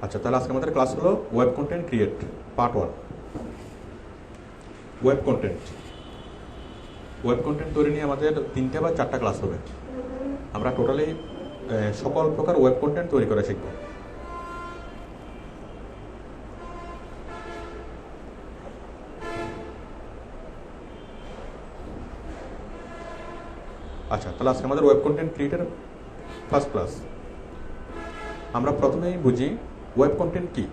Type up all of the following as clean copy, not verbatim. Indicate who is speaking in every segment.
Speaker 1: আচ্ছা, তাহলে আজকে আমাদের ক্লাস হলো web content create part 1। Web content তৈরি নিয়ে আমাদের 3টে বা 4টা ক্লাস হবে। আমরা টোটালি সকল প্রকার ওয়েব কন্টেন্ট তৈরি করা শিখব। আচ্ছা, তাহলে আজকে আমাদের ওয়েব কন্টেন্ট ক্রিয়েটের ফার্স্ট ক্লাস। আমরা প্রথমেই বুঝি ওয়েব কন্টেন্ট কি।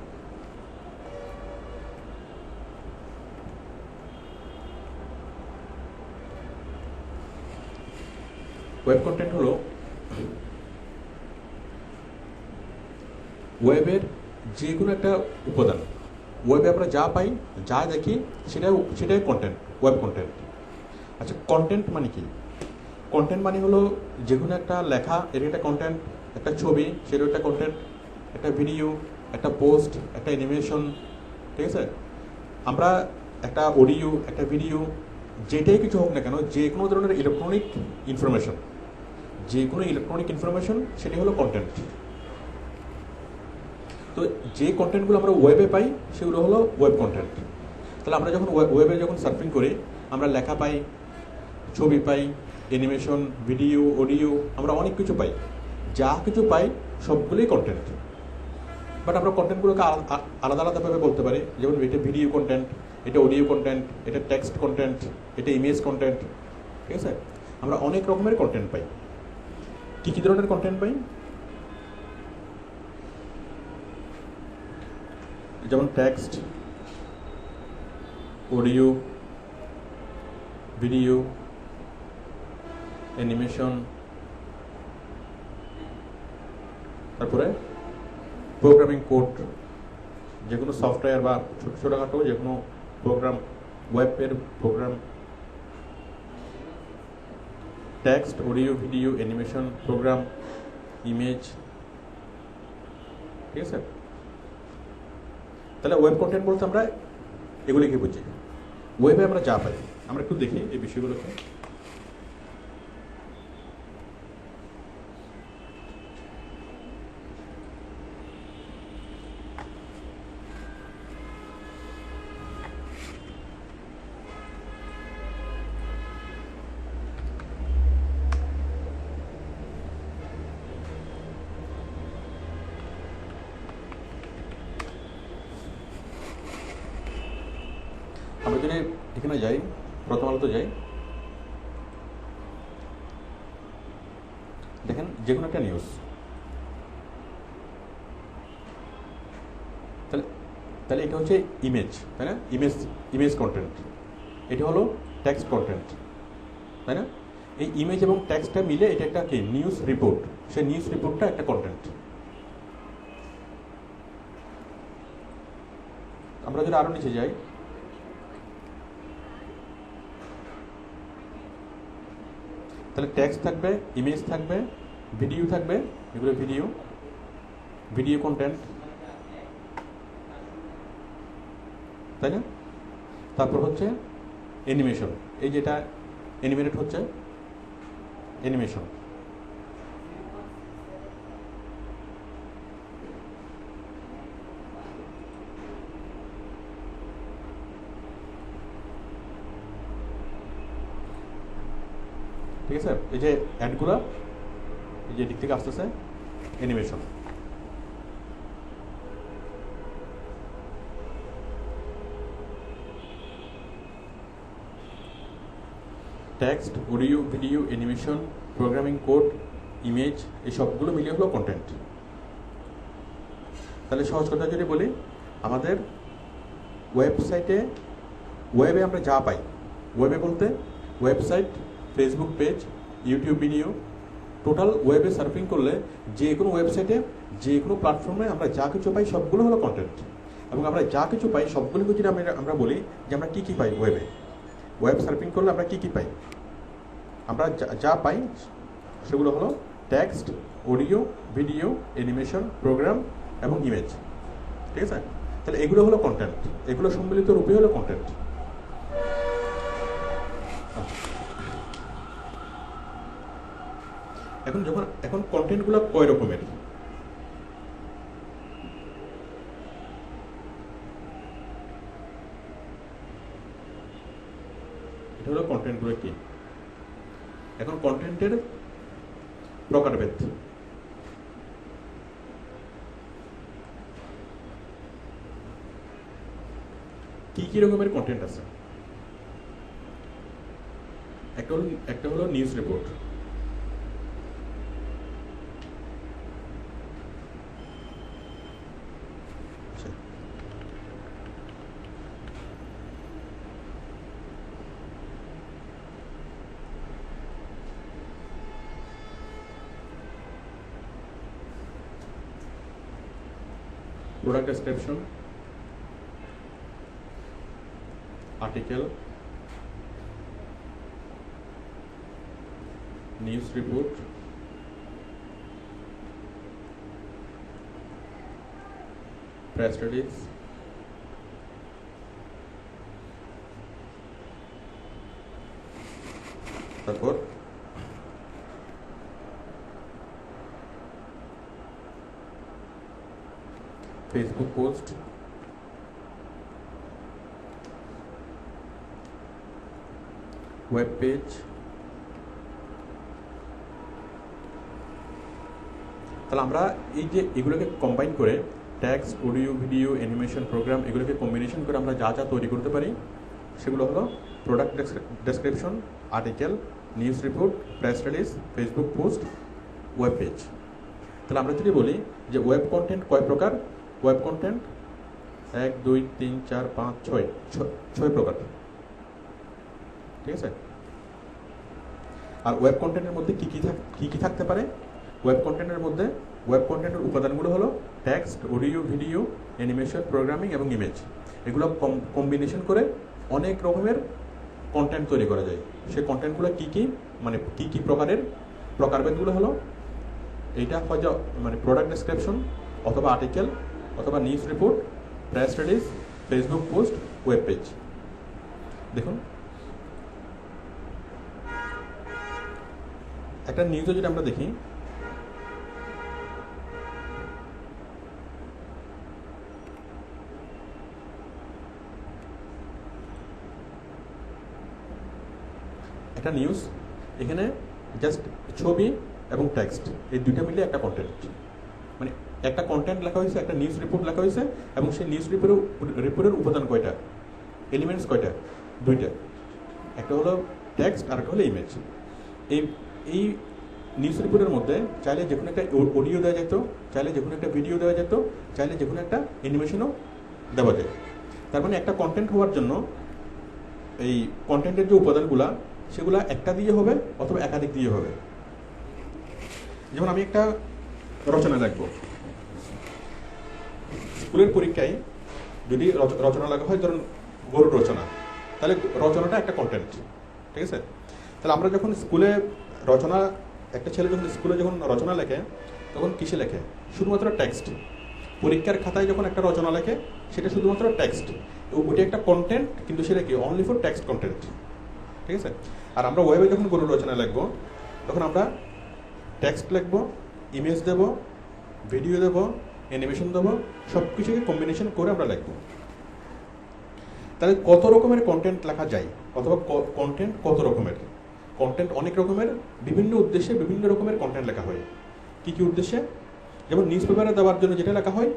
Speaker 1: ওয়েব কন্টেন্ট হলো ওয়েবের যে কোনো একটা উপাদান। ওয়েবে আমরা যা পাই, যা দেখি, সেটাই কন্টেন্ট, ওয়েব কন্টেন্ট। আচ্ছা, কন্টেন্ট মানে কি? কন্টেন্ট মানে হলো যে কোনো একটা লেখা, এর একটা কন্টেন্ট। একটা ছবি, সেটাও একটা কন্টেন্ট। একটা ভিডিও, একটা পোস্ট, একটা অ্যানিমেশন, ঠিক আছে? আমরা একটা অডিও, একটা ভিডিও, যেটাই কিছু হোক না কেন, যে কোনো ধরনের ইলেকট্রনিক ইনফরমেশন, সেটি হলো কন্টেন্ট। তো যে কন্টেন্টগুলো আমরা ওয়েবে পাই সেগুলো হলো ওয়েব কন্টেন্ট। তাহলে আমরা যখন ওয়েবে সার্ফিং করি, আমরা লেখা পাই, ছবি পাই, অ্যানিমেশন, ভিডিও, অডিও, আমরা অনেক কিছু পাই। যা কিছু পাই সবগুলোই কন্টেন্ট। বাট আমরা কন্টেন্টগুলোকে আলাদা আলাদাভাবে বলতে পারি। যেমন এটা ভিডিও কন্টেন্ট, এটা অডিও কন্টেন্ট, এটা টেক্সট কন্টেন্ট, এটা ইমেজ কন্টেন্ট, ঠিক আছে? আমরা অনেক রকমের কন্টেন্ট পাই। কী কী ধরনের কন্টেন্ট পাই? যেমন টেক্সট, অডিও, ভিডিও, অ্যানিমেশন, তারপরে প্রোগ্রামিং কোড, যে কোনো সফটওয়্যার বা ছোটোখাটো যে কোনো প্রোগ্রাম, ওয়েবের program, text, audio, video, animation, program, image, ঠিক আছে? তাহলে ওয়েব কন্টেন্ট বলতে আমরা এগুলিকে বুঝি। ওয়েবে আমরা যা পাই, আমরা একটু দেখি এই বিষয়গুলোকে। আমরা যদি এখানে যাই, প্রথম আলোতে যাই, দেখেন যে কোনো একটা নিউজ, তাহলে এটা হচ্ছে ইমেজ, তাই না? Image content. এটা হলো টেক্সট কন্টেন্ট, তাই না? এই ইমেজ এবং টেক্সটটা মিলে এটা একটা কি নিউজ রিপোর্ট। সেই নিউজ রিপোর্টটা একটা কন্টেন্ট। আমরা যদি আরও নিচে যাই, তাহলে টেক্সট থাকবে, ইমেজ থাকবে, ভিডিও থাকবে, এগুলো ভিডিও কন্টেন্ট, তাই না? তারপর হচ্ছে অ্যানিমেশন, এই যেটা অ্যানিমেটেড হচ্ছে, অ্যানিমেশন। ঠিক আছে? এই যে অ্যাডগুলো, এই যে দিক থেকে আসতেছে, animation. Text, audio, video, animation, programming code, image, এই সবগুলো মিলিয়ে হলো কন্টেন্ট। তাহলে সহজ কথা যদি বলি, আমাদের ওয়েবে আমরা যা পাই, ওয়েবে বলতে website, Facebook page, YouTube video, total ওয়েবে সার্ফিং করলে যে কোনো ওয়েবসাইটে, যে কোনো প্ল্যাটফর্মে আমরা যা কিছু পাই সবগুলো হলো কন্টেন্ট। এবং আমরা যা কিছু পাই সবগুলোকে যদি আমরা বলি যে আমরা কী কী পাই ওয়েব সার্ফিং করলে আমরা কী কী পাই, আমরা যা পাই সেগুলো হলো text, audio, video, animation, program এবং ইমেজ, ঠিক আছে? তাহলে এগুলো হলো কন্টেন্ট, এগুলো সম্মিলিত রূপে হলো কন্টেন্ট। এখন কন্টেন্টগুলো কয় রকমের? এটা হলো কন্টেন্টগুলো কি। এখন কন্টেন্টের প্রকারভেদ। কি কি রকমের কন্টেন্ট আছে? একটা হলো news report. Product description, article, news report, press release, তারপর ফেসবুক পোস্ট, ওয়েব পেজ। তাহলে আমরা এই যে এগুলোকে কম্বাইন করে text, audio, video, animation, program এগুলোকে কম্বিনেশন করে আমরা যা যা তৈরি করতে পারি সেগুলো হলো product description, article, news report, press release, Facebook post, web page. তাহলে আমরা যদি বলি যে ওয়েব কন্টেন্ট কয় প্রকার? ওয়েব কন্টেন্ট 1, 2, 3, 4, 5, 6 প্রকার, ঠিক আছে। আর ওয়েব কন্টেন্টের মধ্যে কি কি থাকতে পারে? ওয়েব কন্টেন্টের মধ্যে ওয়েব কন্টেন্টের উপাদানগুলো হলো text, audio, video, animation, programming এবং ইমেজ। এগুলো কম্বিনেশন করে অনেক রকমের কন্টেন্ট তৈরি করা যায়। সেই কন্টেন্টগুলো কি কি, মানে কি কি প্রকারের? প্রকারভেদগুলো হলো এইটা হয়তো মানে প্রোডাক্ট ডেসক্রিপশন, অথবা আর্টিকেল, অথবা news report, press release, Facebook post, web page. দেখুন, একটা নিউজে যদি আমরা দেখি, একটা নিউজ, এখানে জাস্ট ছবি এবং টেক্সট এই দুইটা মিলে একটা কন্টেন্ট, মানে একটা কন্টেন্ট লেখা হয়েছে, একটা নিউজ রিপোর্ট লেখা হয়েছে, এবং সেই নিউজ রিপোর্টের উপাদান কয়টা, এলিমেন্টস কয়টা? দুইটা, একটা হলো টেক্সট আর একটা হলো ইমেজ। এই নিউজ রিপোর্টের মধ্যে চাইলে যে কোনো একটা অডিও দেওয়া যেত, চাইলে যে কোনো একটা ভিডিও দেওয়া যেত, চাইলে যে কোনো একটা অ্যানিমেশনও দেওয়া যায়। তার মানে একটা কন্টেন্ট হওয়ার জন্য এই কন্টেন্টের যে উপাদানগুলা সেগুলা একটা দিয়ে হবে অথবা একাধিক দিয়ে হবে। যেমন আমি একটা রচনা লিখব, স্কুলের পরীক্ষায় যদি রচনা লেখা হয়, ধরুন গরুর রচনা, তাহলে রচনাটা একটা কন্টেন্ট, ঠিক আছে। তাহলে আমরা যখন স্কুলে রচনা, একটা ছেলে যখন স্কুলে যখন রচনা লেখে তখন কিসে লেখে? শুধুমাত্র টেক্সট। পরীক্ষার খাতায় যখন একটা রচনা লেখে সেটা শুধুমাত্র টেক্সট, ওইটা একটা কন্টেন্ট, কিন্তু সেটা কি অনলি ফর টেক্সট কন্টেন্ট, ঠিক আছে। আর আমরা ওয়েবে যখন গরুর রচনা লিখবো তখন আমরা টেক্সট লিখবো, ইমেজ দেব, ভিডিও দেব, অ্যানিমেশন দেবো, সব কিছুকে কম্বিনেশন করে আমরা লিখবো। তাহলে কত রকমের কন্টেন্ট লেখা যায়, অথবা কন্টেন্ট কত রকমের? কন্টেন্ট অনেক রকমের, বিভিন্ন উদ্দেশ্যে বিভিন্ন রকমের কন্টেন্ট লেখা হয়। কি কি উদ্দেশ্যে? যেমন নিউজ পেপারে দেওয়ার জন্য যেটা লেখা হয়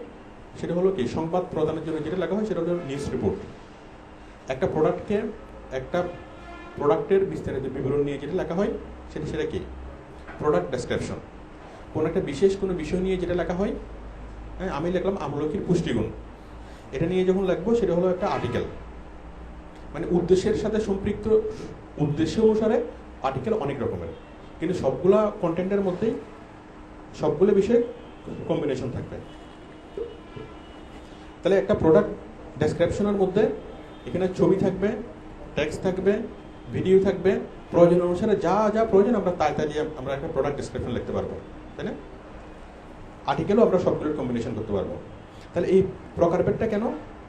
Speaker 1: সেটা হলো কি, সংবাদ প্রদানের জন্য যেটা লেখা হয় সেটা হলো নিউজ রিপোর্ট। একটা প্রোডাক্টের বিস্তারিত বিবরণ নিয়ে যেটা লেখা হয় সেটা কি, প্রোডাক্ট ডেসক্রিপশন। কোনো একটা কোনো বিষয় নিয়ে যেটা লেখা হয়, হ্যাঁ, আমি লিখলাম আমলকির পুষ্টিগুণ, এটা নিয়ে যখন লিখবো সেটা হলো একটা আর্টিকেল। মানে উদ্দেশ্যের সাথে সম্পৃক্ত, উদ্দেশ্য অনুসারে আর্টিকেল অনেক রকমের, কিন্তু সবগুলা কন্টেন্টের মধ্যেই সবগুলো বিষয় কম্বিনেশন থাকবে। তাহলে একটা প্রোডাক্ট ডেসক্রিপশনের মধ্যে এখানে ছবি থাকবে, টেক্সট থাকবে, ভিডিও থাকবে, প্রয়োজন অনুসারে যা যা প্রয়োজন আমরা তাই দিয়ে আমরা একটা প্রোডাক্ট ডেসক্রিপশন লিখতে পারবো, তাই না? আর্টিকেলও আমরা সবগুলোর কম্বিনেশন করতে পারবো। তাহলে এই প্রকারভেদটা কেন?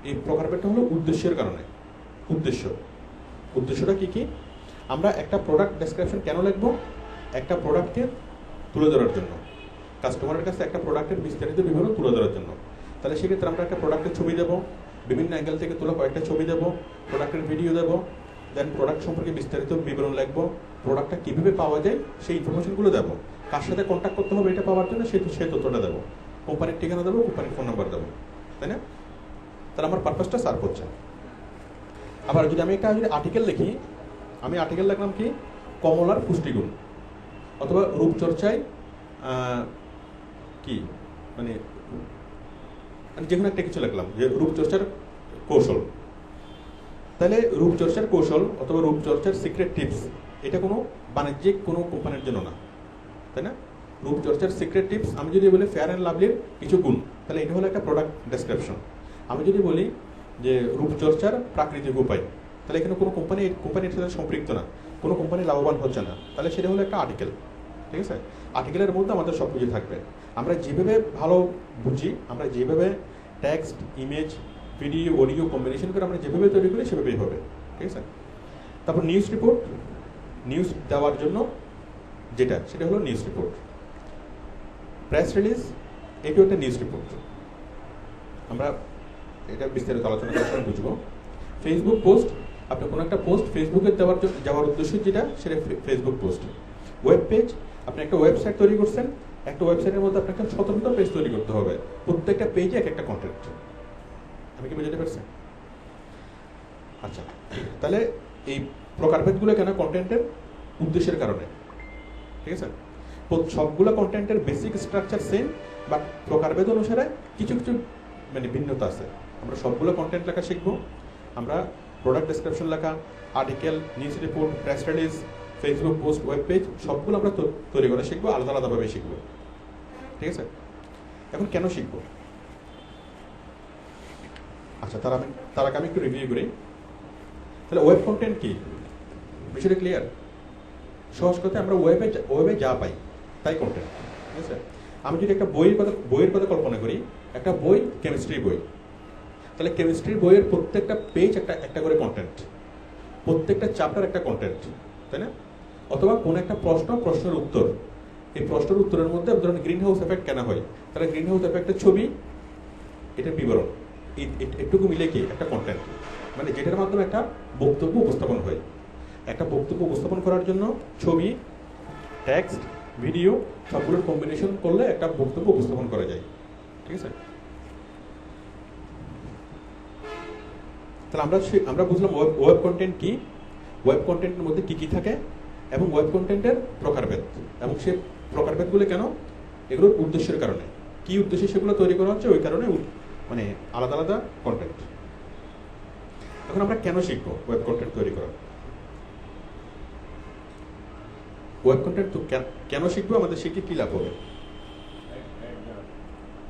Speaker 1: এই প্রকারভেদটা হলো উদ্দেশ্যের কারণে। উদ্দেশ্যটা কি কি? আমরা একটা প্রোডাক্ট ডেসক্রিপশন কেন লিখবো? একটা প্রোডাক্টকে তুলে ধরার জন্য, কাস্টমারের কাছে একটা প্রোডাক্টের বিস্তারিত বিবরণ তুলে ধরার জন্য। তাহলে সেক্ষেত্রে আমরা একটা প্রোডাক্টের ছবি দেবো, বিভিন্ন অ্যাঙ্গেল থেকে তোলা কয়েকটা ছবি দেবো, প্রোডাক্টের ভিডিও দেবো, দেন প্রোডাক্ট সম্পর্কে বিস্তারিত বিবরণ লিখবো, প্রোডাক্টটা কীভাবে পাওয়া যায় সেই ইনফরমেশনগুলো দেবো, কার সাথে কন্ট্যাক্ট করতে হবে এটা পাওয়ার জন্য সেই তথ্যটা দেবো, কোম্পানির ঠিকানা দেবো, কোম্পানির ফোন নাম্বার দেবো, তাই না? তাহলে আমার পারপাসটা সার্ভ হচ্ছে। আবার যদি আমি একটা আর্টিকেল লিখি, আমি আর্টিকেল লিখলাম কি কমলার পুষ্টিগুণ, অথবা রূপচর্চায় কি মানে যে কোনো একটা কিছু লিখলাম যে রূপচর্চার কৌশল, তাহলে রূপচর্চার কৌশল অথবা রূপচর্চার সিক্রেট টিপস এটা কোনো বাণিজ্যিক কোনো কোম্পানির জন্য না, তাই না? রূপচর্চার সিক্রেট টিপস আমি যদি বলি ফেয়ার অ্যান্ড লাভলির কিছু গুণ, তাহলে এটা হলো একটা প্রোডাক্ট ডেসক্রিপশন। আমি যদি বলি যে রূপচর্চার প্রাকৃতিক উপায়, তাহলে এখানে কোনো কোম্পানির সাথে সম্পৃক্ত না, কোনো কোম্পানি লাভবান হচ্ছে না, তাহলে সেটা হলো একটা আর্টিকেল। ঠিক আছে, আর্টিকেলের মধ্যে আমাদের সব কিছু থাকবে। আমরা যেভাবে ভালো বুঝি, আমরা যেভাবে text, image, video, audio combination করে আমরা যেভাবে তৈরি করি সেভাবেই হবে। ঠিক আছে, তারপর নিউজ রিপোর্ট, নিউজ দেওয়ার জন্য সেটা হলো নিউজ রিপোর্ট। প্রেস রিলিজ, এটাও একটা নিউজ রিপোর্ট। আমরা এটা বিস্তারিত আলোচনা করার সময় বুঝবো। ফেসবুক পোস্ট, আপনি কোনো একটা পোস্ট ফেসবুকে যাওয়ার উদ্দেশ্য সেটা ফেসবুক পোস্ট। ওয়েব পেজ, আপনি একটা ওয়েবসাইট তৈরি করছেন, একটা ওয়েবসাইটের মধ্যে আপনাকে 17টা পেজ তৈরি করতে হবে, প্রত্যেকটা পেজে এক একটা কন্টেন্ট। আমি কি বুঝতে পারছেন? আচ্ছা, তাহলে এই প্রকারভেদগুলো কেন? কন্টেন্টের উদ্দেশ্যের কারণে। ঠিক আছে, সবগুলো কন্টেন্টের বেসিক স্ট্রাকচার সেম, বাট প্রকারভেদ অনুসারে কিছু কিছু মানে ভিন্নতা আছে। আমরা সবগুলো কন্টেন্ট লেখা শিখবো। আমরা প্রোডাক্ট ডেসক্রিপশন লেখা, article, news report, press release, Facebook post, web page সবগুলো আমরা তৈরি করে শিখবো, আলাদা আলাদাভাবে শিখবো। ঠিক আছে, এখন কেন শিখবো? আচ্ছা, তার আগে আমি একটু রিভিউ করি। তাহলে ওয়েব কন্টেন্ট কি, বিষয়টা ক্লিয়ার? সহজ কথায় আমরা ওয়েবে যা পাই তাই কন্টেন্ট। ঠিক আছে, আমি যদি একটা বইয়ের কথা কল্পনা করি, একটা বই কেমিস্ট্রি বই, তাহলে কেমিস্ট্রির বইয়ের প্রত্যেকটা পেজ একটা করে কন্টেন্ট, প্রত্যেকটা চ্যাপ্টার একটা কন্টেন্ট, তাই না? অথবা কোনো একটা প্রশ্নের উত্তর, এই প্রশ্নের উত্তরের মধ্যে ধরুন গ্রিন হাউস এফেক্ট কেন হয়, তাহলে গ্রিন হাউস এফেক্টের ছবি, এটা বিবরণ, একটুকু মিলে কি একটা কন্টেন্ট, মানে যেটার মাধ্যমে একটা বক্তব্য উপস্থাপন হয়। একটা বক্তব্য উপস্থাপন করার জন্য ছবি, টেক্সট, ভিডিও সবগুলোর কম্বিনেশন করলে একটা বক্তব্য উপস্থাপন করা যায়। ঠিক আছে, তাহলে আমরা বুঝলাম ওয়েব কন্টেন্ট কি, ওয়েব কন্টেন্টের মধ্যে কি কি থাকে, এবং ওয়েব কন্টেন্টের প্রকারভেদ, এবং সেই প্রকারভেদগুলো কেন, এগুলোর উদ্দেশ্যের কারণে, কি উদ্দেশ্যে সেগুলো তৈরি করা হচ্ছে, ওই কারণে মানে আলাদা আলাদা কন্টেন্ট। এখন আমরা কেন শিখবো ওয়েব কন্টেন্ট তৈরি করা? ওয়েব কন্টেন্ট তো কেন শিখবো, আমাদের শিখে কি লাভ হবে?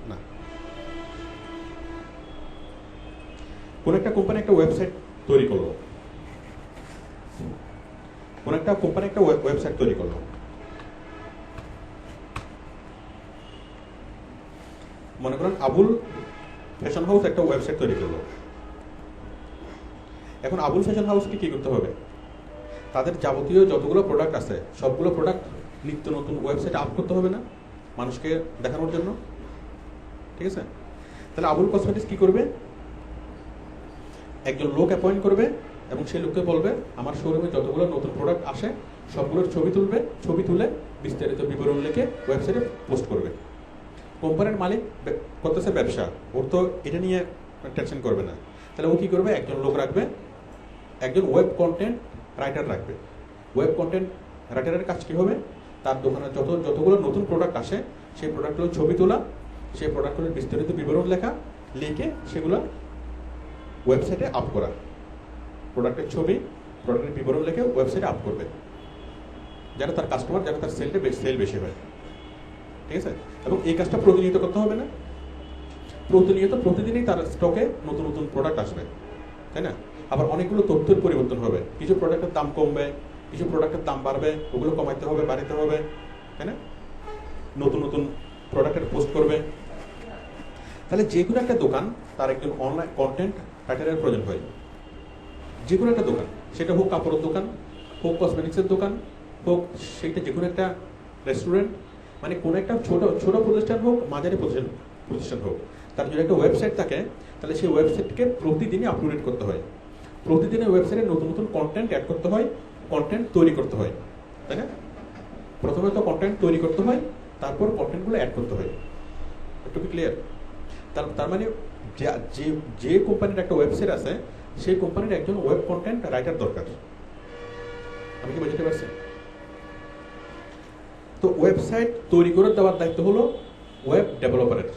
Speaker 1: না, কোন একটা কোম্পানি একটা ওয়েবসাইট তৈরি করলো, মনে করেন আবুল ফ্যাশন হাউস একটা ওয়েবসাইট তৈরি করলো। এখন আবুল ফ্যাশন হাউসকে কি করতে হবে? তাদের যাবতীয় যতগুলো প্রোডাক্ট আছে সবগুলো প্রোডাক্ট নিত্য নতুন ওয়েবসাইটে আপ করতে হবে না, মানুষকে দেখানোর জন্য। ঠিক আছে, তাহলে আবুল কসমেটিক্স কি করবে? একজন লোক অ্যাপয়েন্ট করবে এবং সেই লোককে বলবে আমার শোরুমে যতগুলো নতুন প্রোডাক্ট আসে সবগুলোর ছবি তুলে বিস্তারিত বিবরণ লিখে ওয়েবসাইটে পোস্ট করবে। কোম্পানির মালিক করতেছে ব্যবসা, ওর তো এটা নিয়ে টেনশন করবে না, তাহলে ও কি করবে? একজন লোক রাখবে, একজন ওয়েব কন্টেন্ট রাইটার রাখবে। ওয়েব কন্টেন্ট রাইটারের কাজ কী হবে? তার দোকানে যতগুলো নতুন প্রোডাক্ট আসে সেই প্রোডাক্টগুলোর ছবি তোলা, সেই প্রোডাক্টগুলোর বিস্তারিত বিবরণ লিখে সেগুলো ওয়েবসাইটে আপ করা। প্রোডাক্টের ছবি, প্রোডাক্টের বিবরণ লিখে ওয়েবসাইটে আপ করবে, যারা তার কাস্টমার, যারা তার সেল বেশি হয়। ঠিক আছে, এবং এই কাজটা প্রতিনিয়ত করতে হবে না, প্রতিদিনই তার স্টকে নতুন নতুন প্রোডাক্ট আসবে, তাই না? আবার অনেকগুলো তথ্যের পরিবর্তন হবে, কিছু প্রোডাক্টের দাম কমবে, কিছু প্রোডাক্টের দাম বাড়বে, ওগুলো কমাইতে হবে, বাড়াতে হবে, তাই না? নতুন নতুন প্রোডাক্টের পোস্ট করবে। তাহলে যে কোনো একটা দোকান তার একজন অনলাইন কন্টেন্ট রাইটারের প্রয়োজন হয়। যে কোনো একটা দোকান, সেটা হোক কাপড়ের দোকান, হোক কসমেটিক্সের দোকান, হোক সেইটা যে কোনো একটা রেস্টুরেন্ট, মানে কোনো একটা ছোট প্রতিষ্ঠান হোক, মাঝারি প্রতিষ্ঠান হোক, তার যদি একটা ওয়েবসাইট থাকে তাহলে সেই ওয়েবসাইটকে প্রতিদিনই আপডেট করতে হয়। প্রতিদিন ওয়েবসাইটে নতুন নতুন কন্টেন্ট অ্যাড করতে হয়, কন্টেন্ট তৈরি করতে হয়, তাই না? প্রথমে তো কন্টেন্ট তৈরি করতে হয়, তারপর কন্টেন্টগুলো অ্যাড করতে হয়। একটু কি ক্লিয়ার? তার মানে যে কোম্পানির একটা ওয়েবসাইট আছে, সেই কোম্পানির একজন ওয়েব কন্টেন্ট রাইটার দরকার। আমি কি বুঝতে পারছি? তো ওয়েবসাইট তৈরি করে দেওয়ার দায়িত্ব হলো ওয়েব ডেভেলপারের,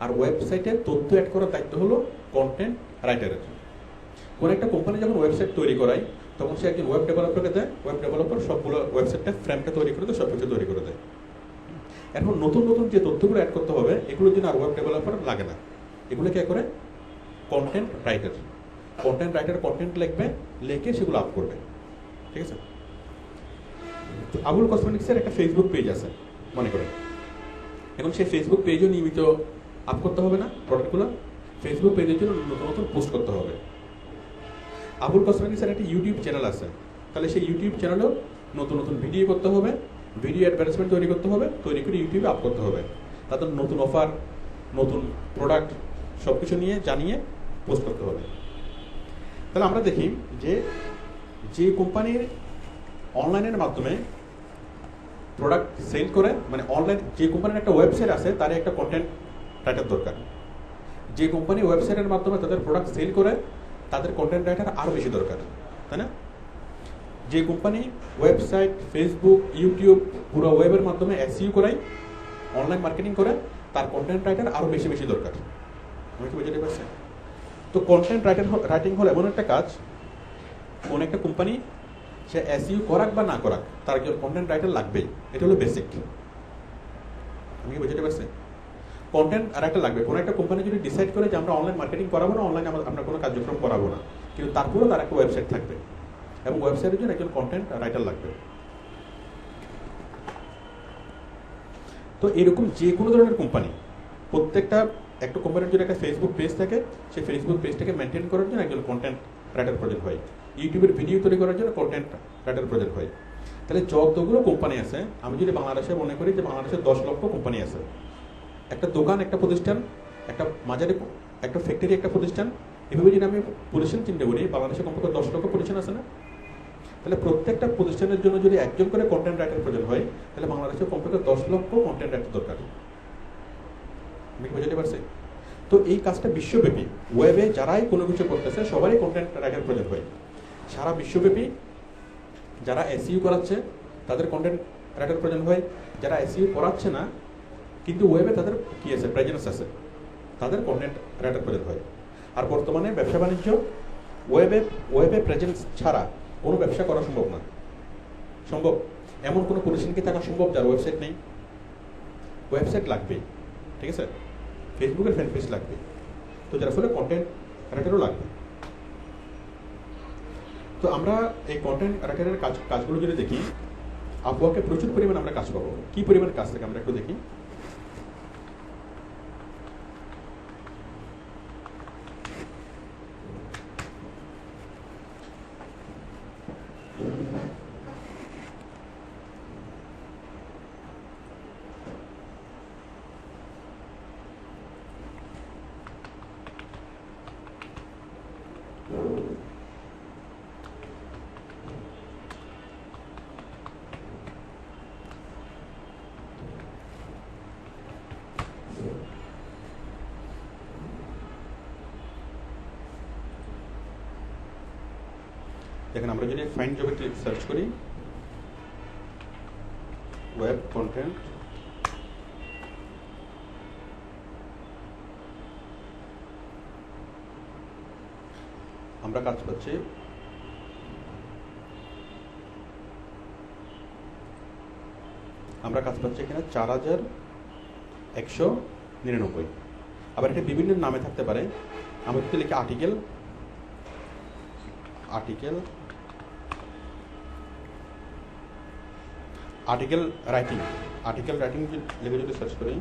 Speaker 1: আর ওয়েবসাইটে তথ্য অ্যাড করার দায়িত্ব হলো কন্টেন্ট রাইটারের। কোন একটা কোম্পানি যখন ওয়েবসাইট তৈরি করায়, তখন সে একজন ওয়েব ডেভেলপারকে দেয়, ওয়েব ডেভেলপার সবগুলো ওয়েবসাইটটা ফ্রেমটা তৈরি করে দেয়, সব কিছু তৈরি করে দেয়। এখন নতুন নতুন যে তথ্যগুলো অ্যাড করতে হবে, এগুলোর জন্য আর ওয়েব ডেভেলপার লাগে না, এগুলো কে করে? Content writer. Content writer content লিখবে, লিখে সেগুলো আপ করবে, ঠিক আছে? তো আবুল কসমেটিক্সের একটা ফেসবুক পেজ আছে মনে করেন, এখন সেই ফেসবুক পেজও নিয়মিত আপ করতে হবে না প্রোডাক্টগুলো? ফেসবুক পেজের জন্য নতুন নতুন পোস্ট করতে হবে। আবুল কসমেটিক্সের একটা ইউটিউব চ্যানেল আছে, তাহলে সেই ইউটিউব চ্যানেলেও নতুন নতুন ভিডিও করতে হবে, ভিডিও অ্যাডভার্টাইজমেন্ট তৈরি করতে হবে, তৈরি করে ইউটিউবে আপ করতে হবে। তাদের নতুন অফার, নতুন প্রোডাক্ট সব কিছু নিয়ে জানিয়ে পোস্ট করতে হবে। তাহলে আমরা দেখি যে কোম্পানির অনলাইনের মাধ্যমে প্রোডাক্ট সেল করে, মানে অনলাইন যে কোম্পানির একটা ওয়েবসাইট আছে, তার একটা কন্টেন্ট রাইটার দরকার। যে কোম্পানি ওয়েবসাইটের মাধ্যমে তাদের প্রোডাক্ট সেল করে, তাদের কন্টেন্ট রাইটার আরও বেশি দরকার, তাই না? যে কোম্পানি ওয়েবসাইট, ফেসবুক, ইউটিউব পুরো ওয়েবের মাধ্যমে এসইও করায়, অনলাইন মার্কেটিং করে, তার কন্টেন্ট রাইটার আরও বেশি বেশি দরকার। আমি কি বুঝতে পারছি? তো কন্টেন্ট রাইটিং হলো এমন একটা কাজ, কোন একটা কোম্পানি সে এসইও করাক বা না করাক, তার একজন কন্টেন্ট রাইটার লাগবেই, এটা হলো বেসিক। আমি কি বুঝতে পারছি? কন্টেন্ট রাইটার লাগবে। কোনো একটা কোম্পানি যদি ডিসাইড করে যে আমরা অনলাইন মার্কেটিং করাবো না, অনলাইনে আমরা কোনো কার্যক্রম করাবো না, কিন্তু তারপরেও তার একটা ওয়েবসাইট থাকবে, এবং ওয়েবসাইটের জন্য একজন কন্টেন্ট রাইটার লাগবে। তো এরকম যে কোনো ধরনের কোম্পানি, প্রত্যেকটা একটা কোম্পানির যদি একটা ফেসবুক পেজ থাকে, সেই ফেসবুক পেজটাকে মেনটেন করার জন্য একজন কন্টেন্ট রাইটার প্রয়োজন হয়। ইউটিউবের ভিডিও তৈরি করার জন্য কন্টেন্ট রাইটার প্রয়োজন হয়। তাহলে যতগুলো কোম্পানি আছে, আমি যদি বাংলাদেশে মনে করি যে বাংলাদেশে 10 লক্ষ কোম্পানি আছে, একটা দোকান, একটা প্রতিষ্ঠান, একটা মাঝারি একটা ফ্যাক্টরি, একটা প্রতিষ্ঠান, এভাবে যদি আমি প্রতিষ্ঠান চিন্তা করি, বাংলাদেশে কমপক্ষে 10 লক্ষ প্রতিষ্ঠান আছে না? তাহলে প্রত্যেকটা প্রতিষ্ঠানের জন্য যদি একজন করে কন্টেন্ট রাইটার প্রয়োজন হয়, তাহলে বাংলাদেশে কমপক্ষে 10 লক্ষ কন্টেন্ট রাইটার দরকার। আমি কি বুঝতে পারছি? তো এই কাজটা বিশ্বব্যাপী, ওয়েবে যারাই কোনো কিছু করতেছে সবারই কন্টেন্ট রাইটার প্রয়োজন হয়। সারা বিশ্বব্যাপী যারা এসইও করাচ্ছে, তাদের কন্টেন্ট রাইটার প্রয়োজন হয়। যারা এসইও করাচ্ছে না কিন্তু ওয়েবে তাদের কি আছে, প্রেজেন্স আছে, তাদের কন্টেন্ট রাইটার প্রয়োজন হয়। আর বর্তমানে ব্যবসা বাণিজ্য ওয়েবে প্রেজেন্স ছাড়া কোনো ব্যবসা করা সম্ভব না। সম্ভব? এমন কোনো প্রতিষ্ঠান কি থাকা সম্ভব যার ওয়েবসাইট নেই? ওয়েবসাইট লাগবেই, ঠিক আছে? ফেসবুকের ফ্যান পেজ লাগবে, তো যার ফলে কন্টেন্ট রাইটারও লাগবে। তো আমরা এই কন্টেন্ট রাইটারের কাজগুলো যদি দেখি, আপওয়ার্কে প্রচুর পরিমাণে আমরা কাজ পাবো। কি পরিমাণ কাজ থাকে আমরা একটু দেখি। দেখেন, আমরা যদি ফাইন্ড জবে সার্চ করি, ওয়েব কন্টেন্ট, আমরা কাজ পাচ্ছি এখানে 4199। আবার এটা বিভিন্ন নামে থাকতে পারে। আমরা যদি লিখি আর্টিকেল রাইটিং লিখে যদি সার্চ করি,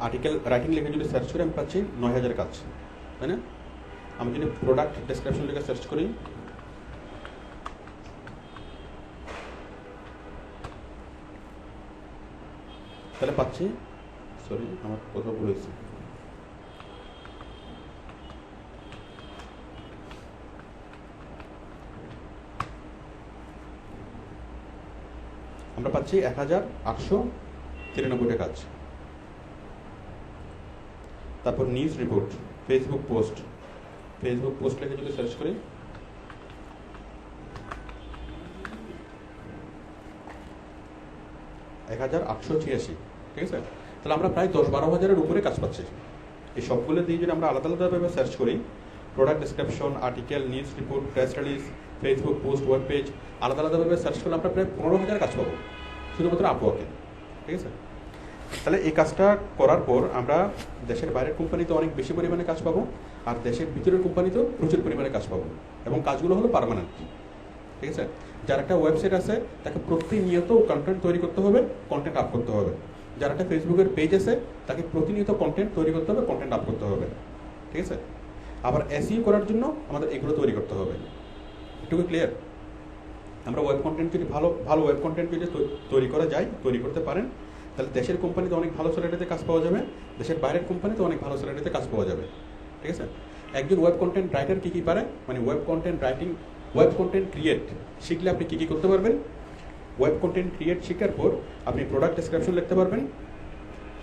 Speaker 1: আর্টিকেল রাইটিং লিখে যদি সার্চ করি, আমি পাচ্ছি 9000 কাজ, তাই না? আমি যদি প্রোডাক্ট ডেসক্রিপশন লিখে সার্চ করি, তাহলে পাচ্ছি, সরি আমার কথা ভুল হয়েছে, আমরা পাচ্ছি 1893 কাজ। তারপর নিউজ রিপোর্ট, ফেসবুক পোস্ট লিখে যদি সার্চ করি, এক 1886, ঠিক আছে। তাহলে আমরা প্রায় 10-12 হাজারের উপরে কাজ পাচ্ছি। এই সবগুলো দিয়ে যদি আমরা আলাদা আলাদাভাবে সার্চ করি, product description, article, news report, press release, Facebook post, web page, আলাদা আলাদাভাবে সার্চ করলে আমরা প্রায় 15,000 কাজ পাবো শুধুমাত্র আপওয়ার্কে, ঠিক আছে। তাহলে এই কাজটা করার পর আমরা দেশের বাইরের কোম্পানিতে অনেক বেশি পরিমাণে কাজ পাবো, আর দেশের ভিতরের কোম্পানিতেও প্রচুর পরিমাণে কাজ পাবো, এবং কাজগুলো হলো পার্মানেন্ট, ঠিক আছে। যার একটা ওয়েবসাইট আছে তাকে প্রতিনিয়ত কন্টেন্ট তৈরি করতে হবে, কন্টেন্ট আপ করতে হবে। যার একটা ফেসবুকের পেজ আছে তাকে প্রতিনিয়ত কন্টেন্ট তৈরি করতে হবে, কন্টেন্ট আপ করতে হবে, ঠিক আছে। আবার এসইও করার জন্য আমাদের এগুলো তৈরি করতে হবে। এটুকু ক্লিয়ার? আমরা ওয়েব কন্টেন্ট যদি ভালো ওয়েব কন্টেন্ট যদি তৈরি করা যায়, তৈরি করতে পারেন, তাহলে দেশের কোম্পানিতে অনেক ভালো স্যালারিতে কাজ পাওয়া যাবে, দেশের বাইরের কোম্পানিতে অনেক ভালো স্যালারিতে কাজ পাওয়া যাবে, ঠিক আছে। একজন ওয়েব কন্টেন্ট রাইটার কী পারে, মানে web content writing, web content create শিখলে আপনি কী করতে পারবেন? ওয়েব কন্টেন্ট ক্রিয়েট শেখার পর আপনি প্রোডাক্ট ডেসক্রিপশন লিখতে পারবেন।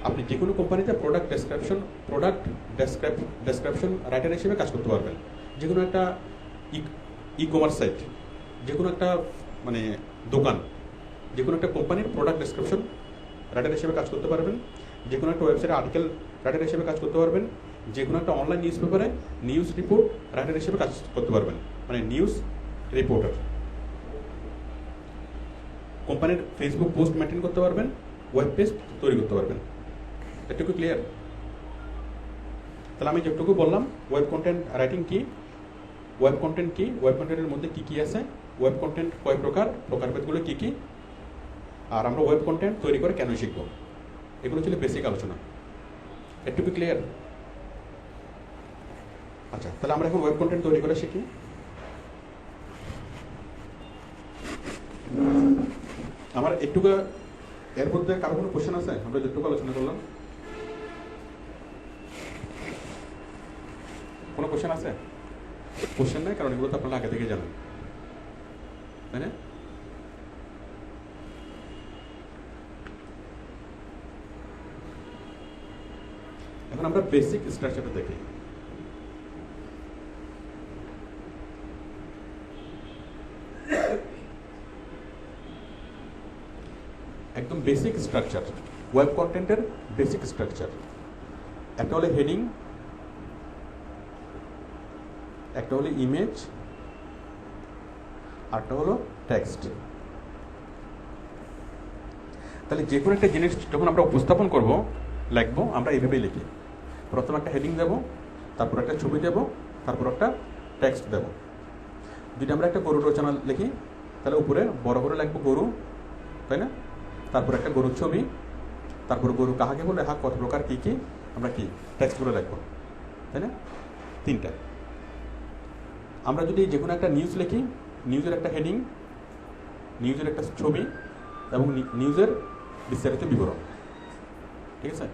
Speaker 1: আপনি যে কোনো কোম্পানিতে প্রোডাক্ট ডেসক্রিপশন রাইটার হিসেবে কাজ করতে পারবেন। যে কোনো একটা ই কমার্স সাইট, যে কোনো একটা মানে দোকান, যে কোনো একটা কোম্পানির প্রোডাক্ট ডেসক্রিপশন রাইটার হিসেবে কাজ করতে পারবেন। যে কোনো একটা ওয়েবসাইটে আর্টিকেল রাইটার হিসেবে কাজ করতে পারবেন। যে কোনো একটা অনলাইন নিউজ পেপারে নিউজ রিপোর্ট রাইটার হিসেবে কাজ করতে পারবেন, মানে নিউজ রিপোর্টার। কোম্পানির ফেসবুক পোস্ট মেনটেন করতে পারবেন, ওয়েব পেজ তৈরি করতে পারবেন। এটুকু ক্লিয়ার? তাহলে আমি যেটুকু বললাম, ওয়েব কন্টেন্ট রাইটিং কি, ওয়েব কন্টেন্ট কি, ওয়েব কন্টেন্টের মধ্যে কী কী আছে, ওয়েব কন্টেন্ট কয় প্রকার, প্রকারভেদগুলো কী কী, আর আমরা ওয়েব কন্টেন্ট তৈরি করে কেন শিখব, এগুলো ছিল বেসিক আলোচনা। এটুকু ক্লিয়ার? আচ্ছা, তাহলে আমরা এখন ওয়েব কন্টেন্ট তৈরি করে শিখি। আমার একটুকু এর মধ্যে কারো কোনো কোশ্চেন আছে? আমরা যেটুকু আলোচনা করলাম, কোনো কোশ্চেন আছে? কোশ্চেন নেই, কারণ এগুলো তো আপনারা আগে থেকে জানেন, তাই না? এখন আমরা বেসিক স্ট্রাকচারটা দেখি। একদম বেসিক স্ট্রাকচার, ওয়েব কন্টেন্টের বেসিক স্ট্রাকচার। একটা হলো হেডিং, একটা হলো ইমেজ, আরটা হলো টেক্সট। তাহলে যে কোনো একটা জিনিস যখন আমরা উপস্থাপন করব, লিখবো, আমরা এইভাবেই লিখি। প্রথমে একটা হেডিং দেব, তারপর একটা ছবি দেব, তারপর একটা টেক্সট দেব। যদি আমরা একটা গরুর রচনা লিখি, তাহলে উপরে বড় করে লিখবো গরু, তাই না? তারপর একটা গরুর ছবি, তারপর গরু কাহাকে বলে, হ্যাঁ কত প্রকার কী কী, আমরা কি টেক্সটগুলো লিখবো, তাই না? তিনটা। আমরা যদি যে কোনো একটা নিউজ লিখি, নিউজের একটা হেডিং, নিউজের একটা ছবি এবং নিউজের বিস্তারিত বিবরণ, ঠিক আছে।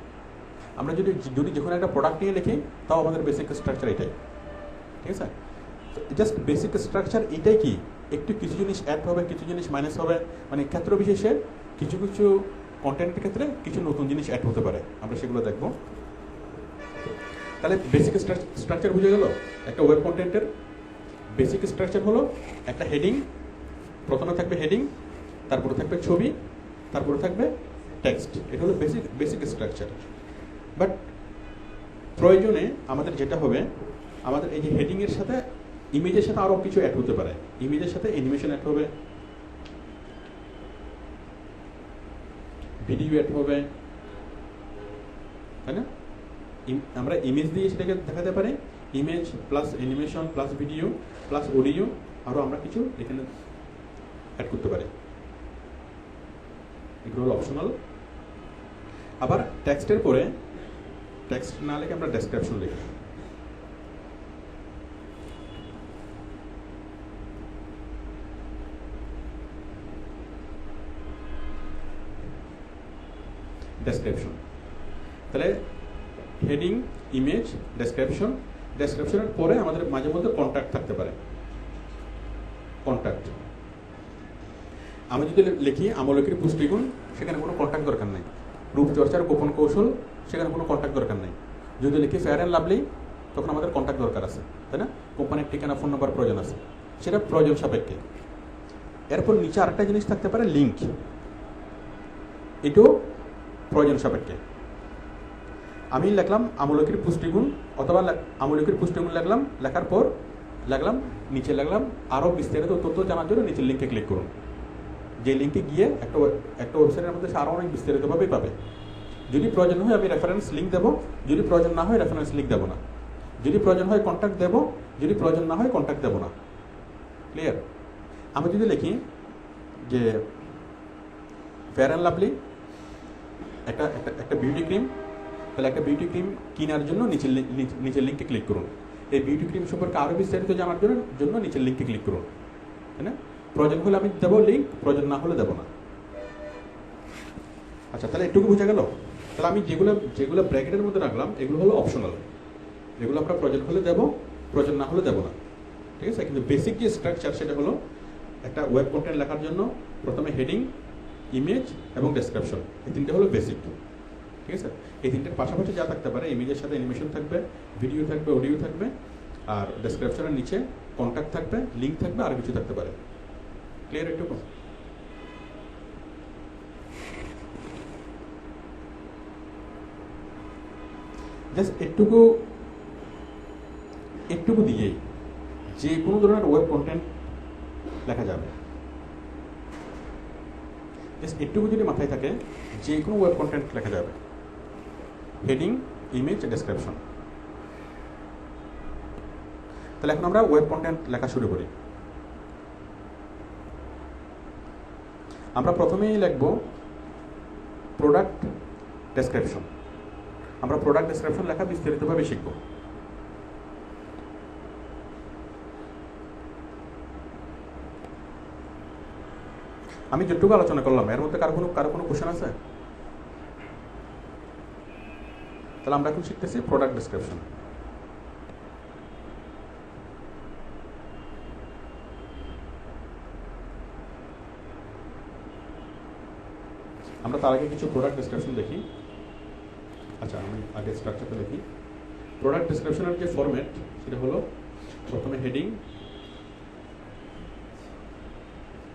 Speaker 1: আমরা যদি যে কোনো একটা প্রোডাক্ট নিয়ে লিখি, তাও আমাদের বেসিক স্ট্রাকচার এটাই, ঠিক আছে। জাস্ট বেসিক স্ট্রাকচার এটাই কি, একটু কিছু জিনিস অ্যাড হবে, কিছু জিনিস মাইনাস হবে, মানে ক্ষেত্র বিশেষে কিছু কিছু কন্টেন্টের ক্ষেত্রে কিছু নতুন জিনিস অ্যাড হতে পারে, আমরা সেগুলো দেখব। তাহলে বেসিক স্ট্রাকচার বুঝে গেল। একটা ওয়েব কন্টেন্টের বেসিক স্ট্রাকচার হলো একটা হেডিং, প্রথমে থাকবে হেডিং, তারপরে থাকবে ছবি, তারপরে থাকবে টেক্সট। এটা হলো বেসিক স্ট্রাকচার। বাট প্রয়োজনে আমাদের যেটা হবে, আমাদের এই যে হেডিংয়ের সাথে ইমেজের সাথে আরও কিছু অ্যাড হতে পারে। ইমেজের সাথে অ্যানিমেশন অ্যাড হবে, ভিডিও অ্যাড হবে, তাই না? আমরা ইমেজ দিয়ে সেটাকে দেখাতে পারি, image plus animation plus video plus audio, আরও আমরা কিছু এখানে অ্যাড করতে পারি। এগুলো হলো অপশনাল। আবার টেক্সটের পরে টেক্সট না লিখে আমরা ডেসক্রিপশন লিখি। ডেসক্রিপশন। তাহলে হেডিং, ইমেজ, ডেসক্রিপশন, ডেসক্রিপশনের পরে আমাদের মাঝে মধ্যে কন্ট্যাক্ট থাকতে পারে। কন্ট্যাক্ট আমি যদি লিখি আমলকির পুষ্টিগুণ, সেখানে কোনো কন্ট্যাক্ট দরকার নেই। রূপচর্চার গোপন কৌশল, সেখানে কোনো কন্ট্যাক্ট দরকার নেই। যদি লিখি ফেয়ার অ্যান্ড লাভলি, তখন আমাদের কন্ট্যাক্ট দরকার আছে, তাই না? কোম্পানির ঠিকানা, ফোন নাম্বার প্রয়োজন আছে, সেটা প্রয়োজন সাপেক্ষে। এরপর নিচে আরেকটা জিনিস থাকতে পারে লিঙ্ক, এটাও প্রয়োজন সাপেক্ষে। আমি লিখলাম আমলকির পুষ্টিগুণ, অথবা আমলকির পুষ্টিগুণ লিখলাম, লেখার পর নিচে লিখলাম আরও বিস্তারিত তথ্য জানার জন্য নিচের লিঙ্কে ক্লিক করুন। যে লিঙ্কে গিয়ে একটা ওয়েবসাইটের মধ্যে সে আরও অনেক বিস্তারিতভাবেই পাবে। যদি প্রয়োজন হয় আমি রেফারেন্স লিঙ্ক দেবো, যদি প্রয়োজন না হয় রেফারেন্স লিঙ্ক দেবো না। যদি প্রয়োজন হয় কন্ট্যাক্ট দেবো, যদি প্রয়োজন না হয় কন্ট্যাক্ট দেবো না। ক্লিয়ার? আমি যদি লিখি যে ফেয়ার অ্যান্ড লাভলি একটা বিউটি ক্রিম, তাহলে একটা বিউটি ক্রিম কেনার জন্য নিচের লিঙ্কে ক্লিক করুন। এই বিউটি ক্রিম সম্পর্কে আরও বিস্তারিত জানার জন্য নিচের লিঙ্কে ক্লিক করুন, তাই না? প্রয়োজন হলে আমি দেবো লিঙ্ক, প্রয়োজন না হলে দেবো না। আচ্ছা, তাহলে একটুকু বোঝা গেল। তাহলে আমি যেগুলো ব্র্যাকেটের মধ্যে রাখলাম এগুলো হলো অপশনাল, এগুলো আমরা প্রয়োজন হলে দেবো, প্রয়োজন না হলে দেবো না। ঠিক আছে? কিন্তু বেসিক যে স্ট্রাকচার সেটা হলো একটা ওয়েব কন্টেন্ট লেখার জন্য প্রথমে হেডিং, ইমেজ এবং ডেসক্রিপশন, এই তিনটে হলো বেসিক। ঠিক আছে? এই তিনটের পাশাপাশি যা থাকতে পারে, ইমেজের সাথে অ্যানিমেশন থাকবে, ভিডিও থাকবে, অডিও থাকবে, আর ডেসক্রিপশনের নিচে কন্ট্যাক্ট থাকবে, লিঙ্ক থাকবে, আর কিছু থাকতে পারে। ক্লিয়ার একটু? জাস্ট একটুকু দিয়েই যে কোনো ধরনের ওয়েব কন্টেন্ট লেখা যাবে। জাস্ট একটুকু যদি মাথায় থাকে, যে কোনো ওয়েব কন্টেন্ট লেখা যাবে। Heading, image, description. তাহলে এখন আমরা ওয়েব কন্টেন্ট লেখা শুরু করি। আমরা প্রথমেই লিখব প্রোডাক্ট ডেসক্রিপশন। আমরা প্রোডাক্ট ডেসক্রিপশন লেখা বিস্তারিতভাবে শিখব। আমি যেটুকু আলোচনা করলাম এর মধ্যে কারো কোনো কোশ্চেন আছে? তাহলে আমরা এখন শিখতেছি প্রোডাক্ট ডেসক্রিপশন। আমরা তার আগে কিছু প্রোডাক্ট ডেসক্রিপশন দেখি। আচ্ছা, আমি আগে স্ট্রাকচারটা দেখি। প্রোডাক্ট ডেসক্রিপশনের যে ফরম্যাট সেটা হলো প্রথমে হেডিং,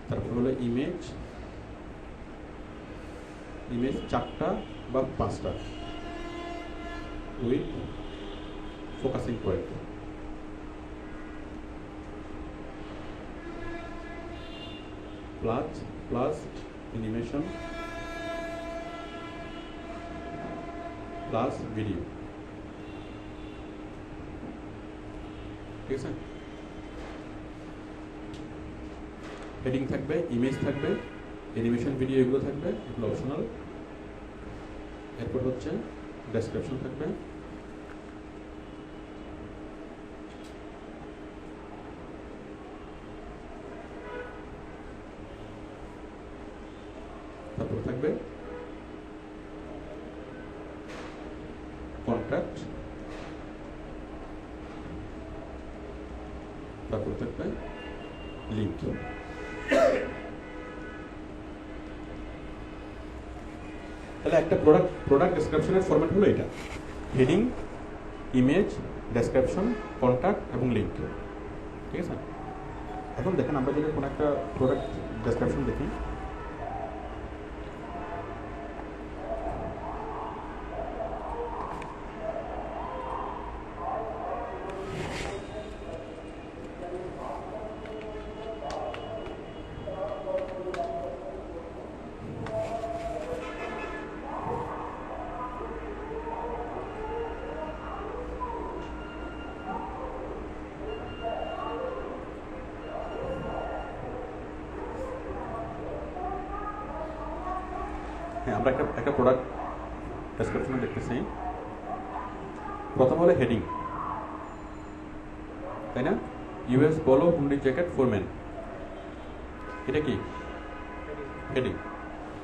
Speaker 1: তারপর হলো ইমেজ 4টা বা 5টা with focusing point, plus animation plus video. ঠিক আছে? হেডিং থাকবে, ইমেজ থাকবে, অ্যানিমেশন, ভিডিও এগুলো থাকবে, এগুলো অপশনাল। এরপর হচ্ছে ডেসক্রিপশন থাকবে, তারপর থাকবে কন্ট্যাক্ট, তারপর থাকবে লিঙ্ক। তাহলে একটা প্রোডাক্ট ডেসক্রিপশনের ফরম্যাট হলো এটা: হেডিং, ইমেজ, ডেসক্রিপশন, কন্ট্যাক্ট এবং লিঙ্ক। ঠিক আছে? এখন দেখেন, আমরা যদি কোনো একটা প্রোডাক্ট ডেসক্রিপশন দেখি, হ্যাঁ, আমরা একটা প্রোডাক্ট ডেসক্রিপশনে দেখতেছি। প্রথম হলো হেডিং, তাই না? US Polo hoodie jacket for men, এটা কি হেডিং?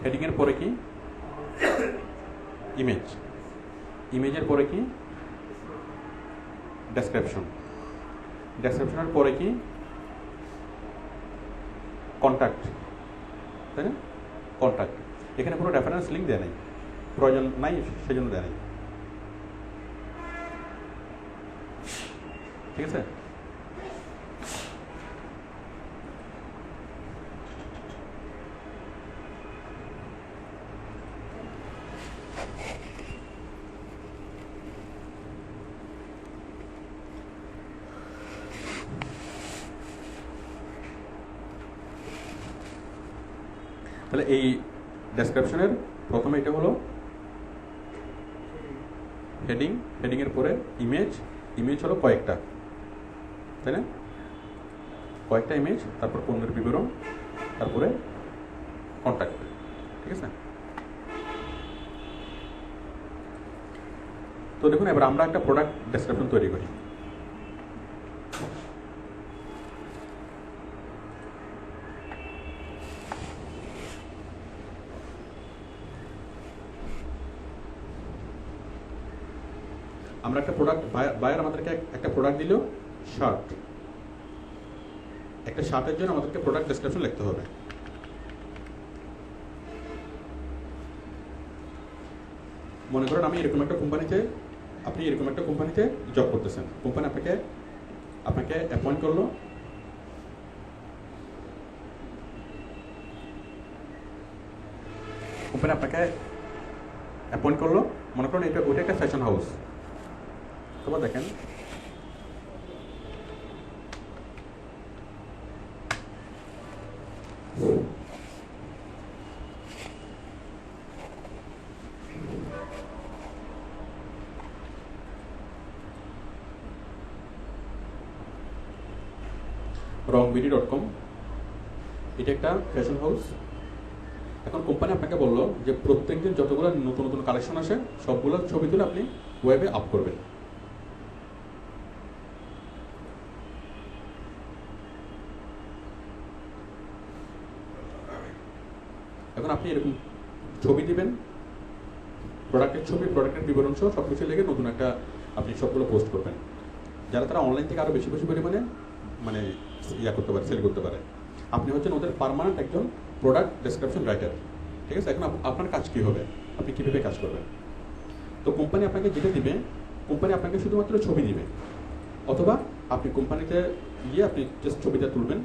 Speaker 1: হেডিং এর পরে কি ইমেজ, ইমেজের পরে কি ডেসক্রিপশন, ডেসক্রিপশনের পরে কি কন্ট্যাক্ট, তাই না? কন্ট্যাক্ট। এখানে কোনো রেফারেন্স লিঙ্ক দেয় নাই, প্রয়োজন নাই, সেজন্য দেয় নাই। ঠিক আছে? তাহলে এই ডেসক্রিপশনের প্রথমে এটা হলো হেডিং, হেডিংয়ের পরে ইমেজ, ইমেজ হলো কয়েকটা, তাই না? কয়েকটা ইমেজ, তারপর পণ্যের বিবরণ, তারপরে কন্ট্যাক্ট। ঠিক আছে? তো দেখুন এবার আমরা একটা প্রোডাক্ট ডেসক্রিপশন তৈরি করি। আমরা একটা প্রোডাক্ট, বায়ার আমাদেরকে একটা প্রোডাক্ট দিল, শার্ট। একটা শার্টের জন্য আমাদেরকে প্রোডাক্ট ডেসক্রিপশন লিখতে হবে। মনে করেন আমি এরকম একটা কোম্পানিতে, আপনি এরকম একটা কোম্পানিতে জব করতেছেন, কোম্পানি আপনাকে অ্যাপয়েন্ট করলো, কোম্পানি আপনাকে অ্যাপয়েন্ট করলো, মনে করেন এটা ওইটা একটা ফ্যাশন হাউস। তোমার দেখেন wrongbidy.com, এটা একটা ফ্যাশন হাউস। এখন কোম্পানি আপনাকে বললো যে প্রত্যেকদিন যতগুলো নতুন নতুন কালেকশন আসে সবগুলোর ছবি তুলে আপনি ওয়েবে আপ করবেন। এখন আপনি এরকম ছবি দিবেন, প্রোডাক্টের ছবি, প্রোডাক্টের বিবরণ সহ সব কিছু লেগে নতুন একটা আপনি সবগুলো পোস্ট করবেন, যারা তারা অনলাইন থেকে আরও বেশি বেশি পরিমাণে মানে ইয়া করতে পারে, সেল করতে পারে। আপনি হচ্ছেন ওদের পার্মানেন্ট একজন প্রোডাক্ট ডেসক্রিপশন রাইটার। ঠিক আছে? এখন আপনার কাজ কী হবে, আপনি কীভাবে কাজ করবেন? তো কোম্পানি আপনাকে যেটা দিবে, কোম্পানি আপনাকে শুধুমাত্র ছবি দিবে, অথবা আপনি কোম্পানিতে গিয়ে আপনি জাস্ট ছবিটা তুলবেন,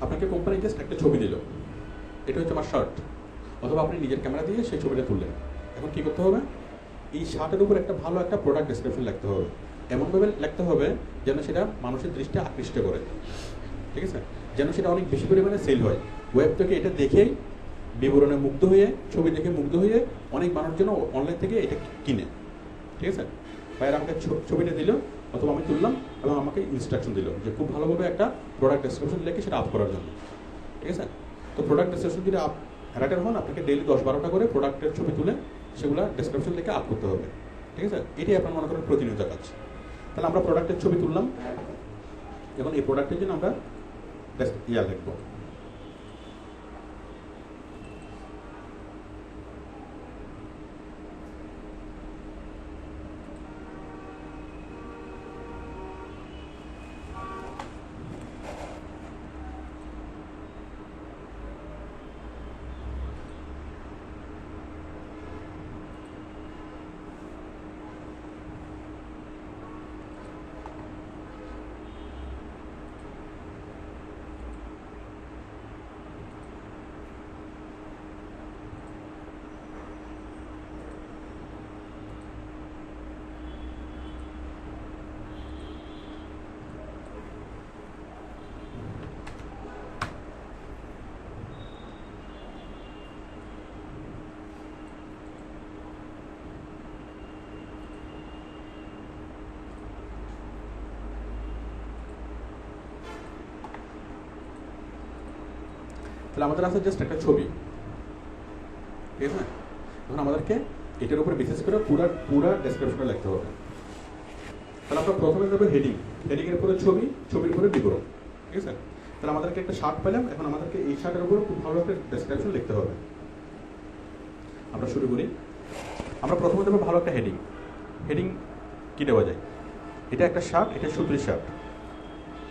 Speaker 1: আপনাকে কোম্পানি জাস্ট একটা ছবি দিল, এটা হচ্ছে আমার শার্ট, অথবা আপনি নিজের ক্যামেরা দিয়ে সেই ছবিটা তুললেন। এখন কী করতে হবে, এই শার্টের উপর একটা ভালো একটা প্রোডাক্ট ডেসক্রিপশন লিখতে হবে, এমনভাবে লিখতে হবে যেন সেটা মানুষের দৃষ্টি আকৃষ্ট করে। ঠিক আছে? যেন সেটা অনেক বেশি পরিমাণে সেল হয়। ওয়েব থেকে এটা দেখেই বিবরণে মুগ্ধ হয়ে, ছবি দেখে মুগ্ধ হয়ে অনেক মানুষ যেন অনলাইন থেকে এটা কিনে। ঠিক আছে? ভাইয়ের আমাকে ছবিটা দিল, অথবা আমি তুললাম এবং আমাকে ইনস্ট্রাকশন দিল যে খুব ভালোভাবে একটা প্রোডাক্ট ডেসক্রিপশন লিখে সেটা আপ করার জন্য। ঠিক আছে? তো প্রোডাক্ট ডেসক্রিপশন যদি আপ রাইটার হন, আপনাকে ডেইলি 10-12টা করে প্রোডাক্টের ছবি তুলে সেগুলো ডেসক্রিপশন লিখে আপ করতে হবে। ঠিক আছে? এটাই আপনার মনে করেন প্রতিনিয়ত কাজ। তাহলে আমরা প্রোডাক্টের ছবি তুললাম, এখন এই প্রোডাক্টের জন্য আমরা ইয়া লিখবো। তাহলে আমাদের আছে জাস্ট একটা ছবি। ঠিক আছে? এখন আমাদেরকে এটার উপরে বিশেষ করে পুরা ডেসক্রিপশনে লিখতে হবে। তাহলে আমরা প্রথমে দেবো হেডিং, হেডিংয়ের পরে ছবি, ছবির পরে বিবরণ। ঠিক আছে? তাহলে আমাদেরকে একটা শার্ট পেলাম, এখন আমাদেরকে এই শার্টের উপর খুব ভালো একটা ডেসক্রিপশন লিখতে হবে। আমরা শুরু করি। আমরা প্রথমে দেবো ভালো একটা হেডিং। হেডিং কী দেওয়া যায়? এটা একটা শার্ট, এটা সুতির শার্ট,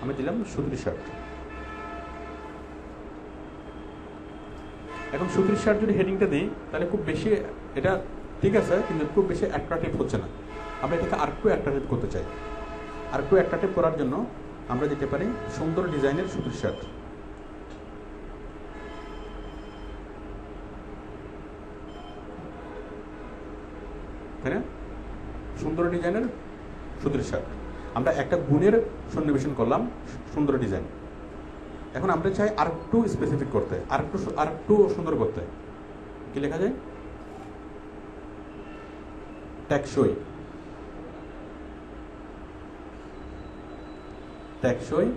Speaker 1: আমি দিলাম সুতির শার্ট। এখন সুতির শার্ট যদি হেডিংটা দিই তাহলে খুব বেশি, এটা ঠিক আছে কিন্তু খুব বেশি অ্যাট্রাকটিভ হচ্ছে না। আমরা এটাকে আরেকটু অ্যাট্রাকটিভ করতে চাই। আরেকটু অ্যাট্রাকটিভ করার জন্য আমরা দিতে পারি সুন্দর ডিজাইনের সুতির শার্ট। তাই না? সুন্দর ডিজাইনের সুতির শার্ট। আমরা একটা গুণের সন্নিবেশন করলাম, সুন্দর ডিজাইন। এখন আমরা চাই আরেকটু স্পেসিফিক করতে, আরেকটু সুন্দর করতে। কি লেখা যায়? টেকসই। টেকসই,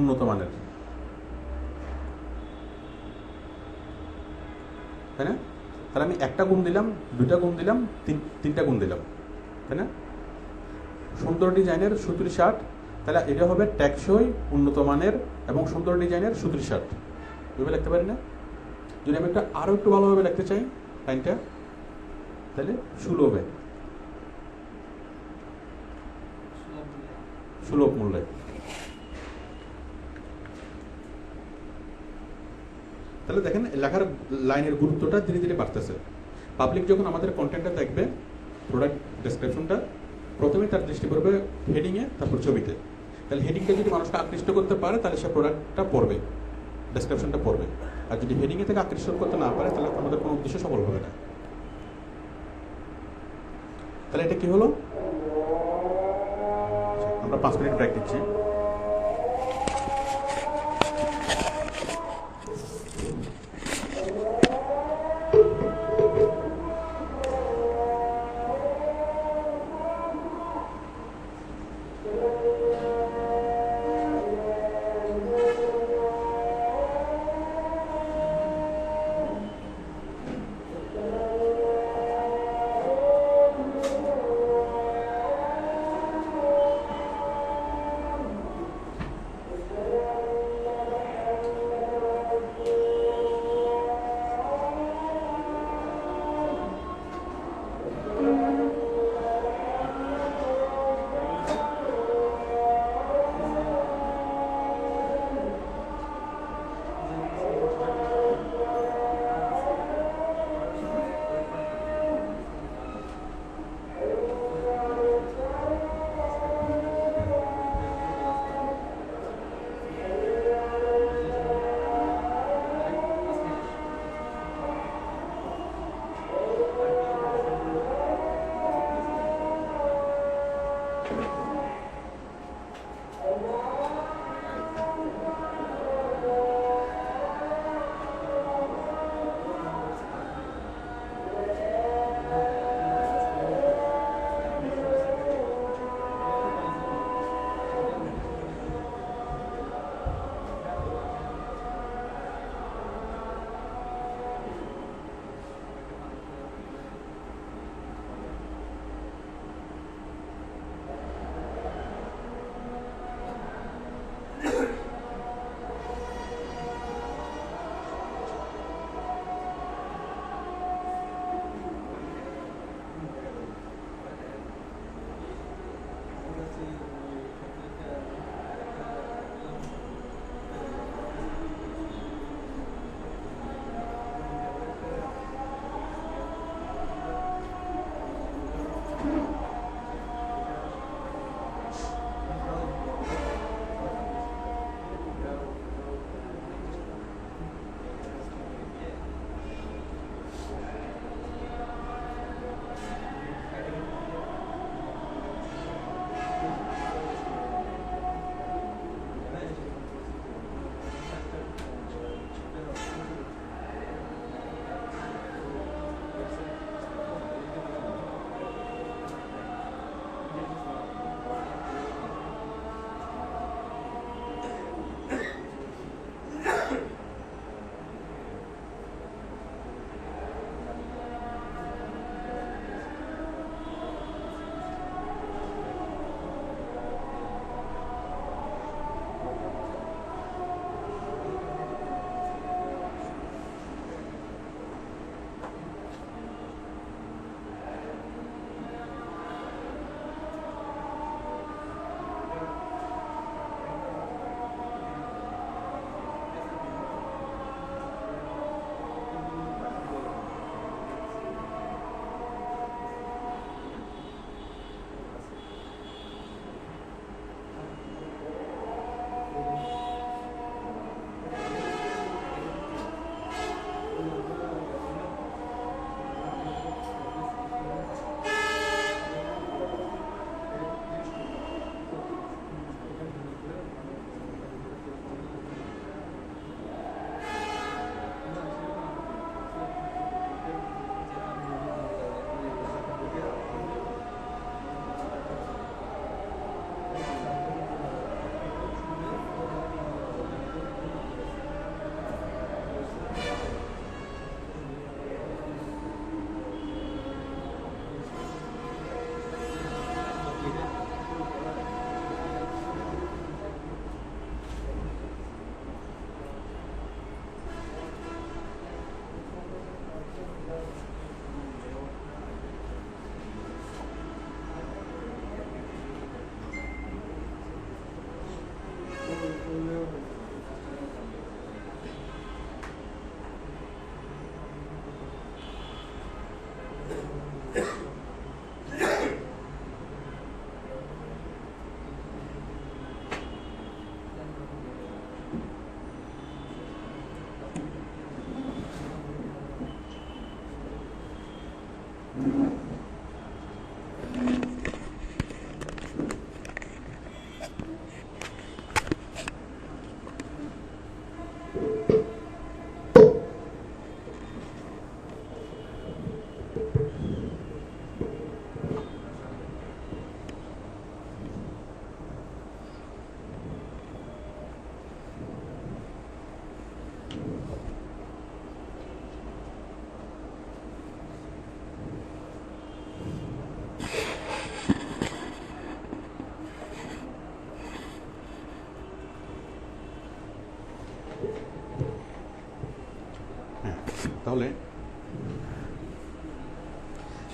Speaker 1: উন্নত মানের। তাই না? তাহলে আমি একটা গুণ দিলাম, দুইটা গুণ দিলাম, তিনটা গুণ দিলাম। তাই না? সুন্দর ডিজাইনের সুতির শার্ট, তাহলে এটা হবে টেকসই, উন্নত মানের এবং সুন্দর ডিজাইনের সুতির শার্ট। এভাবে লিখতে পারি না? যদি আমি আরো একটু ভালোভাবে লিখতে চাই লাইনটা, তাহলে সুলভে, সুলভ মূল্যে। তাহলে দেখেন লেখার লাইনের গুরুত্বটা ধীরে ধীরে বাড়তেছে। পাবলিক যখন আমাদের কন্টেন্টটা দেখবে, প্রোডাক্ট ডেসক্রিপশনটা, প্রথমে তার দৃষ্টি পড়বে হেডিংয়ে, তারপর ছবিতে। তাহলে হেডিংটা যদি মানুষকে আকৃষ্ট করতে পারে তাহলে সে প্রোডাক্টটা পড়বে, ডেসক্রিপশনটা পড়বে। আর যদি হেডিংয়ে থেকে আকৃষ্ট করতে না পারে তাহলে আমাদের কোনো উদ্দেশ্য সফল হবে না। তাহলে এটা কি হলো? আমরা 5 মিনিট ব্রেক দিচ্ছি।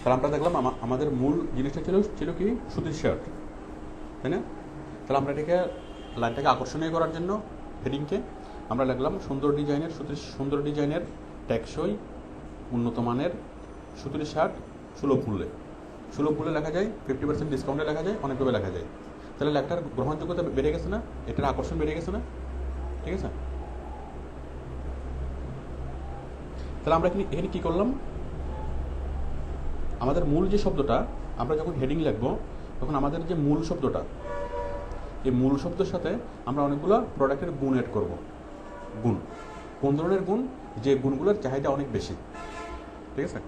Speaker 1: তাহলে আমরা দেখলাম আমাদের মূল জিনিসটা ছিল কি সুতির শার্ট, তাই না? তাহলে আমরা এটাকে লাইনটাকে আকর্ষণীয় করার জন্য হেডিংকে আমরা লিখলাম সুন্দর ডিজাইনের টেকসই উন্নত মানের সুতির শার্ট সুলভ মূল্যে লেখা যায়, 50% ডিসকাউন্টে লেখা যায়, অনেকভাবে লেখা যায়। তাহলে লেখাটার গ্রহণযোগ্যতা বেড়ে গেছে না, এটার আকর্ষণ বেড়ে গেছে না? ঠিক আছে, তাহলে আমরা এখানে কি করলাম, আমাদের মূল যে শব্দটা আমরা যখন হেডিং লিখবো তখন আমাদের যে মূল শব্দটা, এই মূল শব্দের সাথে আমরা অনেকগুলো প্রোডাক্টের গুণ অ্যাড করব। গুণ কোন ধরনের গুণ? যে গুণগুলোর চাহিদা অনেক বেশি। ঠিক আছে,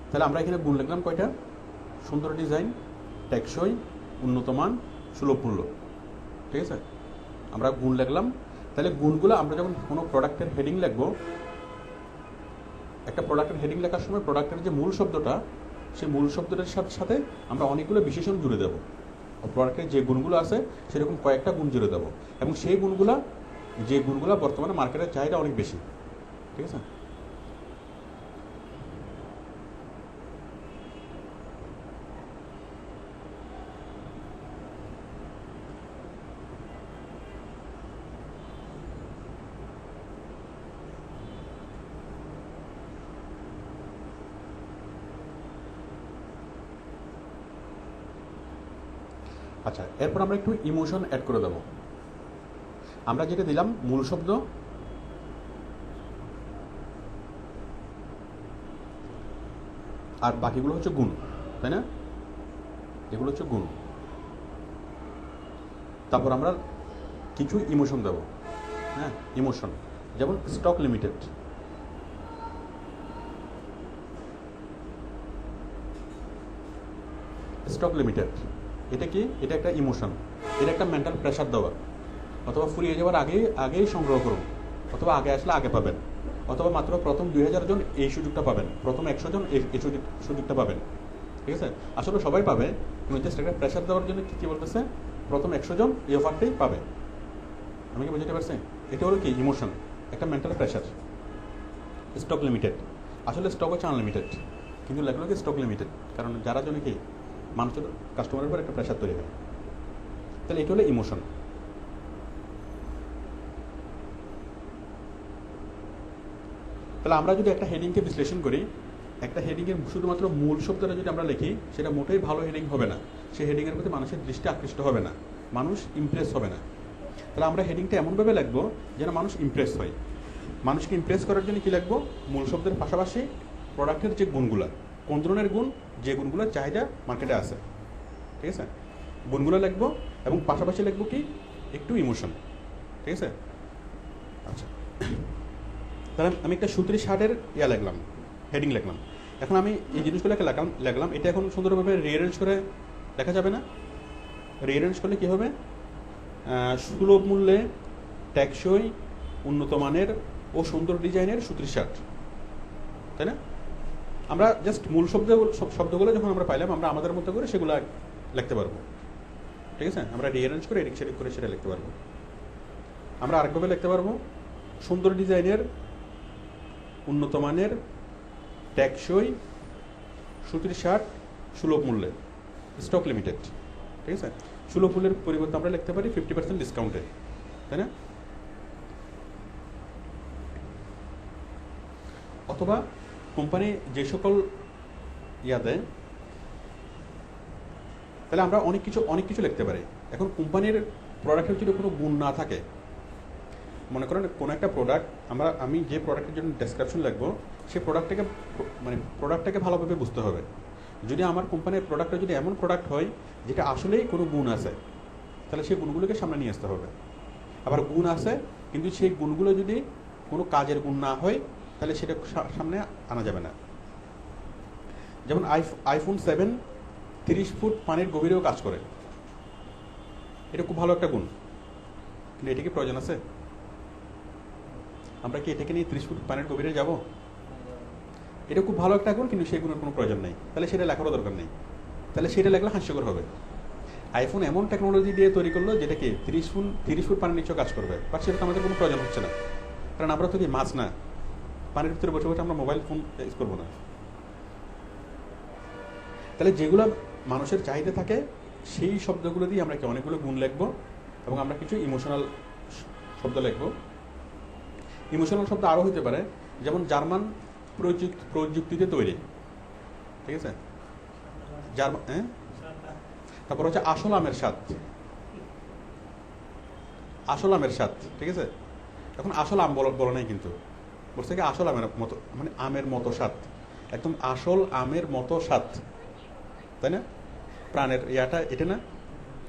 Speaker 1: তাহলে আমরা এখানে গুণ লিখলাম কয়টা? সুন্দর ডিজাইন, টেকসই, উন্নত মান, সুলভ মূল্য। ঠিক আছে, আমরা গুণ লিখলাম। তাহলে গুণগুলো আমরা যখন কোনো প্রোডাক্টের হেডিং লিখবো, একটা প্রোডাক্টের হেডিং লেখার সময় প্রোডাক্টের যে মূল শব্দটা, সেই মূল শব্দটার সাথে আমরা অনেকগুলো বিশেষণ জুড়ে দেবো। প্রোডাক্টের যে গুণগুলো আছে সেরকম কয়েকটা গুণ জুড়ে দেবো, এবং সেই গুণগুলো বর্তমানে মার্কেটের চাহিদা অনেক বেশি। ঠিক আছে, আচ্ছা, এরপর আমরা একটু ইমোশন অ্যাড করে দেবো। আমরা যেটা দিলাম মূল শব্দ, আর বাকিগুলো হচ্ছে গুণ, তাই না? এগুলো হচ্ছে গুণ। তারপর আমরা কিছু ইমোশন দেবো। হ্যাঁ, ইমোশন, যেমন স্টক লিমিটেড। স্টক লিমিটেড এটা কি? এটা একটা ইমোশন, এটা একটা মেন্টাল প্রেশার দেওয়া, অথবা ফুরিয়ে যাওয়ার আগেই সংগ্রহ করুন, অথবা আগে আসলে আগে পাবেন, অথবা মাত্র প্রথম 2000 জন এই সুযোগটা পাবেন, প্রথম 100 জন এই সুযোগটা পাবেন। ঠিক আছে, আসলে সবাই পাবে, কিন্তু জাস্ট একটা প্রেশার দেওয়ার জন্য কি বলতেছে, প্রথম 100 জন এই অফারটাই পাবে। আমি কি বুঝতে পারছি? এটা হলো কি ইমোশন, একটা মেন্টাল প্রেশার। স্টক লিমিটেড, আসলে স্টক হচ্ছে আনলিমিটেড, কিন্তু লেখলো কি স্টক লিমিটেড, কারণ যারা জন্য কি মানুষের কাস্টমারের উপর একটা প্রেশার তৈরি হয়। তাহলে এটা হলো ইমোশন। তাহলে আমরা যদি একটা হেডিংকে বিশ্লেষণ করি, একটা হেডিংয়ের শুধুমাত্র মূল শব্দটা যদি আমরা লিখি, সেটা মোটেই ভালো হেডিং হবে না। সেই হেডিংয়ের প্রতি মানুষের দৃষ্টি আকৃষ্ট হবে না, মানুষ ইমপ্রেস হবে না। তাহলে আমরা হেডিংটা এমনভাবে লিখবো যেন মানুষ ইমপ্রেস হয়। মানুষকে ইমপ্রেস করার জন্য কি লিখবো? মূল শব্দের পাশাপাশি প্রোডাক্টের যে গুণগুলো, কোন ধরনের গুণ, যে গুণগুলোর চাহিদা মার্কেটে আছে। ঠিক আছে, গুণগুলো লিখবো, এবং পাশাপাশি লিখবো কি একটু ইমোশন। ঠিক আছে, আচ্ছা, তাহলে আমি একটা সুতির শার্টের লিখলাম, হেডিং লিখলাম। এখন আমি এই জিনিসগুলোকে লিখলাম, এটা এখন সুন্দরভাবে রিঅ্যারেঞ্জ করে লেখা যাবে না? রিঅ্যারেঞ্জ করলে কী হবে? সুলভ মূল্যে, টেকসই, উন্নত মানের ও সুন্দর ডিজাইনের সুতির শার্ট, তাই না? আমরা জাস্ট মূল শব্দগুলো যখন আমরা পাইলাম, আমরা আমাদের মতো করে সেগুলো লিখতে পারবো। ঠিক আছে, আমরা রিঅ্যারেঞ্জ করে এডিট সেডিট করে সেটা লিখতে পারবো। আমরা আরেকভাবে লিখতে পারবো, সুন্দর ডিজাইনের, উন্নত মানের, টেকসই সুতির শার্ট সুলভ মূল্যে, স্টক লিমিটেড। ঠিক আছে, সুলভ মূল্যের পরিবর্তে আমরা লিখতে পারি 50% ডিসকাউন্টে, তাই না? অথবা কোম্পানি যে সকল দেয়, তাহলে আমরা অনেক কিছু লিখতে পারি। এখন কোম্পানির প্রোডাক্টের যদি কোনো গুণ না থাকে, মনে করেন কোনো একটা প্রোডাক্ট, আমি যে প্রোডাক্টের জন্য ডেসক্রিপশন লিখবো, সেই প্রোডাক্টটাকে ভালোভাবে বুঝতে হবে। যদি আমার কোম্পানির প্রোডাক্টটা যদি এমন প্রোডাক্ট হয় যেটা আসলেই কোনো গুণ আছে, তাহলে সেই গুণগুলোকে সামনে নিয়ে আসতে হবে। আবার গুণ আছে, কিন্তু সেই গুণগুলো যদি কোনো কাজের গুণ না হয়, তাহলে সেটা সামনে আনা যাবে না। যেমন আইফোন 7 30 ফুট পানির গভীরেও কাজ করে, এটা খুব ভালো একটা গুণ, কিন্তু এটা কি প্রয়োজন আছে? আমরা কি এটাকে নিয়ে 30 ফুট পানির গভীরে যাব? এটা খুব ভালো একটা গুণ, কিন্তু সেই গুণের কোনো প্রয়োজন নেই, তাহলে সেটা লেখারও দরকার নেই। তাহলে সেটা লেখলে হাস্যকর হবে। আইফোন এমন টেকনোলজি দিয়ে তৈরি করলো যেটাকে 30 ফুট পানির নিচেও কাজ করবে, বাট সেটা তো আমাদের কোনো প্রয়োজন হচ্ছে না, কারণ আমরা তো কি মাছ না, পানির ভিতরে বসে বসে আমরা মোবাইল ফোন ইউজ করবো না। তাহলে যেগুলো মানুষের চাহিদা থাকে সেই শব্দগুলো দিয়ে আমরা কি অনেকগুলো গুণ লিখবো এবং আমরা কিছু ইমোশনাল শব্দ লিখবো। ইমোশনাল শব্দ আরও হতে পারে, যেমন জার্মান প্রযুক্তিতে তৈরি, ঠিক আছে, জার্মান, হ্যাঁ, তারপর হচ্ছে আসল আমের স্বাদ, আসল আমের স্বাদ, ঠিক আছে। এখন আসল আম বলে নাই, কিন্তু বলছে কি আসল আমের মতো, মানে আমের মতো স্বাদ, একদম আসল আমের মতো স্বাদ, তাই না, প্রাণের ইয়াটা এটা না,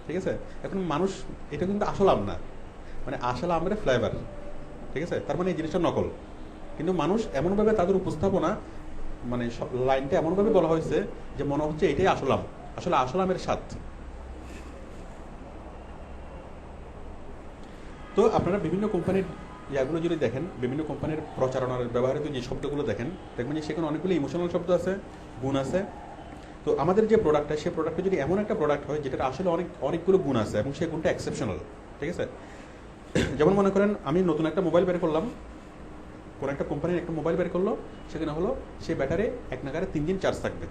Speaker 1: ঠিক আছে। এখন মানুষ এটা কিন্তু আসল আম না, মানে আসল আমের ফ্লেভার, ঠিক আছে, তার মানে এই জিনিসটা নকল, কিন্তু মানুষ এমনভাবে তাদের উপস্থাপনা, মানে লাইনটা এমনভাবে বলা হয়েছে যে মনে হচ্ছে এটাই আসল আম, আসলে আসল আমের স্বাদ। তো আপনারা বিভিন্ন কোম্পানির ইয়াগুলো যদি দেখেন, বিভিন্ন কোম্পানির প্রচারণার ব্যবহারিত যে শব্দগুলো দেখেন, দেখবেন যে সেখানে অনেকগুলো ইমোশনাল শব্দ আছে, গুণ আছে। তো আমাদের যে প্রোডাক্টটা, সেই প্রোডাক্টটা যদি এমন একটা প্রোডাক্ট হয় যেটার আসলে অনেকগুলো গুণ আছে এবং সেই গুণটা এক্সেপশনাল, ঠিক আছে। যেমন মনে করেন আমি নতুন একটা মোবাইল বের করলাম, কোনো একটা কোম্পানির একটা মোবাইল বের করলো, সেখানে হলো সেই ব্যাটারি এক নাগারে 3 দিন চার্জ থাকবে,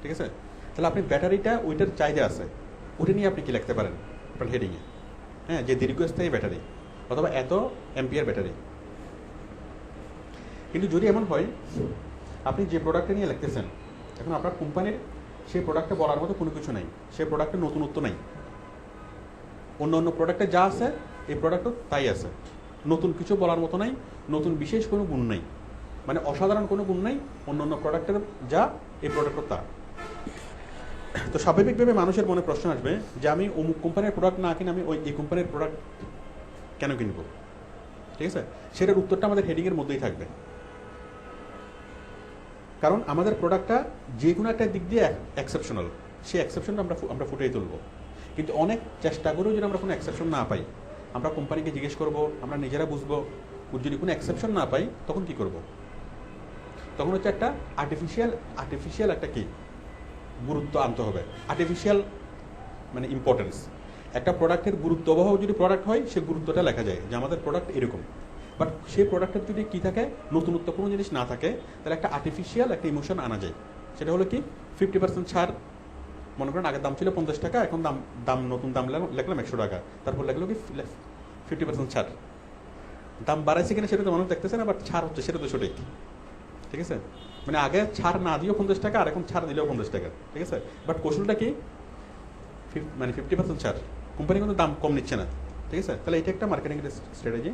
Speaker 1: ঠিক আছে। তাহলে আপনি ব্যাটারিটা ওইটার চাহিদা আছে, ওটা নিয়ে আপনি কি লিখতে পারেন আপনার হেডিংয়ে, হ্যাঁ, যে দীর্ঘস্থায়ী ব্যাটারি অথবা এত এম্পিয়ার ব্যাটারি। কিন্তু যদি এমন হয় আপনি যে প্রোডাক্টটা নিয়ে লিখতেছেন, এখন আপনার কোম্পানির সেই প্রোডাক্টটা বলার মতো কোনো কিছু নাই, সেই প্রোডাক্টের নতুনত্ব নাই, অন্য প্রোডাক্টে যা আছে এই প্রোডাক্টও তাই আছে, নতুন কিছু বলার মতো নাই, নতুন বিশেষ কোনো গুণ নাই, মানে অসাধারণ কোনো গুণ নাই, অন্য প্রোডাক্টের যা এই প্রোডাক্টও তা। তো স্বাভাবিকভাবে মানুষের মনে প্রশ্ন আসবে যে আমি অমুক কোম্পানির প্রোডাক্ট না কিনে আমি এই কোম্পানির প্রোডাক্ট কেন কিনবো, ঠিক আছে। সেটার উত্তরটা আমাদের হেডিংয়ের মধ্যেই থাকবে, কারণ আমাদের প্রোডাক্টটা যে কোনো একটা দিক দিয়ে এক্সেপশনাল, সেই এক্সেপশনটা আমরা ফুটিয়ে তুলবো। কিন্তু অনেক চেষ্টা করেও যদি আমরা কোনো এক্সেপশন না পাই, আমরা কোম্পানিকে জিজ্ঞেস করব, আমরা নিজেরা বুঝবো, যদি কোনো এক্সেপশন না পাই তখন কি করব, তখন হচ্ছে একটা আর্টিফিশিয়াল একটা কি গুরুত্ব আনতে হবে, আর্টিফিশিয়াল মানে ইম্পর্টেন্স। একটা প্রোডাক্টের গুরুত্ববহ যদি প্রোডাক্ট হয়, সে গুরুত্বটা লেখা যায় যে আমাদের প্রোডাক্ট এরকম, বাট সেই প্রোডাক্টের যদি কি থাকে, নতুনত্ব কোনো জিনিস না থাকে, তাহলে একটা আর্টিফিশিয়াল একটা ইমোশন আনা যায়। সেটা হলো কি 50% ছাড়, মনে করেন আগের দাম ছিল 50 টাকা, এখন নতুন দাম লিখলাম 100 টাকা, তারপর লাগলো কি 50% ছাড়। দাম বাড়াইছে কিনা সেটা তো মানুষ দেখতেছে না, বাট ছাড় হচ্ছে সেটা তো সঠিক, ঠিক আছে। মানে আগে ছাড় না দিয়েও 50 টাকা, আর এখন ছাড় দিলেও 50 টাকা, ঠিক আছে, বাট কৌশলটা কি, মানে 50% ছাড়, কোম্পানি কিন্তু দাম কম নিচ্ছে না, ঠিক আছে। তাহলে এটা একটা মার্কেটিং স্ট্র্যাটেজি।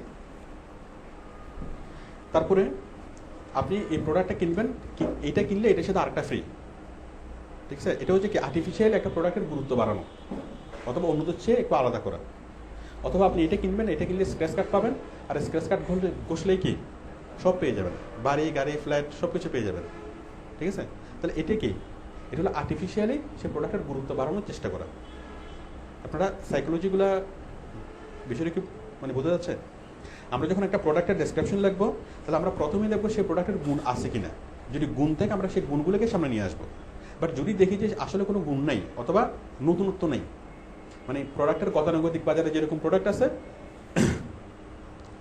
Speaker 1: তারপরে আপনি এই প্রোডাক্টটা কিনবেন, এইটা কিনলে এটার সাথে আরেকটা ফ্রি, ঠিক আছে। এটা হচ্ছে কি আর্টিফিশিয়াল একটা প্রোডাক্টের গুরুত্ব বাড়ানো, অথবা অন্যদের চেয়ে একটু আলাদা করা। অথবা আপনি এটা কিনবেন, এটা কিনলে স্ক্র্যাচ কার্ড পাবেন, আর স্ক্র্যাচ কার্ড ঘষলেই কি সব পেয়ে যাবেন, বাড়ি গাড়ি ফ্ল্যাট সব কিছু পেয়ে যাবেন, ঠিক আছে। তাহলে এটা কি, এটা হলো আর্টিফিশিয়ালি সে প্রোডাক্টের গুরুত্ব বাড়ানোর চেষ্টা করা। আপনারা সাইকোলজিগুলা বিষয়টা কি মানে বোঝা যাচ্ছে? আমরা যখন একটা প্রোডাক্টের ডেসক্রিপশন লিখবো, তাহলে আমরা প্রথমেই দেখবো সেই প্রোডাক্টের গুণ আছে কিনা, যদি গুণ থাকে আমরা সেই গুণগুলোকে সামনে নিয়ে আসবো। বাট যদি দেখি যে আসলে কোনো গুণ নাই অথবা নতুনত্ব নেই, মানে প্রোডাক্টের গতানুগতিক বাজারে যেরকম প্রোডাক্ট আছে,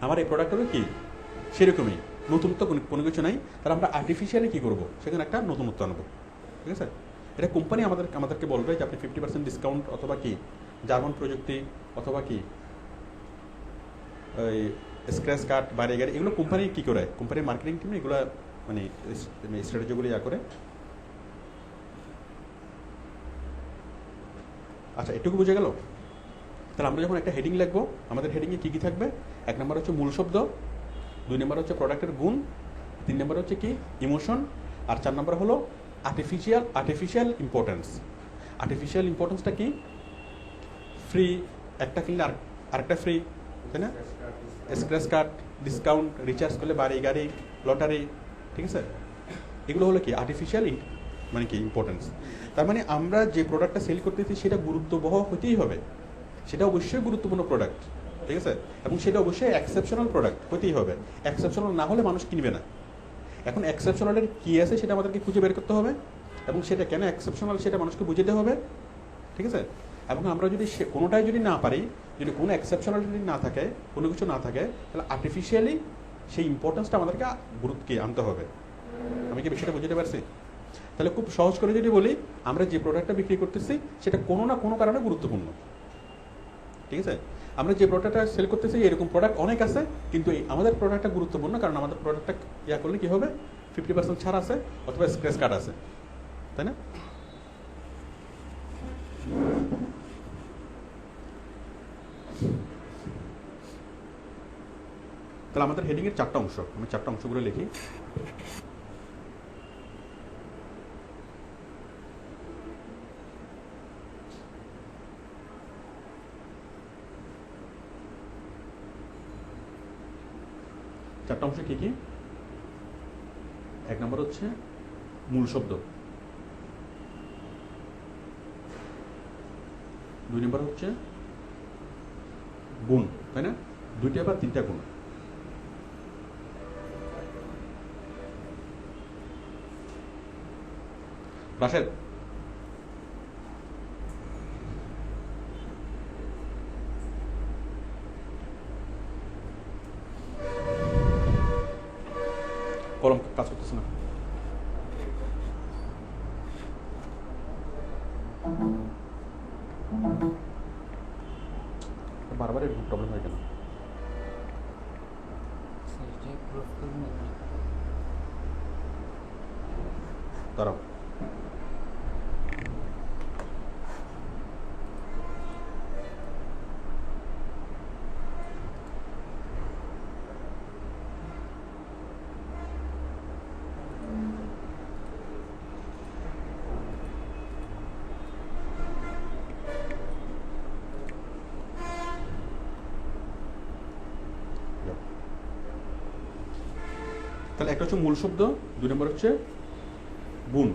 Speaker 1: আমার এই প্রোডাক্টেরও কি সেরকমই, নতুনত্ব কোনো কিছু নাই, তাহলে আমরা আর্টিফিশিয়ালি কী করবো, সেখানে একটা নতুনত্ব আনবো, ঠিক আছে। এটা কোম্পানি আমাদেরকে বলবে যে আপনি 50% ডিসকাউন্ট, অথবা কি জার্মান প্রযুক্তি, অথবা কি ওই স্ক্র্যাচ কার্ড, বাড়ি গাড়ি, এগুলো কোম্পানি কী করে, কোম্পানির মার্কেটিং টিম এগুলো মানে স্ট্র্যাটেজিগুলো ইয়া করে। আচ্ছা, এটুকু বুঝে গেল? তাহলে আমরা যখন একটা হেডিং লিখবো, আমাদের হেডিংয়ে কী কী থাকবে? 1 নম্বর হচ্ছে মূল শব্দ, 2 নম্বর হচ্ছে প্রোডাক্টের গুণ, 3 নম্বর হচ্ছে কি ইমোশন, আর 4 নম্বর হলো আর্টিফিশিয়াল ইম্পর্টেন্স। আর্টিফিশিয়াল ইম্পর্টেন্সটা কি? ফ্রি, একটা কিনলে আরেকটা ফ্রি, তাই না? স্ক্র্যাচ কার্ড, ডিসকাউন্ট, রিচার্জ করলে বাড়ি গাড়ি, লটারি, ঠিক আছে। এগুলো হলো কি আর্টিফিশিয়াল মানে কি ইম্পর্টেন্স। তার মানে আমরা যে প্রোডাক্টটা সেল করতেছি সেটা গুরুত্ববহ হতেই হবে, সেটা অবশ্যই গুরুত্বপূর্ণ প্রোডাক্ট, ঠিক আছে, এবং সেটা অবশ্যই এক্সেপশনাল প্রোডাক্ট হতেই হবে। এক্সেপশনাল না হলে মানুষ কিনবে না। এখন এক্সেপশনালের কী আছে সেটা আমাদেরকে খুঁজে বের করতে হবে, এবং সেটা কেন এক্সেপশনাল সেটা মানুষকে বুঝে দিতে হবে, ঠিক আছে? এবং আমরা যদি কোনোটাই যদি না পারি, যদি কোনো এক্সেপশনাল যদি না থাকে, কোনো কিছু না থাকে, তাহলে আর্টিফিশিয়ালি সেই ইম্পর্টেন্সটা আমাদেরকে গুরুত্বকে আনতে হবে। আমি কি বিষয়টা বুঝতে পারছি? তাহলে খুব সহজ করে যদি বলি, আমরা যে প্রোডাক্টটা বিক্রি করতেছি সেটা কোনো না কোনো কারণে গুরুত্বপূর্ণ। ঠিক আছে? আমরা যে প্রোডাক্টটা সেল করতেছি এরকম প্রোডাক্ট অনেক আছে, কিন্তু আমাদের প্রোডাক্টটা গুরুত্বপূর্ণ কারণ আমাদের প্রোডাক্টটা ইয়া করলে কি হবে, 50% ছাড় আছে অথবা স্ক্র্যাচ কার্ড আছে, তাই না? তাহলে আমাদের হেডিং এর 4টা অংশ, আমি 4টা অংশগুলো লিখি। চারটা অংশ কি কি? 1 নম্বর হচ্ছে মূল শব্দ, 2 নম্বর হচ্ছে গুণ, তাই না? 2টা বা 3টা গুণ। রাশেদ, কলম কাজ করতেছে না। বারবার এরকম প্রবলেম হয় কেন? দাঁড়াও, তাহলে একটা হচ্ছে মূল শব্দ, 2 নম্বর হচ্ছে গুণ,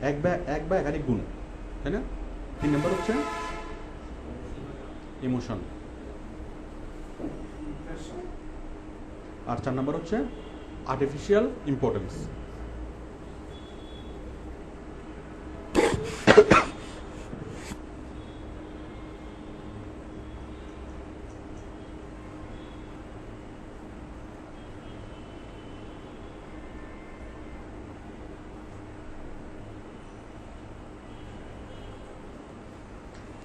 Speaker 1: এক বা একাধিক গুণ, তাই না? 3 নম্বর হচ্ছে ইমোশন, আর 4 নম্বর হচ্ছে আর্টিফিশিয়াল ইম্পর্টেন্স।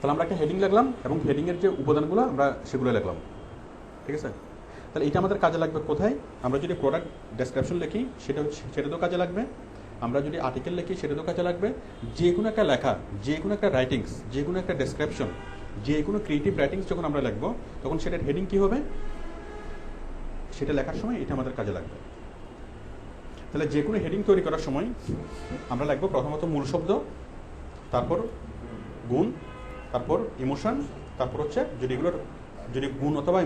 Speaker 1: তাহলে আমরা একটা হেডিং লিখলাম এবং হেডিংয়ের যে উপাদানগুলো আমরা সেগুলো লিখলাম, ঠিক আছে? তাহলে এটা আমাদের কাজে লাগবে কোথায়? আমরা যদি প্রোডাক্ট ডেসক্রিপশন লিখি সেটাতেও কাজে লাগবে, আমরা যদি আর্টিকেল লিখি সেটাতেও কাজে লাগবে। যে কোনো একটা লেখা, যে কোনো একটা রাইটিংস, যে কোনো একটা ডেসক্রিপশন, যে কোনো ক্রিয়েটিভ রাইটিংস যখন আমরা লিখবো তখন সেটার হেডিং কী হবে, সেটা লেখার সময় এটা আমাদের কাজে লাগবে। তাহলে যে কোনো হেডিং তৈরি করার সময় আমরা লিখবো প্রথমত মূল শব্দ, তারপর গুণ, তারপর ইমোশন, তারপর হচ্ছে যদি এগুলোর যদি গুণ অথবা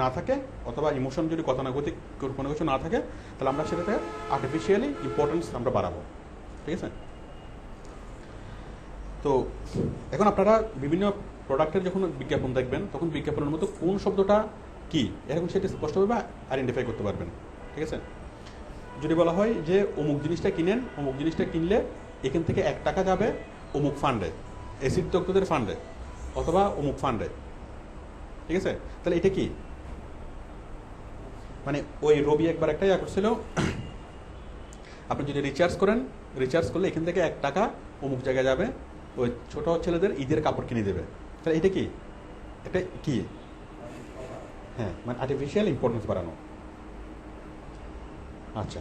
Speaker 1: না থাকে অথবা ইমোশন যদি গতানুগতিক কোনো কিছু না থাকে তাহলে আমরা সেটাতে আর্টিফিশিয়ালি ইম্পর্টেন্স আমরা বাড়াবো, ঠিক আছে? তো এখন আপনারা বিভিন্ন প্রোডাক্টের যখন বিজ্ঞাপন দেখবেন তখন বিজ্ঞাপনের মতো কোন শব্দটা কি এরকম সেটা স্পষ্টভাবে আইডেন্টিফাই করতে পারবেন, ঠিক আছে? যদি বলা হয় যে অমুক জিনিসটা কিনেন, অমুক জিনিসটা কিনলে এখান থেকে 1 টাকা যাবে অমুক ফান্ডে, অ্যাসিড দগ্ধদের ফান্ডে অথবা অমুক ফান্ডে, ঠিক আছে? তাহলে এটা কি? মানে ওই রবি একবার একটা ইয়া করছিল, আপনি যদি রিচার্জ করেন, রিচার্জ করলে এখান থেকে 1 টাকা অমুক জায়গায় যাবে, ওই ছোট ছেলেদের ঈদের কাপড় কিনে দেবে। তাহলে এটা কি? এটা কি? হ্যাঁ, মানে আর্টিফিশিয়াল ইম্পর্টেন্স বাড়ানো। আচ্ছা,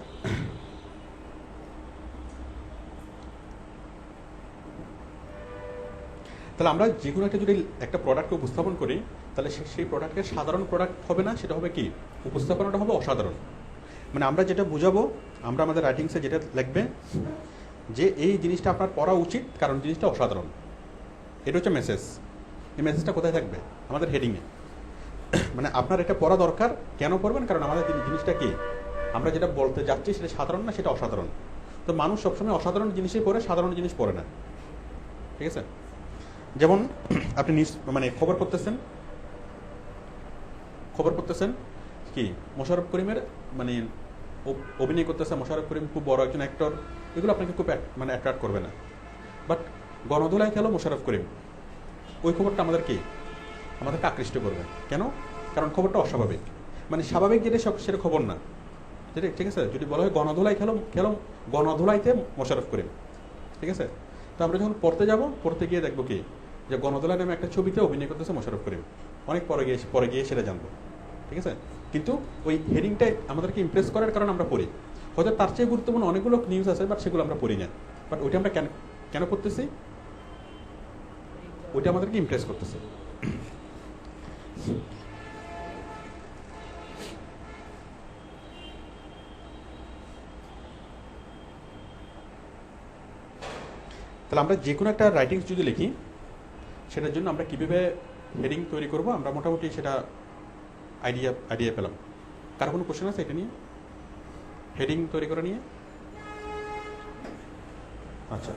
Speaker 1: তাহলে আমরা যে কোনো একটা যদি একটা প্রোডাক্টকে উপস্থাপন করি তাহলে সেই প্রোডাক্টের সাধারণ প্রোডাক্ট হবে না, সেটা হবে কি? উপস্থাপনাটা হবে অসাধারণ। মানে আমরা যেটা বুঝাবো, আমরা আমাদের রাইটিংসে যেটা লিখবে যে এই জিনিসটা আপনার পড়া উচিত কারণ জিনিসটা অসাধারণ, এটা হচ্ছে মেসেজ। এই মেসেজটা কোথায় থাকবে? আমাদের হেডিংয়ে। মানে আপনার এটা পড়া দরকার, কেন পড়বেন? কারণ আমাদের জিনিসটা কি, আমরা যেটা বলতে যাচ্ছি সেটা সাধারণ না, সেটা অসাধারণ। তো মানুষ সবসময় অসাধারণ জিনিসই পড়ে, সাধারণ জিনিস পড়ে না, ঠিক আছে? যেমন আপনি মানে খবর পড়তেছেন কি মোশাররফ করিমের মানে অভিনয় করতেছে, মোশাররফ করিম খুব বড় একজন অ্যাক্টর, এগুলো আপনাকে খুব মানে অ্যাট্রাক্ট করবে না। বাট গণধোলাই খেলো মোশাররফ করিম, ওই খবরটা আমাদেরকে আকৃষ্ট করবে। কেন? কারণ খবরটা অস্বাভাবিক, মানে স্বাভাবিক যেটা সেটা খবর না, ঠিক আছে? যদি বলা হয় গণধোলাই খেলো গণধোলাইতে মোশাররফ করিম, ঠিক আছে? তো আমরা যখন পড়তে গিয়ে দেখবো কি যে গণধোলাই নামে একটা ছবিতে অভিনয় করতেছে মোশাররফ করিম, অনেক পরে গিয়ে সেটা জানবো, ঠিক আছে? কিন্তু ওই হেডিংটাই আমাদেরকে ইমপ্রেস করার কারণে আমরা পড়ি। হয়তো তার চেয়ে গুরুত্বপূর্ণ অনেকগুলো নিউজ আছে, বাট সেগুলো আমরা পড়ি না। বাট ওইটা আমরা কেন পড়তেছি? ওইটা আমাদেরকে ইমপ্রেস করতেছে। তাহলে আমরা যে কোনো একটা রাইটিংস যদি লিখি, সেটার জন্য আমরা কীভাবে হেডিং তৈরি করব, আমরা মোটামুটি সেটা আইডিয়া পেলাম। কার কোনো কোশ্চেন আছে এটা নিয়ে, হেডিং তৈরি করা নিয়ে? আচ্ছা,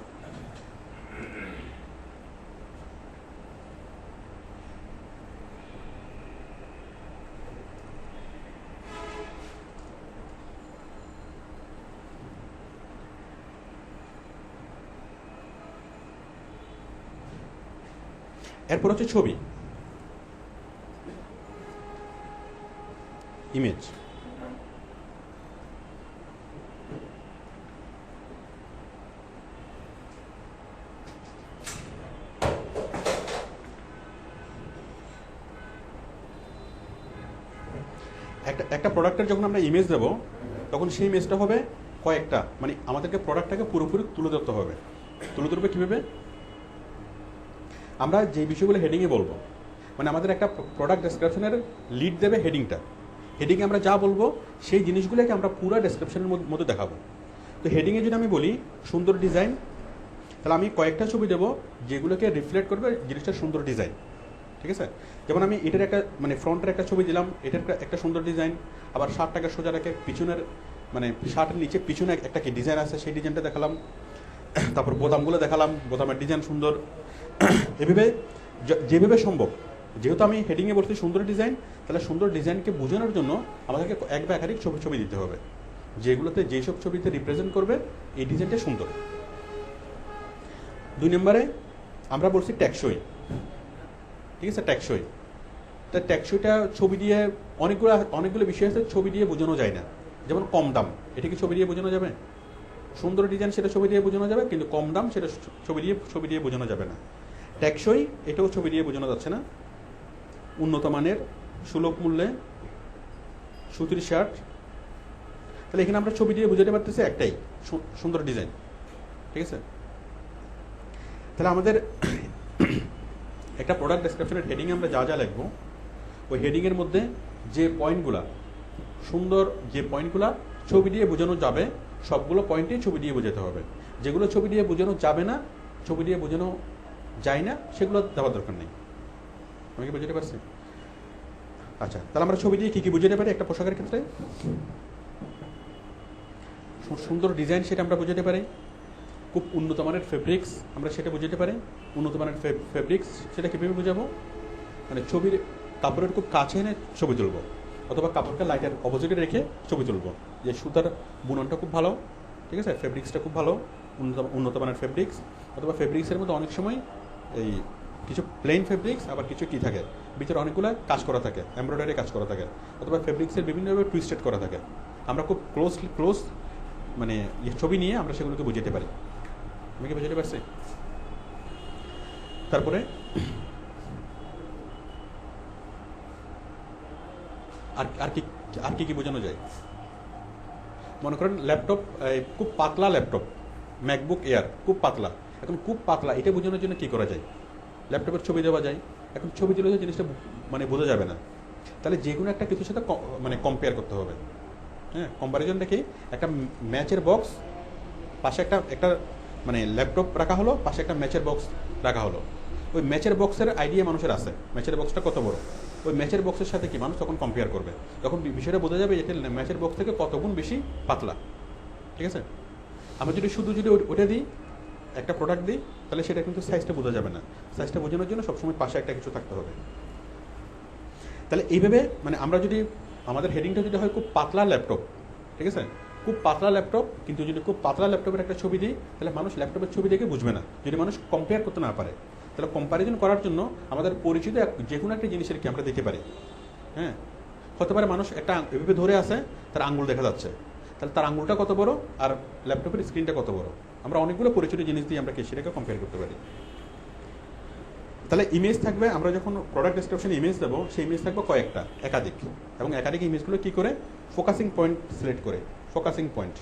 Speaker 1: এরপর হচ্ছে ছবি, ইমেজ। একটা প্রোডাক্টের যখন আমরা ইমেজ দেব, তখন সেই ইমেজটা হবে কয়েকটা, মানে আমাদেরকে প্রোডাক্টটাকে পুরোপুরি তুলে ধরতে হবে। তুলে ধরবে কীভাবে? আমরা যে বিষয়গুলো হেডিংয়ে বলবো, মানে আমাদের একটা প্রোডাক্ট ডেসক্রিপশনের লিড দেবে হেডিংটা। হেডিংয়ে আমরা যা বলবো সেই জিনিসগুলোকে আমরা পুরো ডেসক্রিপশনের মধ্যে দেখাবো। তো হেডিংয়ে যদি আমি বলি সুন্দর ডিজাইন, তাহলে আমি কয়েকটা ছবি দেবো যেগুলোকে রিফ্লেক্ট করবে জিনিসটার সুন্দর ডিজাইন, ঠিক আছে? যেমন আমি এটার একটা মানে ফ্রন্টের একটা ছবি দিলাম, এটার একটা সুন্দর ডিজাইন। আবার শার্টটাকে সোজা রেখে পিছনের মানে শার্টের নিচে পিছনে একটা কি ডিজাইন আছে সেই ডিজাইনটা দেখালাম। তারপর বোতামগুলো দেখালাম, বোতামের ডিজাইন সুন্দর। এভাবে যেভাবে সম্ভব, যেহেতু আমি হেডিংয়ে বলছি সুন্দর ডিজাইন, তাহলে সুন্দর ডিজাইনকে বোঝানোর জন্য আমাদেরকে এক বা একাধিক ছবি দিতে হবে, যেগুলোতে যেসব ছবিতে রিপ্রেজেন্ট করবে এই ডিজাইনটা সুন্দর। 2 নম্বরে আমরা বলছি টেকসই, ঠিক আছে? টেকসই, তা টেকসইটা ছবি দিয়ে অনেকগুলো বিষয় আছে ছবি দিয়ে বোঝানো যায় না। যেমন কম দাম, এটা কি ছবি দিয়ে বোঝানো যাবে? সুন্দর ডিজাইন সেটা ছবি দিয়ে বোঝানো যাবে, কিন্তু কম দাম সেটা ছবি দিয়ে বোঝানো যাবে না। টেকসই এটাও ছবি দিয়ে বোঝানো যাচ্ছে না। উন্নত মানের, সুলভ মূল্যে, সুতির শার্ট, তাহলে এখানে আমরা ছবি দিয়ে বোঝাতে পারতেছি একটাই, সুন্দর ডিজাইন, ঠিক আছে? তাহলে আমাদের একটা প্রোডাক্ট ডেসক্রিপশনের হেডিংয়ে আমরা যা লিখবো, ওই হেডিংয়ের মধ্যে যে পয়েন্টগুলা সুন্দর, যে পয়েন্টগুলা ছবি দিয়ে বোঝানো যাবে, সবগুলো পয়েন্টেই ছবি দিয়ে বোঝাতে হবে। যেগুলো ছবি দিয়ে বোঝানো যাবে না, ছবি দিয়ে বোঝানো যায় না, সেগুলো দেওয়ার দরকার নেই। আমি কি বুঝতে পারছি? আচ্ছা, তাহলে আমরা ছবি দিয়ে কী বুঝাতে পারি একটা পোশাকের ক্ষেত্রে? সুন্দর ডিজাইন সেটা আমরা বুঝাতে পারি। খুব উন্নত মানের ফেব্রিক্স আমরা সেটা বুঝাতে পারি। উন্নত মানের ফেব্রিক্স সেটা কীভাবে বোঝাবো? মানে ছবির কাপড়ের খুব কাছে এনে ছবি তুলবো, অথবা কাপড়কে লাইটের অপোজিটে রেখে ছবি তুলবো যে সুতার বুননটা খুব ভালো, ঠিক আছে? ফেব্রিক্সটা খুব ভালো, উন্নত মানের ফেব্রিক্স। অথবা ফেব্রিক্সের মধ্যে অনেক সময় এই কিছু প্লেন ফেব্রিক্স, আবার কিছু কী থাকে ভিতরে অনেকগুলো কাজ করা থাকে, এমব্রয়ডারি কাজ করা থাকে, অথবা ফেব্রিক্সের বিভিন্নভাবে টুইস্টেড করা থাকে। আমরা খুব ক্লোজ মানে ছবি নিয়ে আমরা সেগুলোকে বুঝাতে পারি। আমি কি বুঝাতে পারছি? তারপরে আর কি বোঝানো যায়? মনে করেন ল্যাপটপ, খুব পাতলা ল্যাপটপ, ম্যাকবুক এয়ার খুব পাতলা। এখন খুব পাতলা এটা বোঝানোর জন্য কী করা যায়? ল্যাপটপের ছবি দেওয়া যায়। এখন ছবি দিলে জিনিসটা মানে বোঝা যাবে না, তাহলে যে কোনো একটা কিছুর সাথে মানে কম্পেয়ার করতে হবে। হ্যাঁ, কম্প্যারিজনটা কি? একটা ম্যাচের বক্স, পাশে একটা মানে ল্যাপটপ রাখা হলো, পাশে একটা ম্যাচের বক্স রাখা হলো। ওই ম্যাচের বক্সের আইডিয়া মানুষের আছে, ম্যাচের বক্সটা কত বড়, ওই ম্যাচের বক্সের সাথে কি মানুষ তখন কম্পেয়ার করবে, তখন বিষয়টা বোঝা যাবে এটা ম্যাচের বক্স থেকে কত গুণ বেশি পাতলা, ঠিক আছে? আমরা যদি শুধু ওটা দিই, একটা প্রোডাক্ট দিই, তাহলে সেটা কিন্তু সাইজটা বোঝা যাবে না। সাইজটা বোঝানোর জন্য সবসময় পাশে একটা কিছু থাকতে হবে। তাহলে এইভাবে মানে আমরা যদি আমাদের হেডিংটা যদি হয় খুব পাতলা ল্যাপটপ, ঠিক আছে, খুব পাতলা ল্যাপটপ, কিন্তু যদি খুব পাতলা ল্যাপটপের একটা ছবি দিই তাহলে মানুষ ল্যাপটপের ছবি দেখে বুঝবে না, যদি মানুষ কম্পেয়ার করতে না পারে। তাহলে কম্প্যারিজন করার জন্য আমাদের পরিচিত যে কোনো একটা জিনিসের কি আমরা দিতে পারি। হ্যাঁ, হতে পারে মানুষ একটা এভাবে ধরে আছে, তার আঙুল দেখা যাচ্ছে, তাহলে তার আঙুলটা কত বড় আর ল্যাপটপের স্ক্রিনটা কত বড়, আমরা অনেকগুলো পরিচিত জিনিস দিয়ে আমরা কি সেটাকে কম্পেয়ার করতে পারি। তাহলে ইমেজ থাকবে, আমরা যখন প্রোডাক্ট ডেসক্রিপশনে ইমেজ দেবো সেই ইমেজ থাকবে কয়েকটা, একাধিক, এবং একাধিক ইমেজগুলো কি করে ফোকাসিং পয়েন্ট সিলেক্ট করে, ফোকাসিং পয়েন্ট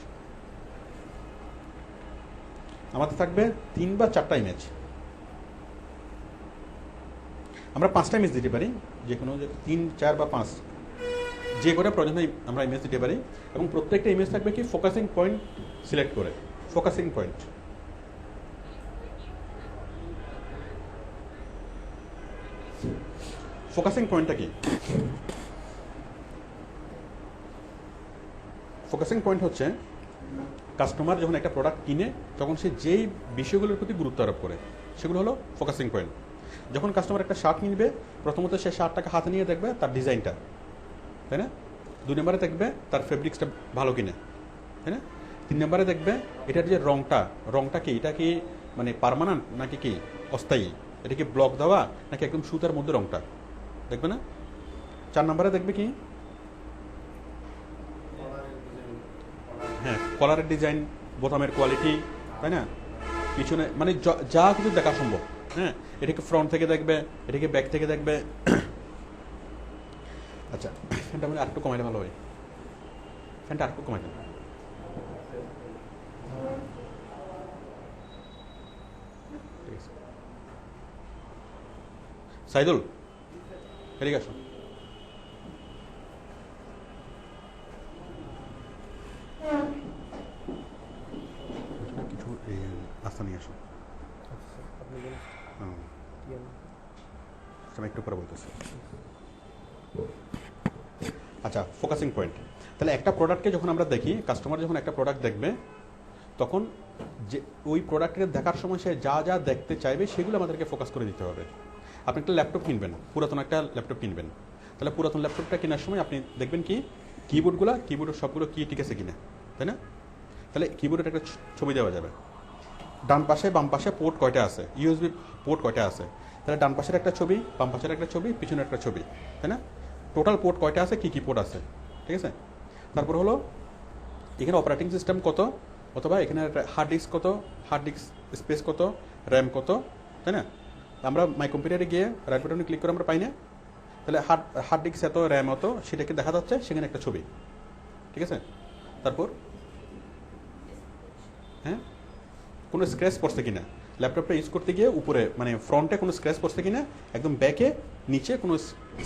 Speaker 1: আমাদের থাকবে 3 বা 4টা ইমেজ, আমরা 5টা ইমেজ দিতে পারি, যে কোনো 3, 4 বা 5 যে করে প্রয়োজন আমরা ইমেজ দিতে পারি, এবং প্রত্যেকটা ইমেজ থাকবে কি ফোকাসিং পয়েন্ট সিলেক্ট করে, ফোকাসিং পয়েন্ট। ফোকাসিং পয়েন্টটা কি? ফোকাসিং পয়েন্ট হচ্ছে কাস্টমার যখন একটা প্রোডাক্ট কিনে তখন সে যেই বিষয়গুলোর প্রতি গুরুত্ব আরোপ করে সেগুলো হলো ফোকাসিং পয়েন্ট। যখন কাস্টমার একটা শার্ট কিনবে, প্রথমত সে শার্টটাকে হাতে নিয়ে দেখবে তার ডিজাইনটা, তাই না? 2 নম্বরে দেখবে তার ফেব্রিক্সটা ভালো কিনা, তাই না? 3 নম্বরে দেখবে এটার যে রংটা কি, এটা কি মানে পার্মানেন্ট নাকি কি অস্থায়ী, এটা কি ব্লক দেওয়া নাকি একদম সুতার মধ্যে রংটা দেখবে না? 4 নম্বরে দেখবে কি, হ্যাঁ, কলারের ডিজাইন, বোতামের কোয়ালিটি, তাই না? পিছনে মানে যা কিছু দেখা সম্ভব। হ্যাঁ, এটাকে ফ্রন্ট থেকে দেখবে, এটাকে ব্যাক থেকে দেখবে। আচ্ছা, ফ্যানটা মানে আরেকটু কমাইলে ভালো হয়, ফ্যানটা আরেকটু কমাই দেন। সাইদুল, এদিকে আসো। কিছু আস্তা নিয়ে আসো, একটু পরে বলতেছি। আচ্ছা, ফোকাসিং পয়েন্ট। তাহলে একটা প্রোডাক্টকে যখন আমরা দেখি, কাস্টমার যখন একটা প্রোডাক্ট দেখবে তখন যে ওই প্রোডাক্টকে দেখার সময় সে যা যা দেখতে চাইবে সেগুলো আমাদেরকে ফোকাস করে দিতে হবে। আপনি একটা ল্যাপটপ কিনবেন, পুরাতন একটা ল্যাপটপ কিনবেন, তাহলে পুরাতন ল্যাপটপটা কেনার সময় আপনি দেখবেন কি কিবোর্ডের সবগুলো কি ঠিক আছে কিনা, তাই না? তাহলে কিবোর্ডের একটা ছবি দেওয়া যাবে, ডান পাশে বাম পাশে পোর্ট কয়টা আছে, ইউএসবি পোর্ট কয়টা আছে, তাহলে ডান পাশের একটা ছবি, বাম পাশের একটা ছবি, পিছনের একটা ছবি, তাই না? টোটাল পোর্ট কয়টা আছে, কি পোর্ট আছে, ঠিক আছে? তারপর হলো এখানে অপারেটিং সিস্টেম কত, অথবা এখানে হার্ড ডিস্ক কত, হার্ড ডিস্ক স্পেস কত, র্যাম কত, তাই না? আমরা মাই কম্পিউটারে গিয়ে রাইট বাটনে ক্লিক করে আমরা পাই না, তাহলে হার্ড ডিস্ক এত, র্যাম অত, সেটাকে দেখা যাচ্ছে সেখানে একটা ছবি, ঠিক আছে? তারপর হ্যাঁ, কোনো স্ক্র্যাচ পড়ছে কিনা, ল্যাপটপটা ইউজ করতে গিয়ে উপরে মানে ফ্রন্টে কোনো স্ক্র্যাচ পড়ছে কিনা, একদম ব্যাকে নিচে কোনো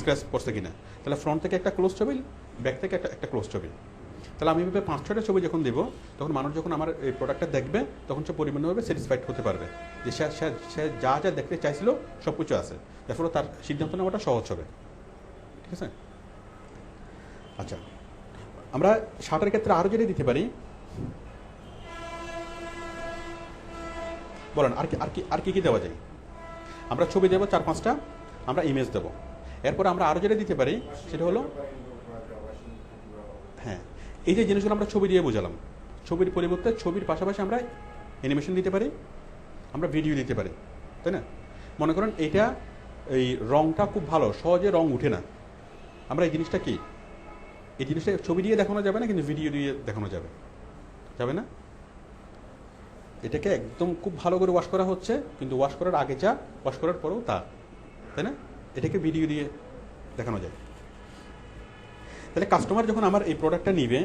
Speaker 1: স্ক্র্যাচ পড়ছে কিনা, তাহলে ফ্রন্ট থেকে একটা ক্লোজ ছবি, ব্যাক থেকে একটা ক্লোজ ছবি। তাহলে আমি এভাবে 5-6টা ছবি যখন দেবো, তখন মানুষ যখন আমার এই প্রোডাক্টটা দেখবে তখন সে পরিপূর্ণভাবে স্যাটিসফাইড হতে পারবে যে সে যা যা দেখতে চাইছিল সব কিছু আছে, যার ফলে তার সিদ্ধান্ত নেওয়াটা সহজ হবে, ঠিক আছে? আচ্ছা, আমরা শার্টের ক্ষেত্রে আরও যেটা দিতে পারি, বলেন আর কি দেওয়া যায়? আমরা ছবি দেবো 4-5টা, আমরা ইমেজ দেবো, এরপর আমরা আরও যেটা দিতে পারি সেটা হলো, হ্যাঁ, এই যে জিনিসগুলো আমরা ছবি দিয়ে বোঝালাম, ছবির পরিবর্তে ছবির পাশাপাশি আমরা অ্যানিমেশন দিতে পারি, আমরা ভিডিও দিতে পারি, তাই না? মনে করেন এইটা এই রংটা খুব ভালো, সহজে রং উঠে না, আমরা এই জিনিসটা কি, এই জিনিসটা ছবি দিয়ে দেখানো যাবে না, কিন্তু ভিডিও দিয়ে দেখানো যাবে না? এটাকে একদম খুব ভালো করে ওয়াশ করা হচ্ছে, কিন্তু ওয়াশ করার আগে যা, ওয়াশ করার পরেও তা, তাই না? এটাকে ভিডিও দিয়ে দেখানো যায়। তাহলে কাস্টমার যখন আমার এই প্রোডাক্টটা নিবে,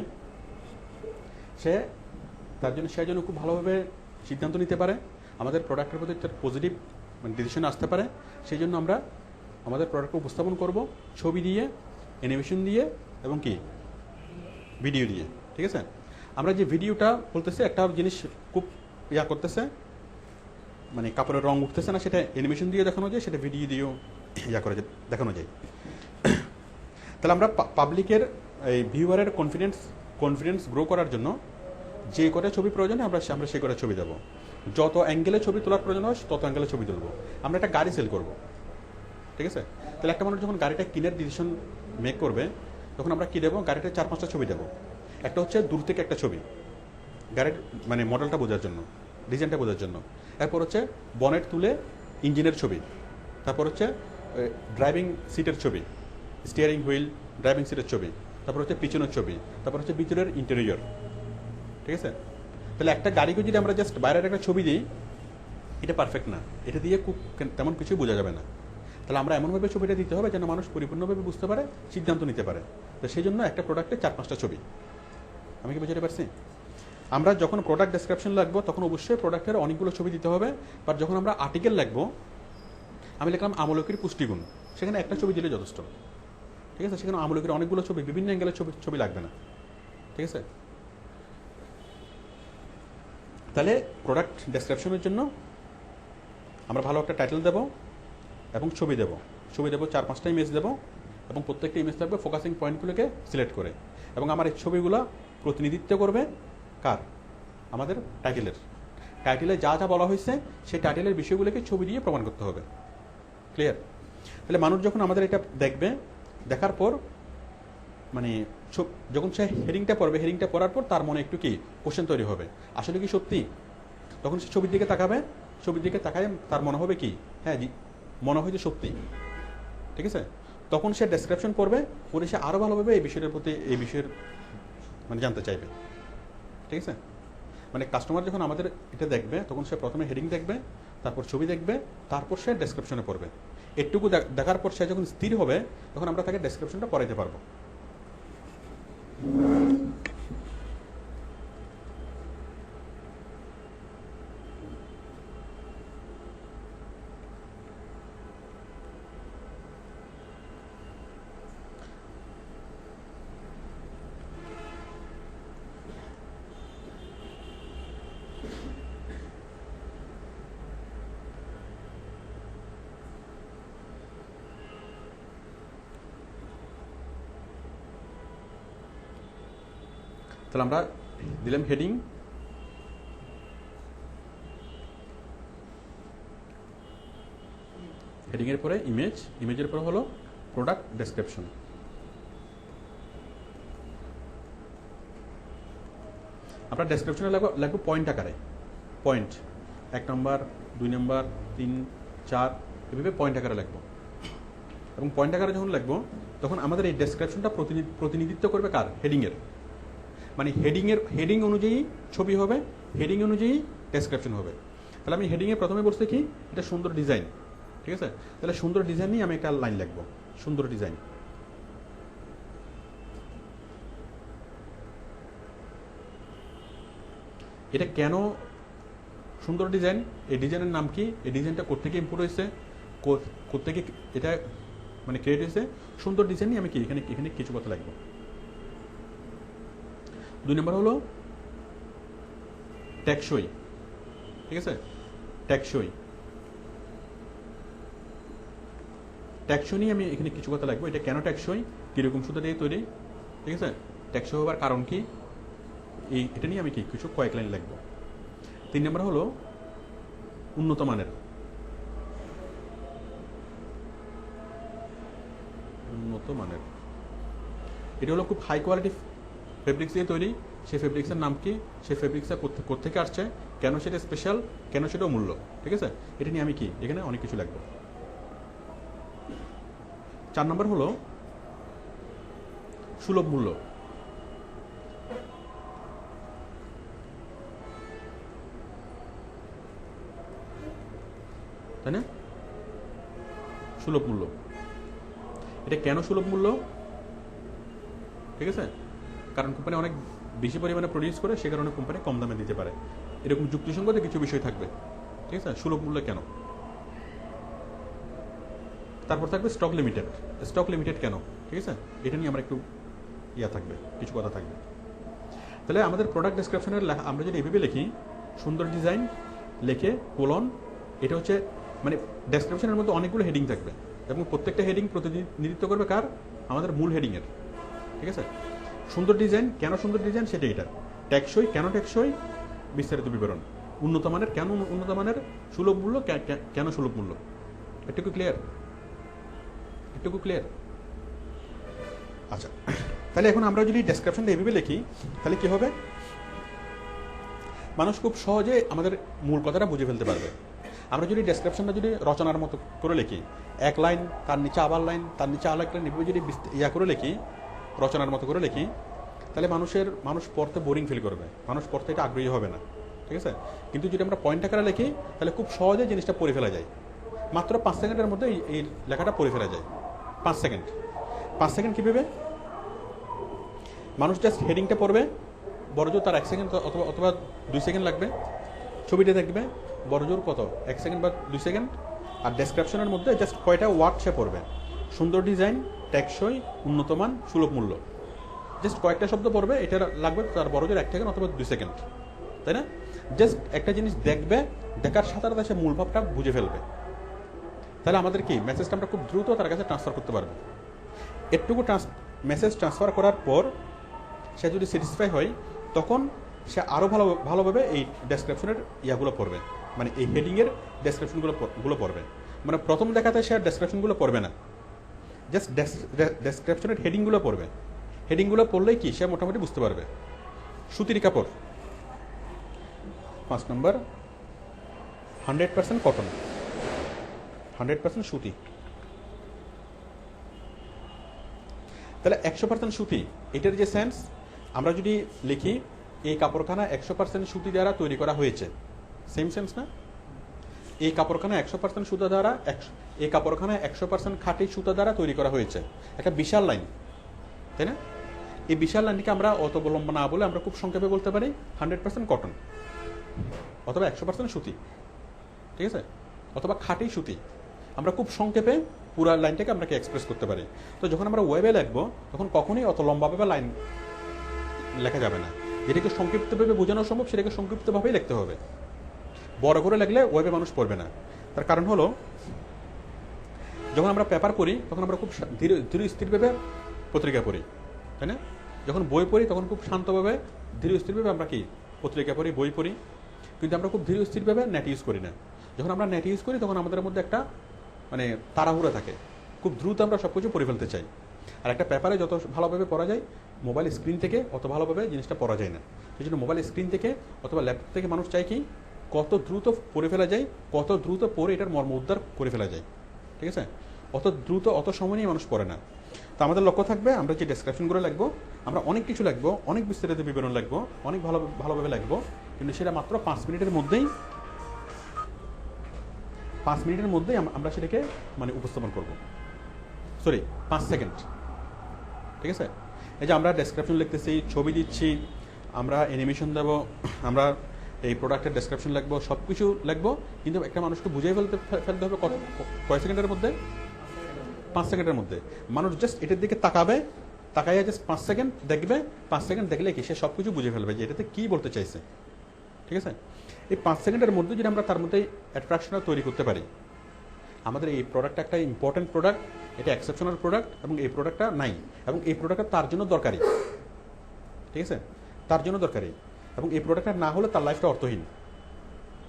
Speaker 1: সে যেন খুব ভালোভাবে সিদ্ধান্ত নিতে পারে, আমাদের প্রোডাক্টের প্রতি তার পজিটিভ মানে ডিসিশন আসতে পারে, সেই জন্য আমরা আমাদের প্রোডাক্টকে উপস্থাপন করব ছবি দিয়ে, অ্যানিমেশন দিয়ে এবং কি ভিডিও দিয়ে, ঠিক আছে? আমরা যে ভিডিওটা বলতেছি, একটা জিনিস খুব করতেছে, মানে কাপড়ের রং উঠতেছে না, সেটা অ্যানিমেশন দিয়ে দেখানো যায়, সেটা ভিডিও দিয়েও দেখানো যায়। তাহলে আমরা পাবলিকের এই ভিউয়ারের কনফিডেন্স গ্রো করার জন্য যে কটা ছবি প্রয়োজন আমরা সেই কটা ছবি দেবো, যত অ্যাঙ্গেলে ছবি তোলার প্রয়োজন হয় তত অ্যাঙ্গেলে ছবি তুলবো। আমরা একটা গাড়ি সেল করব, ঠিক আছে? তাহলে একটা মানুষ যখন গাড়িটা কিনার ডিসিশন মেক করবে তখন আমরা কি দেবো, গাড়িটা 4-5টা ছবি দেবো। একটা হচ্ছে দূর থেকে একটা ছবি, গাড়ির মানে মডেলটা বোঝার জন্য, ডিজাইনটা বোঝার জন্য। এরপর হচ্ছে বনেট তুলে ইঞ্জিনের ছবি, তারপর হচ্ছে ড্রাইভিং সিটের ছবি, স্টিয়ারিং হুইল, ড্রাইভিং সিটের ছবি, তারপর হচ্ছে পিছনের ছবি, তারপর হচ্ছে ভিতরের ইন্টেরিয়র। ঠিক আছে? তাহলে একটা গাড়িকে যদি আমরা জাস্ট বাইরের একটা ছবি দিই, এটা পারফেক্ট না, এটা দিয়ে খুব তেমন কিছুই বোঝা যাবে না। তাহলে আমরা এমনভাবে ছবিটা দিতে হবে যেন মানুষ পরিপূর্ণভাবে বুঝতে পারে, সিদ্ধান্ত নিতে পারে। তো সেই জন্য একটা প্রোডাক্টে 4-5টা ছবি। আমি কি বুঝতে পারছি? আমরা যখন প্রোডাক্ট ডেসক্রিপশন লাগবো তখন অবশ্যই প্রোডাক্টের অনেকগুলো ছবি দিতে হবে। বাট যখন আমরা আর্টিকেল লাগবো, আমি লিখলাম আমলকির পুষ্টিগুণ, সেখানে একটা ছবি দিলে যথেষ্ট। ঠিক আছে? সেখানে আমলকির অনেকগুলো ছবি, বিভিন্ন অ্যাঙ্গেলের ছবি লাগবে না। ঠিক আছে? তাহলে প্রোডাক্ট ডেসক্রিপশনের জন্য আমরা ভালো একটা টাইটেল দেবো এবং ছবি দেবো 4-5টা ইমেজ দেবো, এবং প্রত্যেকটা ইমেজ থাকবে ফোকাসিং পয়েন্টগুলোকে সিলেক্ট করে। এবং আমার এই ছবিগুলো প্রতিনিধিত্ব করবে কার? আমাদের টাইটেলে যা যা বলা হয়েছে সেই টাইটেলের বিষয়গুলোকে ছবি দিয়ে প্রমাণ করতে হবে। ক্লিয়ার? তাহলে মানুষ যখন আমাদের এটা দেখবে, দেখার পর মানে যখন সে হেডিংটা পড়বে, হেডিংটা পড়ার পর তার মনে একটু কি কোশ্চেন তৈরি হবে, আসলে কি সত্যি? তখন সে ছবির দিকে তাকাবে, ছবির দিকে তাকায় তার মনে হবে কি, হ্যাঁ মনে হয় যে সত্যি। ঠিক আছে? তখন সে ডেসক্রিপশন পড়বে, পরে সে আরও ভালোভাবে এই বিষয়ের মানে জানতে চাইবে। ঠিক আছে? মানে কাস্টমার যখন আমাদের এটা দেখবে, তখন সে প্রথমে হেডিং দেখবে, তারপর ছবি দেখবে, তারপর সে ডেসক্রিপশনে পড়বে। এটুকু দেখার পর সে যখন স্থির হবে, তখন আমরা তাকে ডেসক্রিপশনটা পড়াইতে পারবো। তাহলে আমরা দিলাম হেডিং, হেডিংয়ের পরে ইমেজের পরে হলো প্রোডাক্ট ডেসক্রিপশন। আমরা ডেসক্রিপশনে লাগবো পয়েন্ট আকারে, পয়েন্ট 1 নম্বর, 2 নম্বর, 3, 4 এভাবে পয়েন্ট আকারে লাগবো। এবং পয়েন্ট আকারে যখন লাগবো, তখন আমাদের এই ডেসক্রিপশনটা প্রতিনিধিত্ব করবে কার? হেডিংয়ের। মানে হেডিং অনুযায়ী ছবি হবে, হেডিং অনুযায়ী ডেসক্রিপশন হবে। তাহলে আমি হেডিংয়ে প্রথমে বলছি কি, এটা সুন্দর ডিজাইন। ঠিক আছে? তাহলে সুন্দর ডিজাইন নিয়ে আমি একটা লাইন লিখবো, সুন্দর ডিজাইন। এটা কেন সুন্দর ডিজাইন? এই ডিজাইনের নাম কি? এই ডিজাইনটা কোত্থেকে ইম্পোর্ট হয়েছে, কোত্থেকে এটা মানে ক্রিয়েট হয়েছে? সুন্দর ডিজাইন নিয়ে আমি কি এখানে কিছু কথা লিখবো। 2 নম্বর হলো টেকসই। ঠিক আছে? টেকসই নিয়ে আমি এখানে কিছু কথা লিখবো। এটা কেন টেকসই, কিরকম সুতা দিয়ে তৈরি, ঠিক আছে, টেকসই হওয়ার কারণ কি, এটা নিয়ে আমি কিছু কয়েক লাইন লিখবো। 3 নম্বর হলো উন্নত মানের। এটা হলো খুব হাই কোয়ালিটি ফেব্রিক্স দিয়ে তৈরি। সেই ফেব্রিক্সের নাম কি, সেই ফেব্রিক্সটা কোত্থেকে আসছে, কেন সেটা স্পেশাল, কেন সেটা মূল্য। ঠিক আছে? এটা নিয়ে আমি এখানে অনেক কিছু লিখবো। 4 নম্বর হলো সুলভ মূল্য। তাই না? সুলভ মূল্য। এটা কেন সুলভ মূল্য? ঠিক আছে? কারণ কোম্পানি অনেক বেশি পরিমাণে প্রডিউস করে, সে কারণে কোম্পানি কম দামে দিতে পারে। এরকম যুক্তিসঙ্গত কিছু বিষয় থাকবে। ঠিক আছে? সুলভ মূল্য কেন? তারপর থাকবে স্টক লিমিটেড কেন? ঠিক আছে? এটা নিয়ে আমরা একটু থাকবে, কিছু কথা থাকবে। তাহলে আমাদের প্রোডাক্ট ডেসক্রিপশনের আমরা যদি এভাবে লিখি, সুন্দর ডিজাইন লেখে কোলন, এটা হচ্ছে মানে ডেসক্রিপশনের মধ্যে অনেকগুলো হেডিং থাকবে, এবং প্রত্যেকটা হেডিং প্রতিনিধিত্ব করবে কার? আমাদের মূল হেডিংয়ের। ঠিক আছে? সুন্দর ডিজাইন, কেন সুন্দর ডিজাইন সেটা এটা। টেকসই, কেন টেকসই, বিস্তারিত বিবরণ। উন্নত মানের, কেন উন্নত মানের। সুলভ মূল্য, কেন সুলভ মূল্য। এটুকু ক্লিয়ার? আচ্ছা, তাহলে এখন আমরা যদি ডেসক্রিপশনটা এভাবে লিখি তাহলে কি হবে, মানুষ খুব সহজে আমাদের মূল কথাটা বুঝে ফেলতে পারবে। আমরা যদি ডেসক্রিপশনটা যদি রচনার মতো করে লিখি, এক লাইন তার নিচে আবার লাইন তার নিচে আরেক লাইন এভাবে যদি করে লিখি, রচনার মতো করে লিখি, তাহলে মানুষ পড়তে বোরিং ফিল করবে, মানুষ পড়তে এটা আগ্রহী হবে না, ঠিক আছে। কিন্তু যদি আমরা পয়েন্ট আকারে লিখি তাহলে খুব সহজে জিনিসটা পড়ে ফেলা যায়, মাত্র 5 সেকেন্ডের মধ্যে এই লেখাটা পড়ে ফেলা যায়। 5 সেকেন্ড কীভাবে, মানুষ জাস্ট হেডিংটা পড়বে, বড়জোর তার 1 সেকেন্ড অথবা 2 সেকেন্ড লাগবে, ছবিটা দেখবে বড়জোর কত 1 সেকেন্ড বা 2 সেকেন্ড, আর ডেসক্রিপশনের মধ্যে জাস্ট কয়টা ওয়ার্ড সে পড়বে, সুন্দর ডিজাইন, টেকসই, উন্নত মান, সুলভ মূল্য, জাস্ট কয়েকটা শব্দ পড়বে, এটা লাগবে তার বড়জোর 1 সেকেন্ড অথবা 2 সেকেন্ড, তাই না। জাস্ট একটা জিনিস দেখবে, দেখার সাথে সাথে সে মূল ভাবটা বুঝে ফেলবে, তাহলে আমাদের কি মেসেজটা আমরা খুব দ্রুত তার কাছে ট্রান্সফার করতে পারবো। এটুকু মেসেজ ট্রান্সফার করার পর সে যদি স্যাটিসফাই হয়, তখন সে আরও ভালোভাবে এই ডেসক্রিপশনের ইয়াগুলো পড়বে, মানে এই হেডিংয়ের ডেসক্রিপশনগুলো পড়বে। মানে প্রথম দেখাতে সে ডেসক্রিপশনগুলো পড়বে না, জাস্ট ডেসক্রিপশনের হেডিংগুলো পড়বে। হেডিংগুলো পড়লেই কি সে মোটামুটি বুঝতে পারবে। সুতির কাপড় 5 নম্বর, 100% কটন, 100% সুতি। তাহলে 100% সুতি, এটার যে সেন্স, আমরা যদি লিখি এই কাপড়খানা 100% সুতি দ্বারা তৈরি করা হয়েছে, সেম সেন্স না? এই কাপড়খানা 100% সুতা দ্বারা, এই কাপড়খানা 100% খাঁটি সুতা দ্বারা তৈরি করা হয়েছে, একটা বিশাল লাইন, তাই না? এই বিশাল লাইনটিকে আমরা অত লম্বা না বলে আমরা খুব সংক্ষেপে বলতে পারি 100% কটন অথবা 100% সুতি, ঠিক আছে, অথবা খাঁটি সুতি। আমরা খুব সংক্ষেপে পুরো লাইনটাকে আমরা এক্সপ্রেস করতে পারি। তো যখন আমরা ওয়েবে লিখবো তখন কখনোই অত লম্বাভাবে লাইন লেখা যাবে না, যেটাকে সংক্ষিপ্তভাবে বোঝানো সম্ভব সেটাকে সংক্ষিপ্তভাবেই লিখতে হবে। বড় করে লিখলে ওয়েবে মানুষ পড়বে না। তার কারণ হলো, যখন আমরা পেপার পড়ি তখন আমরা খুব ধীর স্থিরভাবে পত্রিকা পড়ি, তাই না? যখন বই পড়ি তখন খুব শান্তভাবে ধীর স্থিরভাবে আমরা কি পত্রিকা পড়ি, বই পড়ি, কিন্তু আমরা খুব ধীর স্থিরভাবে নেট ইউজ করি না। যখন আমরা নেট ইউজ করি তখন আমাদের মধ্যে একটা মানে তাড়াহুড়া থাকে, খুব দ্রুত আমরা সব কিছু পড়ে ফেলতে চাই। আর একটা পেপারে যত ভালোভাবে পড়া যায়, মোবাইল স্ক্রিন থেকে অত ভালোভাবে জিনিসটা পড়া যায় না। সেই জন্য মোবাইল স্ক্রিন থেকে অথবা ল্যাপটপ থেকে মানুষ চায় কি কত দ্রুত পড়ে ফেলা যায়, কত দ্রুত পড়ে এটার মর্ম উদ্ধার করে ফেলা যায়, ঠিক আছে। অত দ্রুত অত সময় নিয়ে মানুষ পড়ে না। তো আমাদের লক্ষ্য থাকবে আমরা যে ডেসক্রিপশনগুলো লিখবো, আমরা অনেক কিছু লিখবো, অনেক বিস্তারিত বিবরণ লিখবো, অনেক ভালোভাবে লিখবো, কিন্তু সেটা মাত্র 5 মিনিটের মধ্যেই আমরা সেটাকে মানে উপস্থাপন করব। 5 সেকেন্ড, ঠিক আছে। এই যে আমরা ডেসক্রিপশন লিখতেছি, ছবি দিচ্ছি, আমরা অ্যানিমেশন দেবো, আমরা এই প্রোডাক্টের ডেসক্রিপশন লিখবো, সব কিছু লিখবো, কিন্তু একটা মানুষকে বুঝিয়ে ফেলতে হবে কয় সেকেন্ডের মধ্যে? 5 সেকেন্ডের মধ্যে। মানুষ জাস্ট এটার দিকে তাকাইয়া জাস্ট 5 সেকেন্ড দেখবে, 5 সেকেন্ড দেখলে কি সে সব কিছু বুঝে ফেলবে যে এটাতে কী বলতে চাইছে, ঠিক আছে। এই 5 সেকেন্ডের মধ্যে যদি আমরা তার মধ্যে অ্যাট্রাকশনটা তৈরি করতে পারি, আমাদের এই প্রোডাক্টটা একটা ইম্পর্টেন্ট প্রোডাক্ট, এটা এক্সেপশনাল প্রোডাক্ট, এবং এই প্রোডাক্টটা নাই, এবং এই প্রোডাক্টটা তার জন্য দরকারি, ঠিক আছে, তার জন্য দরকারি, এবং এই প্রোডাক্টটা না হলে তার লাইফটা অর্থহীন,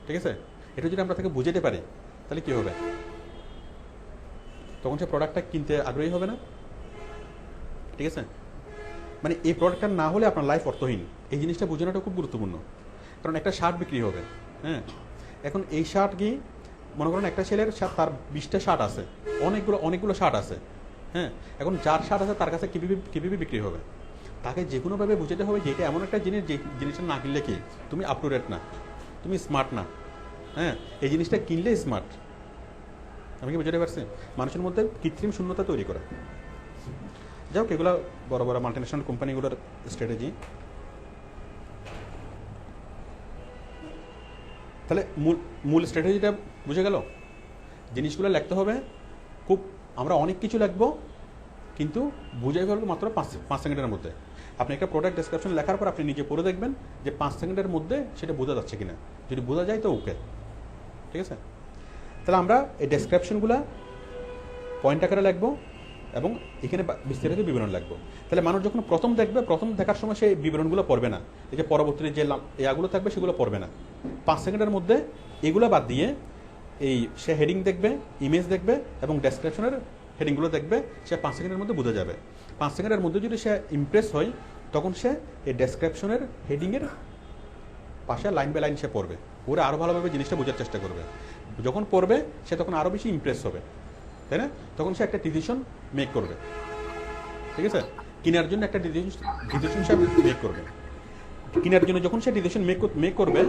Speaker 1: ঠিক আছে। এটা যদি আমরা তাকে বুঝাতে পারি তাহলে কী হবে? তখন সে প্রোডাক্টটা কিনতে আগ্রহী হবে না, ঠিক আছে। মানে এই প্রোডাক্টটা না হলে আপনার লাইফ অর্থহীন, এই জিনিসটা বোঝানোটা খুব গুরুত্বপূর্ণ। কারণ একটা শার্ট বিক্রি হবে, হ্যাঁ, এখন এই শার্ট কি মনে করেন একটা ছেলের তার 20টা শার্ট আছে, অনেকগুলো শার্ট আছে, হ্যাঁ, এখন যার শার্ট আছে তার কাছে কীভাবে বিক্রি হবে? তাকে যে কোনোভাবে বুঝাতে হবে যে এটা এমন একটা জিনিস, যে জিনিসটা না কিনলে কি তুমি আপ টু ডেট না, তুমি স্মার্ট না, হ্যাঁ, এই জিনিসটা কিনলে স্মার্ট। আমি কি বুঝতে পারছি? মানুষের মধ্যে কৃত্রিম শূন্যতা তৈরি করা। যাই হোক, এগুলো বড় বড় মাল্টিন্যাশনাল কোম্পানিগুলোর স্ট্র্যাটেজি। তাহলে মূল স্ট্র্যাটেজিটা বুঝে গেল। জিনিসগুলো লিখতে হবে খুব, আমরা অনেক কিছু লিখবো কিন্তু বুঝাই ফেলবো মাত্র 5 সেকেন্ডের মধ্যে। আপনি একটা প্রোডাক্ট ডেসক্রিপশন লেখার পর আপনি নিজে পড়ে দেখবেন যে 5 সেকেন্ডের মধ্যে সেটা বোঝা যাচ্ছে কিনা। যদি বোঝা যায় তো ওকে, ঠিক আছে। তাহলে আমরা এই ডেসক্রিপশনগুলো পয়েন্ট আকারে লিখবো এবং এখানে বিস্তারিত বিবরণ লিখবো। তাহলে মানুষ যখন প্রথম দেখবে, প্রথম দেখার সময় সেই বিবরণগুলো পড়বে না, এই যে পরবর্তীতে যে এগুলো থাকবে সেগুলো পড়বে না। 5 সেকেন্ডের মধ্যে এগুলো বাদ দিয়ে সে হেডিং দেখবে, ইমেজ দেখবে এবং ডেসক্রিপশনের হেডিংগুলো দেখবে, সে 5 সেকেন্ডের মধ্যে বোঝা যাবে। 5 সেকেন্ডের মধ্যে যদি সে ইমপ্রেস হয় তখন সে এই ডেসক্রিপশনের হেডিংয়ের পাশে লাইন বাই লাইন সে পড়বে, ওরা আরও ভালোভাবে জিনিসটা বোঝার চেষ্টা করবে। যখন পড়বে সে তখন আরও বেশি ইমপ্রেস হবে, তাই না? তখন সে একটা ডিসিশন মেক করবে, ঠিক আছে? কেনার জন্য একটা ডিসিশন সে মেক করবে। কেনার জন্য যখন সে ডিসিশন মেক করবে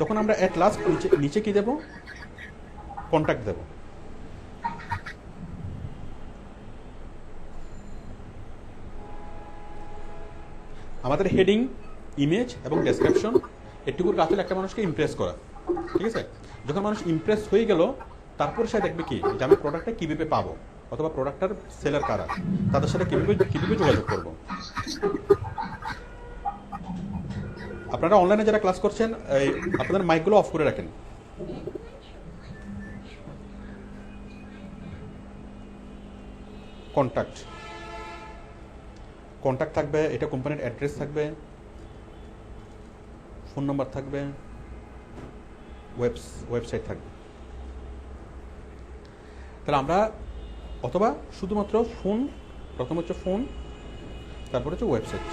Speaker 1: তখন আমরা অ্যাট লাস্ট নিচে কি দেবো? কন্ট্যাক্ট দেব। আমাদের হেডিং, ইমেজ এবং ডেসক্রিপশন এটুকুর কাজ হলো একটা মানুষকে ইমপ্রেস করা, ঠিক আছে? যখন মানুষ ইমপ্রেস হয়ে গেল তারপর সে দেখবে কি যে আমি প্রোডাক্টটা কীভাবে পাবো, অথবা প্রোডাক্টটার সেলার কারা, তাদের সাথে কীভাবে যোগাযোগ করবো। আপনারা অনলাইনে যারা ক্লাস করছেন আপনাদের মাইকগুলো অফ করে রাখেন। কন্ট্যাক্ট থাকবে, এটা কোম্পানির অ্যাড্রেস থাকবে, ফোন নাম্বার থাকবে, ওয়েবসাইট থাকবে। তাহলে আমরা অথবা শুধুমাত্র ফোন, প্রথম হচ্ছে ফোন, তারপর হচ্ছে ওয়েবসাইট,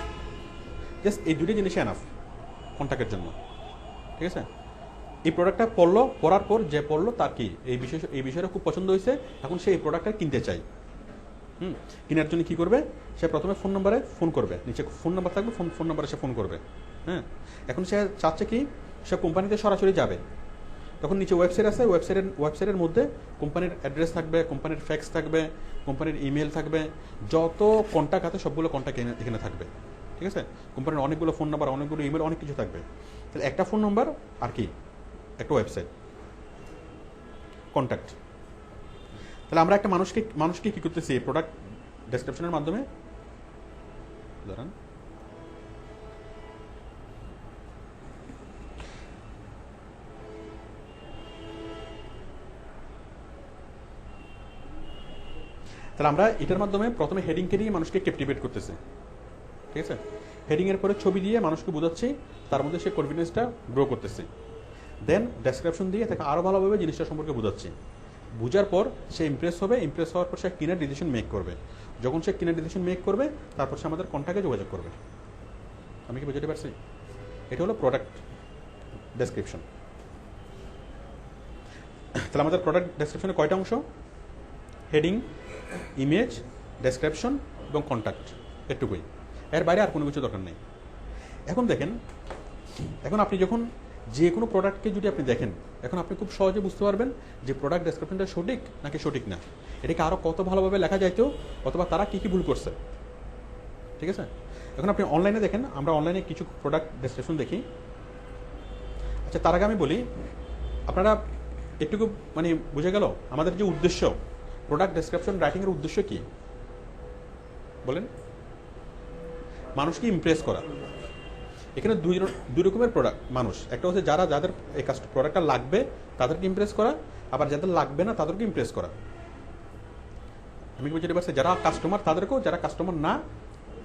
Speaker 1: জাস্ট এই দুটি জিনিসই এনাফ কন্ট্যাক্টের জন্য, ঠিক আছে? এই প্রোডাক্টটা পড়ার পর যে পড়লো তার কি এই বিষয়টা খুব পছন্দ হয়েছে, এখন সে এই প্রোডাক্টটা কিনতে চায়। কেনার জন্য কী করবে? সে প্রথমে ফোন নাম্বারে ফোন করবে, নিচে ফোন নাম্বার থাকবে, ফোন নাম্বারে সে ফোন করবে। হ্যাঁ, এখন সে চাচ্ছে কি সে কোম্পানিতে সরাসরি যাবে, তখন নিচে ওয়েবসাইট আছে, ওয়েবসাইটের মধ্যে কোম্পানির অ্যাড্রেস থাকবে, কোম্পানির ফ্যাক্স থাকবে, কোম্পানির ইমেল থাকবে, যত কন্ট্যাক্ট আছে সবগুলো কন্ট্যাক্ট এখানে থাকবে, ঠিক আছে? কোম্পানির অনেকগুলো ফোন নাম্বার, অনেকগুলো ইমেল, অনেক কিছু থাকবে। তাহলে একটা ফোন নাম্বার আর কি একটা ওয়েবসাইট, কন্ট্যাক্ট। তাহলে আমরা একটা মানুষকে কী করতেছি প্রোডাক্ট ডেসক্রিপশনের মাধ্যমে, ধরেন তাহলে আমরা এটার মাধ্যমে প্রথমে হেডিংকে দিয়ে মানুষকে ক্যাপটিভেট করতেছি, ঠিক আছে? হেডিংয়ের পরে ছবি দিয়ে মানুষকে বোঝাচ্ছি, তার মধ্যে সে কনফিডেন্সটা গ্রো করতেছে। দেন ডেসক্রিপশন দিয়ে তাকে আরও ভালোভাবে জিনিসটা সম্পর্কে বোঝাচ্ছি। বোঝার পর সে ইমপ্রেস হবে, ইমপ্রেস হওয়ার পর সে কিনার ডিসিশন মেক করবে। যখন সে কিনার ডিসিশন মেক করবে তারপর সে আমাদের কন্ট্যাক্টে যোগাযোগ করবে। আমি কি বুঝতে পারছি? এটা হলো প্রোডাক্ট ডেসক্রিপশন। তাহলে আমাদের প্রোডাক্ট ডেসক্রিপশনে কয়টা অংশ? হেডিং, ইমেজ, ডেসক্রিপশন এবং কন্ট্যাক্ট, এটুকুই। এর বাইরে আর কোনো কিছু দরকার নেই। এখন দেখেন, এখন আপনি যখন যে কোনো প্রোডাক্টকে যদি আপনি দেখেন, এখন আপনি খুব সহজে বুঝতে পারবেন যে প্রোডাক্ট ডেসক্রিপশনটা সঠিক নাকি সঠিক না, এটাকে আরও কত ভালোভাবে লেখা যাইতো, অথবা তারা কী কী ভুল করছে, ঠিক আছে? এখন আপনি অনলাইনে দেখেন, আমরা অনলাইনে কিছু প্রোডাক্ট ডেসক্রিপশন দেখি। আচ্ছা, তার আগে আমি বলি, আপনারা একটুকু মানে বুঝে গেল আমাদের যে উদ্দেশ্য, প্রোডাক্ট ডেসক্রিপশন রাইটিংয়ের উদ্দেশ্য কি বলেন? মানুষকে ইমপ্রেস করা। এখানে দুই রকমের মানুষ, একটা হচ্ছে যাদের এই প্রোডাক্টটা লাগবে তাদেরকে ইমপ্রেস করা, আবার যাদের লাগবে না তাদেরকে ইমপ্রেস করা। আমি কি বুঝতে পারছি? যারা কাস্টমার তাদেরকেও, যারা কাস্টমার না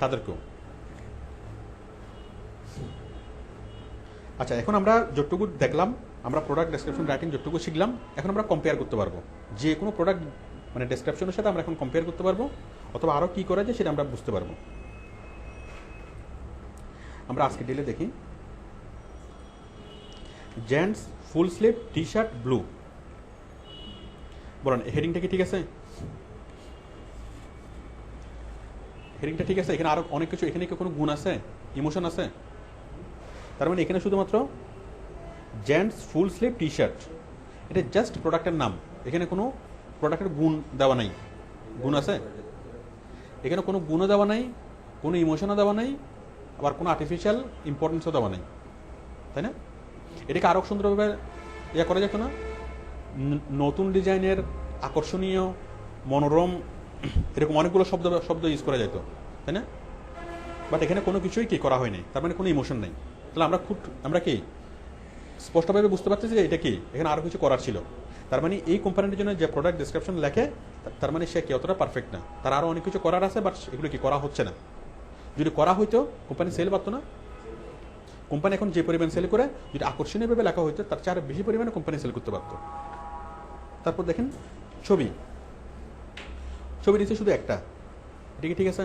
Speaker 1: তাদেরকেও। আচ্ছা, এখন আমরা যতটুকু দেখলাম, আমরা প্রোডাক্ট ডেসক্রিপশন রাইটিং যতটুকু শিখলাম, এখন আমরা কম্পেয়ার করতে পারবো। যে কোনো প্রোডাক্ট মানে ডেসক্রিপশনের সাথে আমরা এখন কম্পেয়ার করতে পারবো, অথবা আরও কী করা যায় সেটা আমরা বুঝতে পারবো। আমরা আজকে ডিলে দেখি, gents full sleeve T shirt blue. বলেন হেডিংটা কি ঠিক আছে? হেডিংটা ঠিক আছে? এখানে আরো অনেক কিছু, এখানে কি কোনো গুণ আছে, ইমোশন আছে? তার মানে এখানে শুধুমাত্র gents full sleeve T shirt, এটা জাস্ট প্রোডাক্টের নাম, এখানে কোনো প্রোডাক্টের গুণ দেওয়া নাই। গুণ আছে? এখানে কোনো গুণও দেওয়া নাই, কোনো ইমোশনও দেওয়া নাই, আবার কোনো আর্টিফিশিয়াল ইম্পর্টেন্সও দেওয়া নাই, তাই না? এটাকে আরও সুন্দরভাবে করা যেত না? নতুন ডিজাইনের, আকর্ষণীয়, মনোরম, এরকম অনেকগুলো শব্দ ইউজ করা যেত, তাই না? বাট এখানে কোনো কিছুই কি করা হয়নি, তার মানে কোনো ইমোশন নেই। তাহলে আমরা কি স্পষ্টভাবে বুঝতে পারতেছি যে এটা কি, এখানে আরও কিছু করার ছিল। তার মানে এই কোম্পানির জন্য যে প্রোডাক্ট ডেসক্রিপশন লেখে, তার মানে সে কি অতটা পারফেক্ট না, তার আরও অনেক কিছু করার আছে, বাট এগুলো কি করা হচ্ছে না। যদি করা হইতো কোম্পানি সেল পারতো না। কোম্পানি এখন যে পরিমাণ সেল করে, যদি আকর্ষণীয়ভাবে লেখা হইতো তার চেয়ে আরও বেশি পরিমাণে কোম্পানি সেল করতে পারতো। তারপর দেখেন ছবি দিচ্ছে শুধু একটা, এটা কি ঠিক আছে?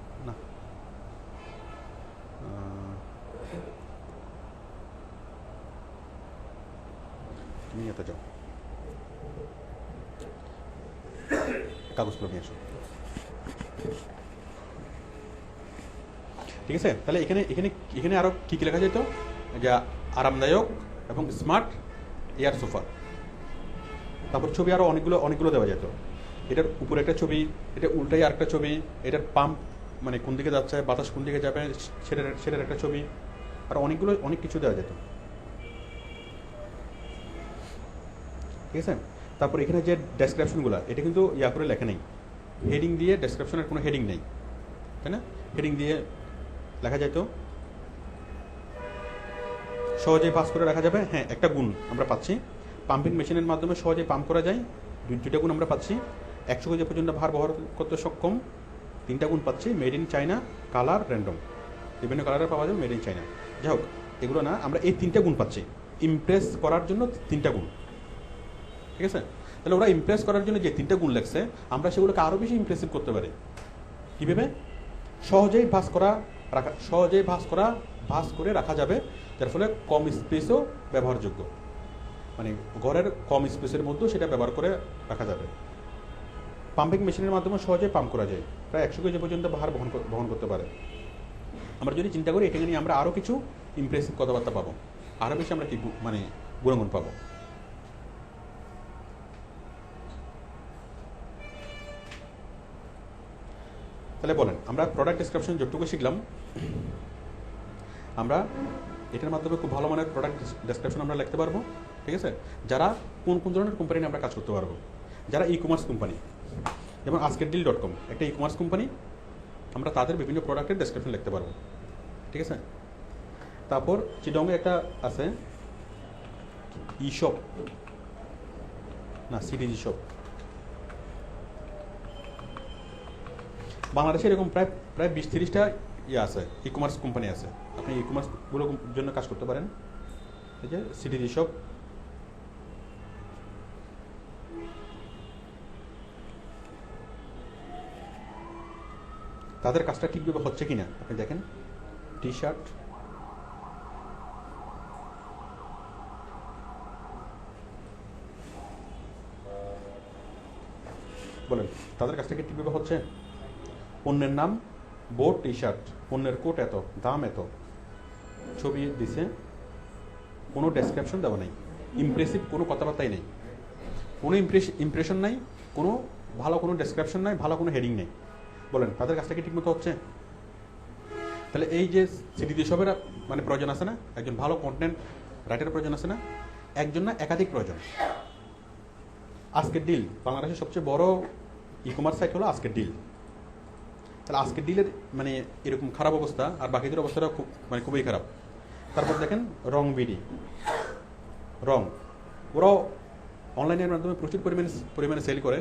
Speaker 2: তুমি এতে যাও, কাগজগুলো নিয়ে আসো। ঠিক আছে, তাহলে এখানে এখানে এখানে আরও কী কী লেখা যেত, যা আরামদায়ক এবং স্মার্ট এয়ার সোফা। তারপর ছবি আরও অনেকগুলো দেওয়া যেত। এটার উপরে একটা ছবি, এটা উল্টাই আরেকটা ছবি, এটার পাম্প মানে কোন দিকে যাচ্ছে, বাতাস কোন দিকে যাবে সেটার একটা ছবি, আর অনেক কিছু দেওয়া যেত। ঠিক আছে, তারপর এখানে যে ডেসক্রিপশনগুলো, এটা কিন্তু ইয়া করে লেখা নেই, হেডিং দিয়ে ডেসক্রিপশনের কোনো হেডিং নেই, তাই না? হেডিং দিয়ে লেখা যায় তো সহজেই পাস করে রাখা যাবে। হ্যাঁ, একটা গুণ আমরা পাচ্ছি, পাম্পিং মেশিনের মাধ্যমে সহজেই পাম্প করা যায়, দুইটা গুণ আমরা পাচ্ছি। 100 কেজি পর্যন্ত ভার বহন করতে সক্ষম, 3টা গুণ পাচ্ছি, made in China, colour random, বিভিন্ন কালারে পাওয়া যাবে, মেড ইন চায়না। যাই হোক, এগুলো না, আমরা এই 3টা গুণ পাচ্ছি ইমপ্রেস করার জন্য, 3টা গুণ। ঠিক আছে, তাহলে ওরা ইমপ্রেস করার জন্য যে 3টা গুণ লাগছে, আমরা সেগুলোকে আরও বেশি ইমপ্রেসিভ করতে পারি কীভাবে? সহজেই ভাঁজ করে রাখা যাবে, যার ফলে কম স্পেসও ব্যবহারযোগ্য, মানে ঘরের কম স্পেসের মধ্যেও সেটা ব্যবহার করে রাখা যাবে। পাম্পিং মেশিনের মাধ্যমে সহজে পাম্প করা যায়, প্রায় 100 কেজি পর্যন্ত ভার বহন করতে পারে। আমরা যদি চিন্তা করি, এখানে নিয়ে আমরা আরও কিছু ইমপ্রেসিভ কথাবার্তা পাবো, আরও বেশি আমরা কি মানে গুণগুণ পাবো। তাহলে বলেন, আমরা প্রোডাক্ট ডেসক্রিপশন যতটুকু শিখলাম, আমরা এটার মাধ্যমে খুব ভালো মানের প্রোডাক্ট ডেসক্রিপশন আমরা লিখতে পারবো। ঠিক আছে, যারা কোন ধরনের কোম্পানি নিয়ে আমরা কাজ করতে পারবো, যারা ই কমার্স কোম্পানি, যেমন askeddeal.com একটা ই কমার্স কোম্পানি, আমরা তাদের বিভিন্ন প্রোডাক্টের ডেসক্রিপশন লিখতে পারবো। ঠিক আছে, তারপর চিটংয়ে একটা আছে ইশপ, না সিডিজি শপ, বাংলাদেশে এরকম প্রায় 20-30টা ইয়ে আছে, ই কমার্স কোম্পানি আছে, আপনি ই কমার্সগুলোর জন্য কাজ করতে পারেন। এই যে সিডিজি শপ, তাদের কাজটা ঠিকভাবে হচ্ছে কিনা আপনি দেখেন। টি শার্ট, বলেন তাদের কাজটা কি ঠিকভাবে হচ্ছে? পণ্যের নাম বোট টি শার্ট, পণ্যের কোট এত, দাম এত, ছবি দিছে, কোনো ডেসক্রিপশন দেওয়া নেই, ইমপ্রেসিভ কোনো কথাবার্তাই নেই, কোনো ইমপ্রেশন নাই, কোনো ভালো কোনো ডেসক্রিপশন নাই, ভালো কোনো হেডিং নেই। বলেন তাদের কাজটা কি ঠিকমতো হচ্ছে? তাহলে এই যে সিডিজি শপের মানে প্রয়োজন আছে না, একজন ভালো কন্টেন্ট রাইটারের প্রয়োজন আছে না, একজন না একাধিক প্রয়োজন। আজকের ডিল, বাংলাদেশের সবচেয়ে বড় ই কমার্স সাইট হলো আজকের ডিল। তাহলে আজকের ডিলের মানে এরকম খারাপ অবস্থা, আর বাকিদের অবস্থাটা খুবই খারাপ। তারপর দেখেন রং বিডি, ওরাও অনলাইনের মাধ্যমে প্রচুর পরিমাণে সেল করে,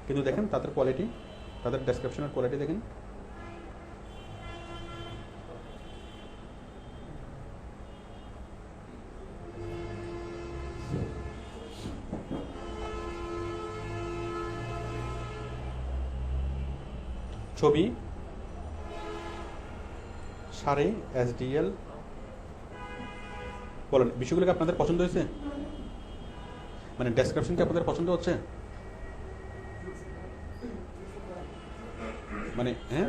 Speaker 2: কিন্তু দেখেন তাদের কোয়ালিটি, তাদের ডেসক্রিপশনের কোয়ালিটি দেখেন। ছবি, শাড়ি, SDL, বলেন বিষয়গুলো কি আপনাদের পছন্দ হয়েছে? মানে ডেসক্রিপশন কি আপনাদের পছন্দ হচ্ছে? মানে হ্যাঁ,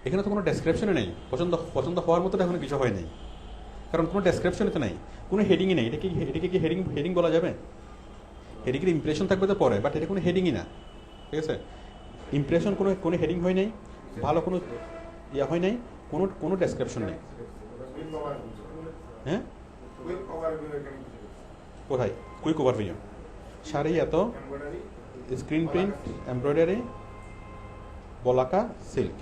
Speaker 2: এখানে তো কোনো ডেসক্রিপশনে নেই, পছন্দ হওয়ার মতো এখন কিছু হয় নাই, কারণ কোনো ডেসক্রিপশনে তো নেই, কোনো হেডিংই নেই। এটাকে কি হেডিং বলা যাবে? হেডিংয়ের ইমপ্রেশন থাকবে তো পরে, বাট এটা কোনো হেডিংই না। ঠিক আছে, ইমপ্রেশন কোনো হেডিং হয় নাই, ভালো কোনো ইয়া হয় নাই, কোনো ডেসক্রিপশন নেই। হ্যাঁ, কোথায় কুইক ওভারভিউ, শাড়ি এত, স্ক্রিন প্রিন্ট, এমব্রয়ডারি, বলাকা, সিল্ক।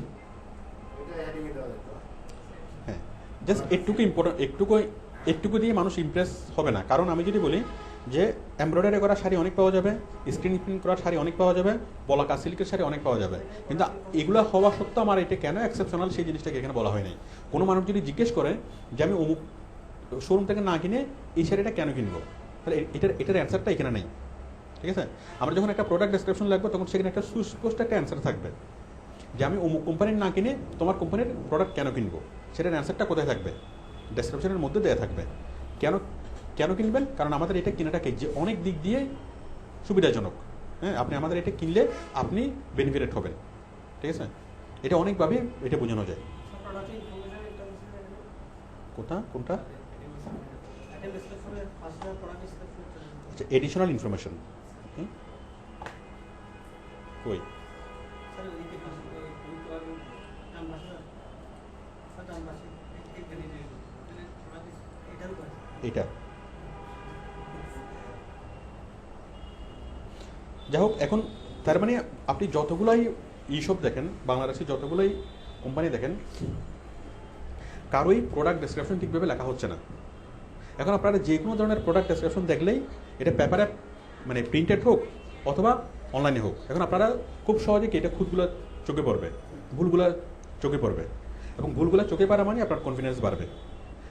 Speaker 2: হ্যাঁ, জাস্ট একটুকু ইম্পর্টেন্ট, একটুকু দিয়ে মানুষ ইমপ্রেস হবে না। কারণ আমি যদি বলি যে এমব্রয়ডারি করা শাড়ি অনেক পাওয়া যাবে, স্ক্রিন প্রিন্ট করা শাড়ি অনেক পাওয়া যাবে, বলাকা সিল্কের শাড়ি অনেক পাওয়া যাবে, কিন্তু এগুলো হওয়া সত্ত্বেও আমার এটা কেন এক্সেপশনাল সেই জিনিসটাকে এখানে বলা হয় নাই। কোনো মানুষ যদি জিজ্ঞেস করে যে আমি অমুক শোরুম থেকে না কিনে এই শাড়িটা কেন কিনবো, তাহলে এটার অ্যান্সারটা এখানে নেই। ঠিক আছে, আমরা যখন একটা প্রোডাক্ট ডেসক্রিপশন লাগবে, তখন সেখানে একটা সুস্পষ্ট একটা অ্যান্সার থাকবে যে আমি অমুক কোম্পানির না কিনে তোমার কোম্পানির প্রোডাক্ট কেন কিনবো, সেটার অ্যান্সারটা কোথায় থাকবে? ডেসক্রিপশনের মধ্যে দেওয়া থাকবে। কেন কেন কিনবেন? কারণ আমাদের এটা কেনাটাকে যে অনেক দিক দিয়ে সুবিধাজনক। হ্যাঁ, আপনি আমাদের এটা কিনলে আপনি বেনিফিটেড হবেন, ঠিক আছে? এটা অনেকভাবে এটা বোঝানো যায়। কোনটা? আচ্ছা, এডিশনাল ইনফরমেশন কই? এটা যাই হোক, এখন তার মানে আপনি যতগুলাই ইসব দেখেন, বাংলাদেশে যতগুলোই কোম্পানি দেখেন, কারোই প্রোডাক্ট ডেসক্রিপশন ঠিকভাবে লেখা হচ্ছে না। এখন আপনারা যে কোনো ধরনের প্রোডাক্ট ডেসক্রিপশন দেখলেই এটা পেপারে মানে প্রিন্টেড হোক অথবা অনলাইনে হোক, এখন আপনারা খুব সহজে কি এটা খুঁতগুলো চোখে পড়বে, ভুলগুলো চোখে পড়বে, এবং ভুলগুলো চোখে পড়া মানে আপনার কনফিডেন্স বাড়বে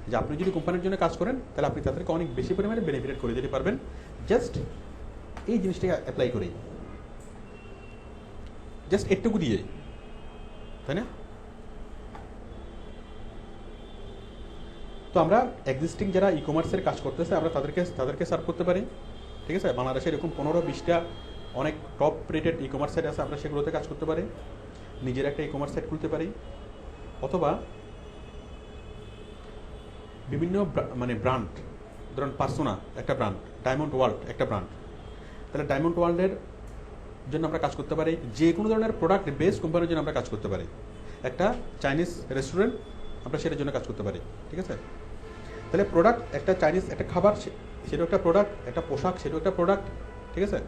Speaker 2: যে আপনি যদি কোম্পানির জন্য কাজ করেন তাহলে আপনি তাদেরকে অনেক বেশি পরিমাণে বেনিফিট করে দিতে পারবেন জাস্ট এই জিনিসটাকে অ্যাপ্লাই করেই, জাস্ট একটুকু দিয়ে, তাই না? তো আমরা এক্সিস্টিং যারা ই কমার্সের কাজ করতেছে আমরা তাদেরকে সার্ভ করতে পারি, ঠিক আছে? বাংলাদেশে এরকম 15-20টা অনেক top rated e commerce site আছে, আমরা সেগুলোতে কাজ করতে পারি, নিজের একটা ই কমার্স সাইট খুলতে পারি, অথবা বিভিন্ন মানে ব্র্যান্ড, ধরুন পার্সোনা একটা ব্র্যান্ড, ডায়মন্ড ওয়ার্ল্ড একটা ব্র্যান্ড, তাহলে ডায়মন্ড ওয়ার্ল্ডের জন্য আমরা কাজ করতে পারি, যে কোনো ধরনের প্রোডাক্ট বেসড কোম্পানির জন্য আমরা কাজ করতে পারি, একটা চাইনিজ রেস্টুরেন্ট আমরা সেটার জন্য কাজ করতে পারি, ঠিক আছে? তাহলে প্রোডাক্ট একটা চাইনিজ একটা খাবার সেটাও একটা প্রোডাক্ট, একটা পোশাক সেটাও একটা প্রোডাক্ট, ঠিক আছে?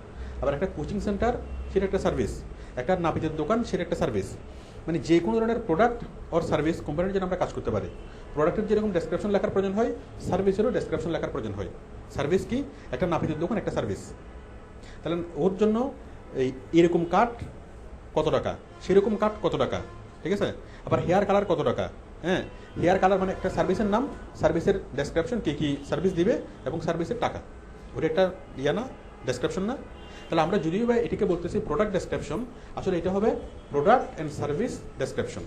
Speaker 2: আবার একটা কোচিং সেন্টার সেটা একটা সার্ভিস, একটা নাপিতের দোকান সেটা একটা সার্ভিস, মানে যে কোনো ধরনের প্রোডাক্ট অর সার্ভিস কোম্পানির জন্য আমরা কাজ করতে পারি। প্রোডাক্টের যেরকম ডেসক্রিপশন লেখার প্রয়োজন হয়, সার্ভিসেরও ডেসক্রিপশন লেখার প্রয়োজন হয়। সার্ভিস কি? একটা নাপিতের দোকান একটা সার্ভিস, তাহলে ওর জন্য এরকম কাট কত টাকা, সেরকম কাট কত টাকা, ঠিক আছে? আবার হেয়ার কালার কত টাকা, হ্যাঁ, হেয়ার কালার মানে একটা সার্ভিসের নাম, সার্ভিসের ডেসক্রিপশন কী কী সার্ভিস দিবে এবং সার্ভিসের টাকা, ওটা একটা না ডেসক্রিপশন না? তাহলে আমরা যদিও বা এটিকে বলতেছি প্রোডাক্ট ডেসক্রিপশন, আসলে এটা হবে প্রোডাক্ট অ্যান্ড সার্ভিস ডেসক্রিপশন।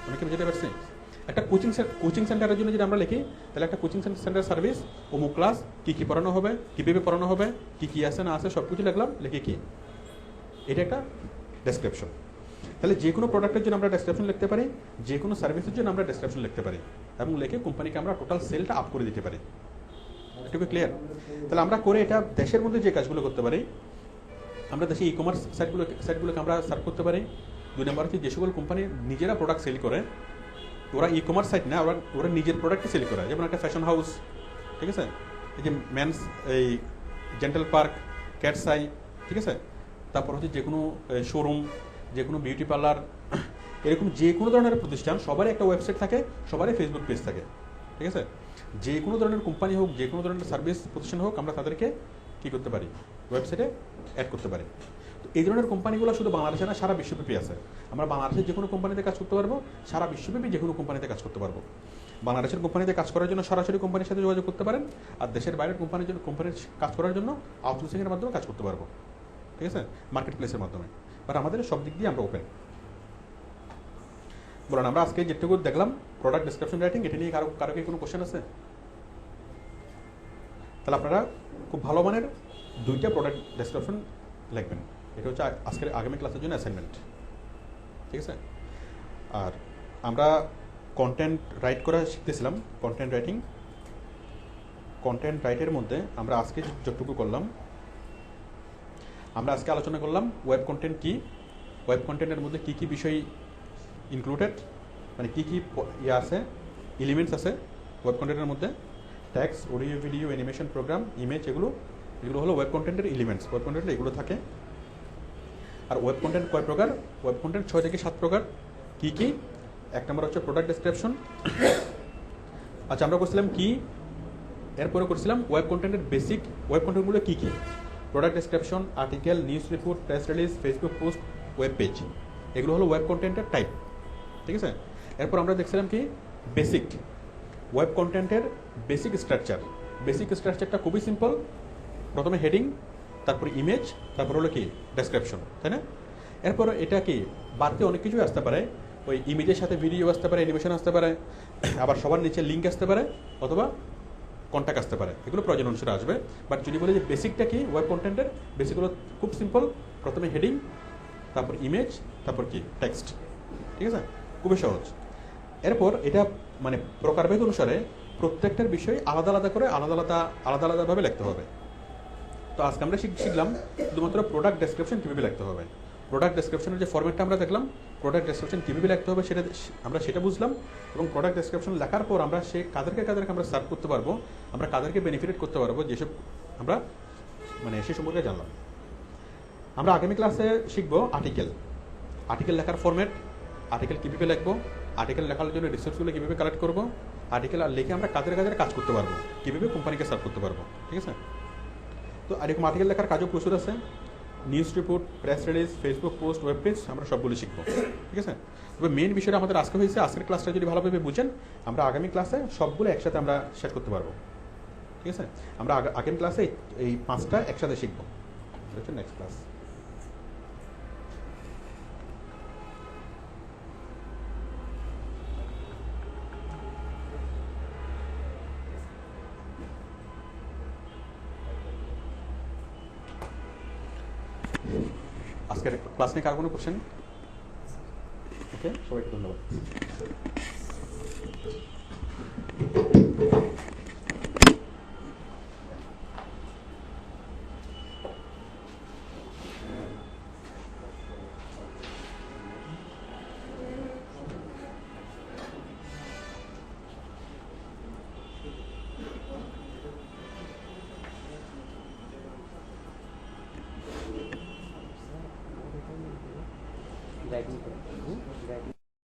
Speaker 2: আমি কি বুঝতে পারছি? একটা কোচিং সেন্টারের জন্য যদি আমরা লিখি, তাহলে একটা কোচিং সেন্টার সার্ভিস, অমুক ক্লাস, কী কী পড়ানো হবে, কীভাবে পড়ানো হবে, কী কী আছে না আছে সব কিছু লিখলাম, লিখে কি এটা একটা ডেসক্রিপশন। তাহলে যে কোনো প্রোডাক্টের জন্য আমরা ডেসক্রিপশন লিখতে পারি, যে কোনো সার্ভিসের জন্য আমরা ডেসক্রিপশন লিখতে পারি, এবং লিখে কোম্পানিকে আমরা টোটাল সেলটা আপ করে দিতে পারি। এটুকু ক্লিয়ার? তাহলে আমরা করে এটা দেশের মধ্যে যে কাজগুলো করতে পারি, আমরা দেশে ই কমার্স সাইটগুলোকে আমরা সার্ভ করতে পারি। 2 নম্বর হচ্ছে যে সকল কোম্পানি নিজেরা প্রোডাক্ট সেল করে, ওরা ই কমার্স সাইট না, ওরা নিজের প্রোডাক্টকে সেল করে, যেমন একটা ফ্যাশন হাউস, ঠিক আছে? এই যে মেন্স এই জেন্টাল পার্ক, ক্যাটসাই, ঠিক আছে? তারপর হচ্ছে যে কোনো শোরুম, যে কোনো বিউটি পার্লার, এরকম যে কোনো ধরনের প্রতিষ্ঠান সবারই একটা ওয়েবসাইট থাকে, সবারই ফেসবুক পেজ থাকে, ঠিক আছে? যে কোনো ধরনের কোম্পানি হোক, যে কোনো ধরনের সার্ভিস প্রতিষ্ঠান হোক, আমরা তাদেরকে কী করতে পারি? ওয়েবসাইটে অ্যাড করতে পারি। তো এই ধরনের কোম্পানিগুলো শুধু বাংলাদেশে না, সারা বিশ্বব্যাপী আছে। আমরা বাংলাদেশের যে কোনো কোম্পানিতে কাজ করতে পারবো, সারা বিশ্বব্যাপী যে কোনো কোম্পানিতে কাজ করতে পারবো। বাংলাদেশের কোম্পানিতে কাজ করার জন্য সরাসরি কোম্পানির সাথে যোগাযোগ করতে পারেন, আর দেশের বাইরের কোম্পানির কাজ করার জন্য আউটসোর্সিংয়ের মাধ্যমে কাজ করতে পারবো, ঠিক আছে? মার্কেট প্লেসের মাধ্যমে। বাট আমাদের সব দিক দিয়ে আমরা ওপেন। বলুন, আমরা আজকে যেটুকু দেখলাম প্রোডাক্ট ডেসক্রিপশন রাইটিং, এটা নিয়ে কারো কি কোনো কোশ্চেন আছে? তাহলে আপনারা খুব ভালো মানের 2টা প্রোডাক্ট ডেসক্রিপশন লিখবেন। এটা হচ্ছে আজকের আগামী ক্লাসের জন্য অ্যাসাইনমেন্ট, ঠিক আছে? আর আমরা কন্টেন্ট রাইট করা শিখতেছিলাম, কন্টেন্ট রাইটের মধ্যে আমরা আজকে যতটুকু করলাম, আমরা আজকে আলোচনা করলাম ওয়েব কন্টেন্ট কি, ওয়েব কন্টেন্টের মধ্যে কী কী বিষয় ইনক্লুডেড, মানে কী কী আছে, এলিমেন্টস আছে ওয়েব কন্টেন্টের মধ্যে, text, audio, video, animation, program, image, এগুলো হলো ওয়েব কন্টেন্টের এলিমেন্টস। ওয়েব কন্টেন্টে এগুলো থাকে। আর ওয়েব কন্টেন্ট কয় প্রকার? ওয়েব কন্টেন্ট 6 থেকে 7 প্রকার। কী কী? 1 নম্বর হচ্ছে প্রোডাক্ট ডেসক্রিপশন। আচ্ছা, আমরা করছিলাম কি, এরপরে করছিলাম ওয়েব কন্টেন্টের বেসিক ওয়েব কন্টেন্টগুলো কী কী? Product description, article, news report, press release, Facebook post, web page, এগুলো হলো ওয়েব কন্টেন্টের টাইপ, ঠিক আছে? এরপর আমরা দেখছিলাম কি, বেসিক ওয়েব কন্টেন্টের বেসিক স্ট্রাকচার। বেসিক স্ট্রাকচারটা খুবই সিম্পল। প্রথমে হেডিং, তারপর ইমেজ, তারপর হলো কি ডেসক্রিপশন, তাই না? এরপর এটা কি বাড়তে অনেক কিছুই আসতে পারে, ওই ইমেজের সাথে ভিডিও আসতে পারে, অ্যানিমেশন আসতে পারে, আবার সবার নিচে লিঙ্ক আসতে পারে, অথবা কন্ট্যাক্ট আসতে পারে, এগুলো প্রয়োজন অনুসারে আসবে। বাট যদি বলি যে বেসিকটা কি ওয়েব কন্টেন্টের, বেসিকগুলো খুব সিম্পল। প্রথমে হেডিং, তারপর ইমেজ, তারপর কি টেক্সট, ঠিক আছে, খুবই সহজ। এরপর এটা মানে প্রকারভেদ অনুসারে প্রত্যেকটার বিষয় আলাদা আলাদা করে আলাদা আলাদাভাবে লিখতে হবে। তো আজকে আমরা শিখলাম শুধুমাত্র প্রোডাক্ট ডেসক্রিপশন কীভাবে লিখতে হবে। প্রোডাক্ট ডেসক্রিপশনের যে ফরম্যাটটা আমরা দেখলাম, প্রোডাক্ট ডেসক্রিপশন কীভাবে লিখতে হবে সেটা বুঝলাম। এবং প্রোডাক্ট ডেসক্রিপশন লেখার পর আমরা কাদেরকে আমরা সার্ভ করতে পারবো, আমরা কাদেরকে বেনিফিট করতে পারবো, যেসব আমরা মানে সে সম্পর্কে জানলাম। আমরা আগামী ক্লাসে শিখবো আর্টিকেল লেখার ফরম্যাট, আর্টিকেল কীভাবে লিখবো, আর্টিকেল লেখার জন্য রিসোর্সগুলো কীভাবে কালেক্ট করবো, আর্টিকেল লিখে আমরা কাদের কাজ করতে পারবো, কীভাবে কোম্পানিকে সার্ভ করতে পারবো, ঠিক আছে। তো এরকম আর্টিকেল লেখার কাজও প্রচুর আছে, news report, press release, Facebook post, web page, আমরা সবগুলো শিখবো, ঠিক আছে। তবে মেন বিষয়টা আমাদের আজকে হয়েছে, আজকের ক্লাসটা যদি ভালোভাবে বুঝেন, আমরা আগামী ক্লাসে সবগুলো একসাথে আমরা শেষ করতে পারবো, ঠিক আছে। আমরা আগামী ক্লাসে এই 5টা একসাথে শিখবো, হচ্ছে নেক্সট ক্লাস। আজকের ক্লাস নিয়ে কার কোনো কোশ্চেন? ওকে, সবাইকে ধন্যবাদ।
Speaker 3: Writing.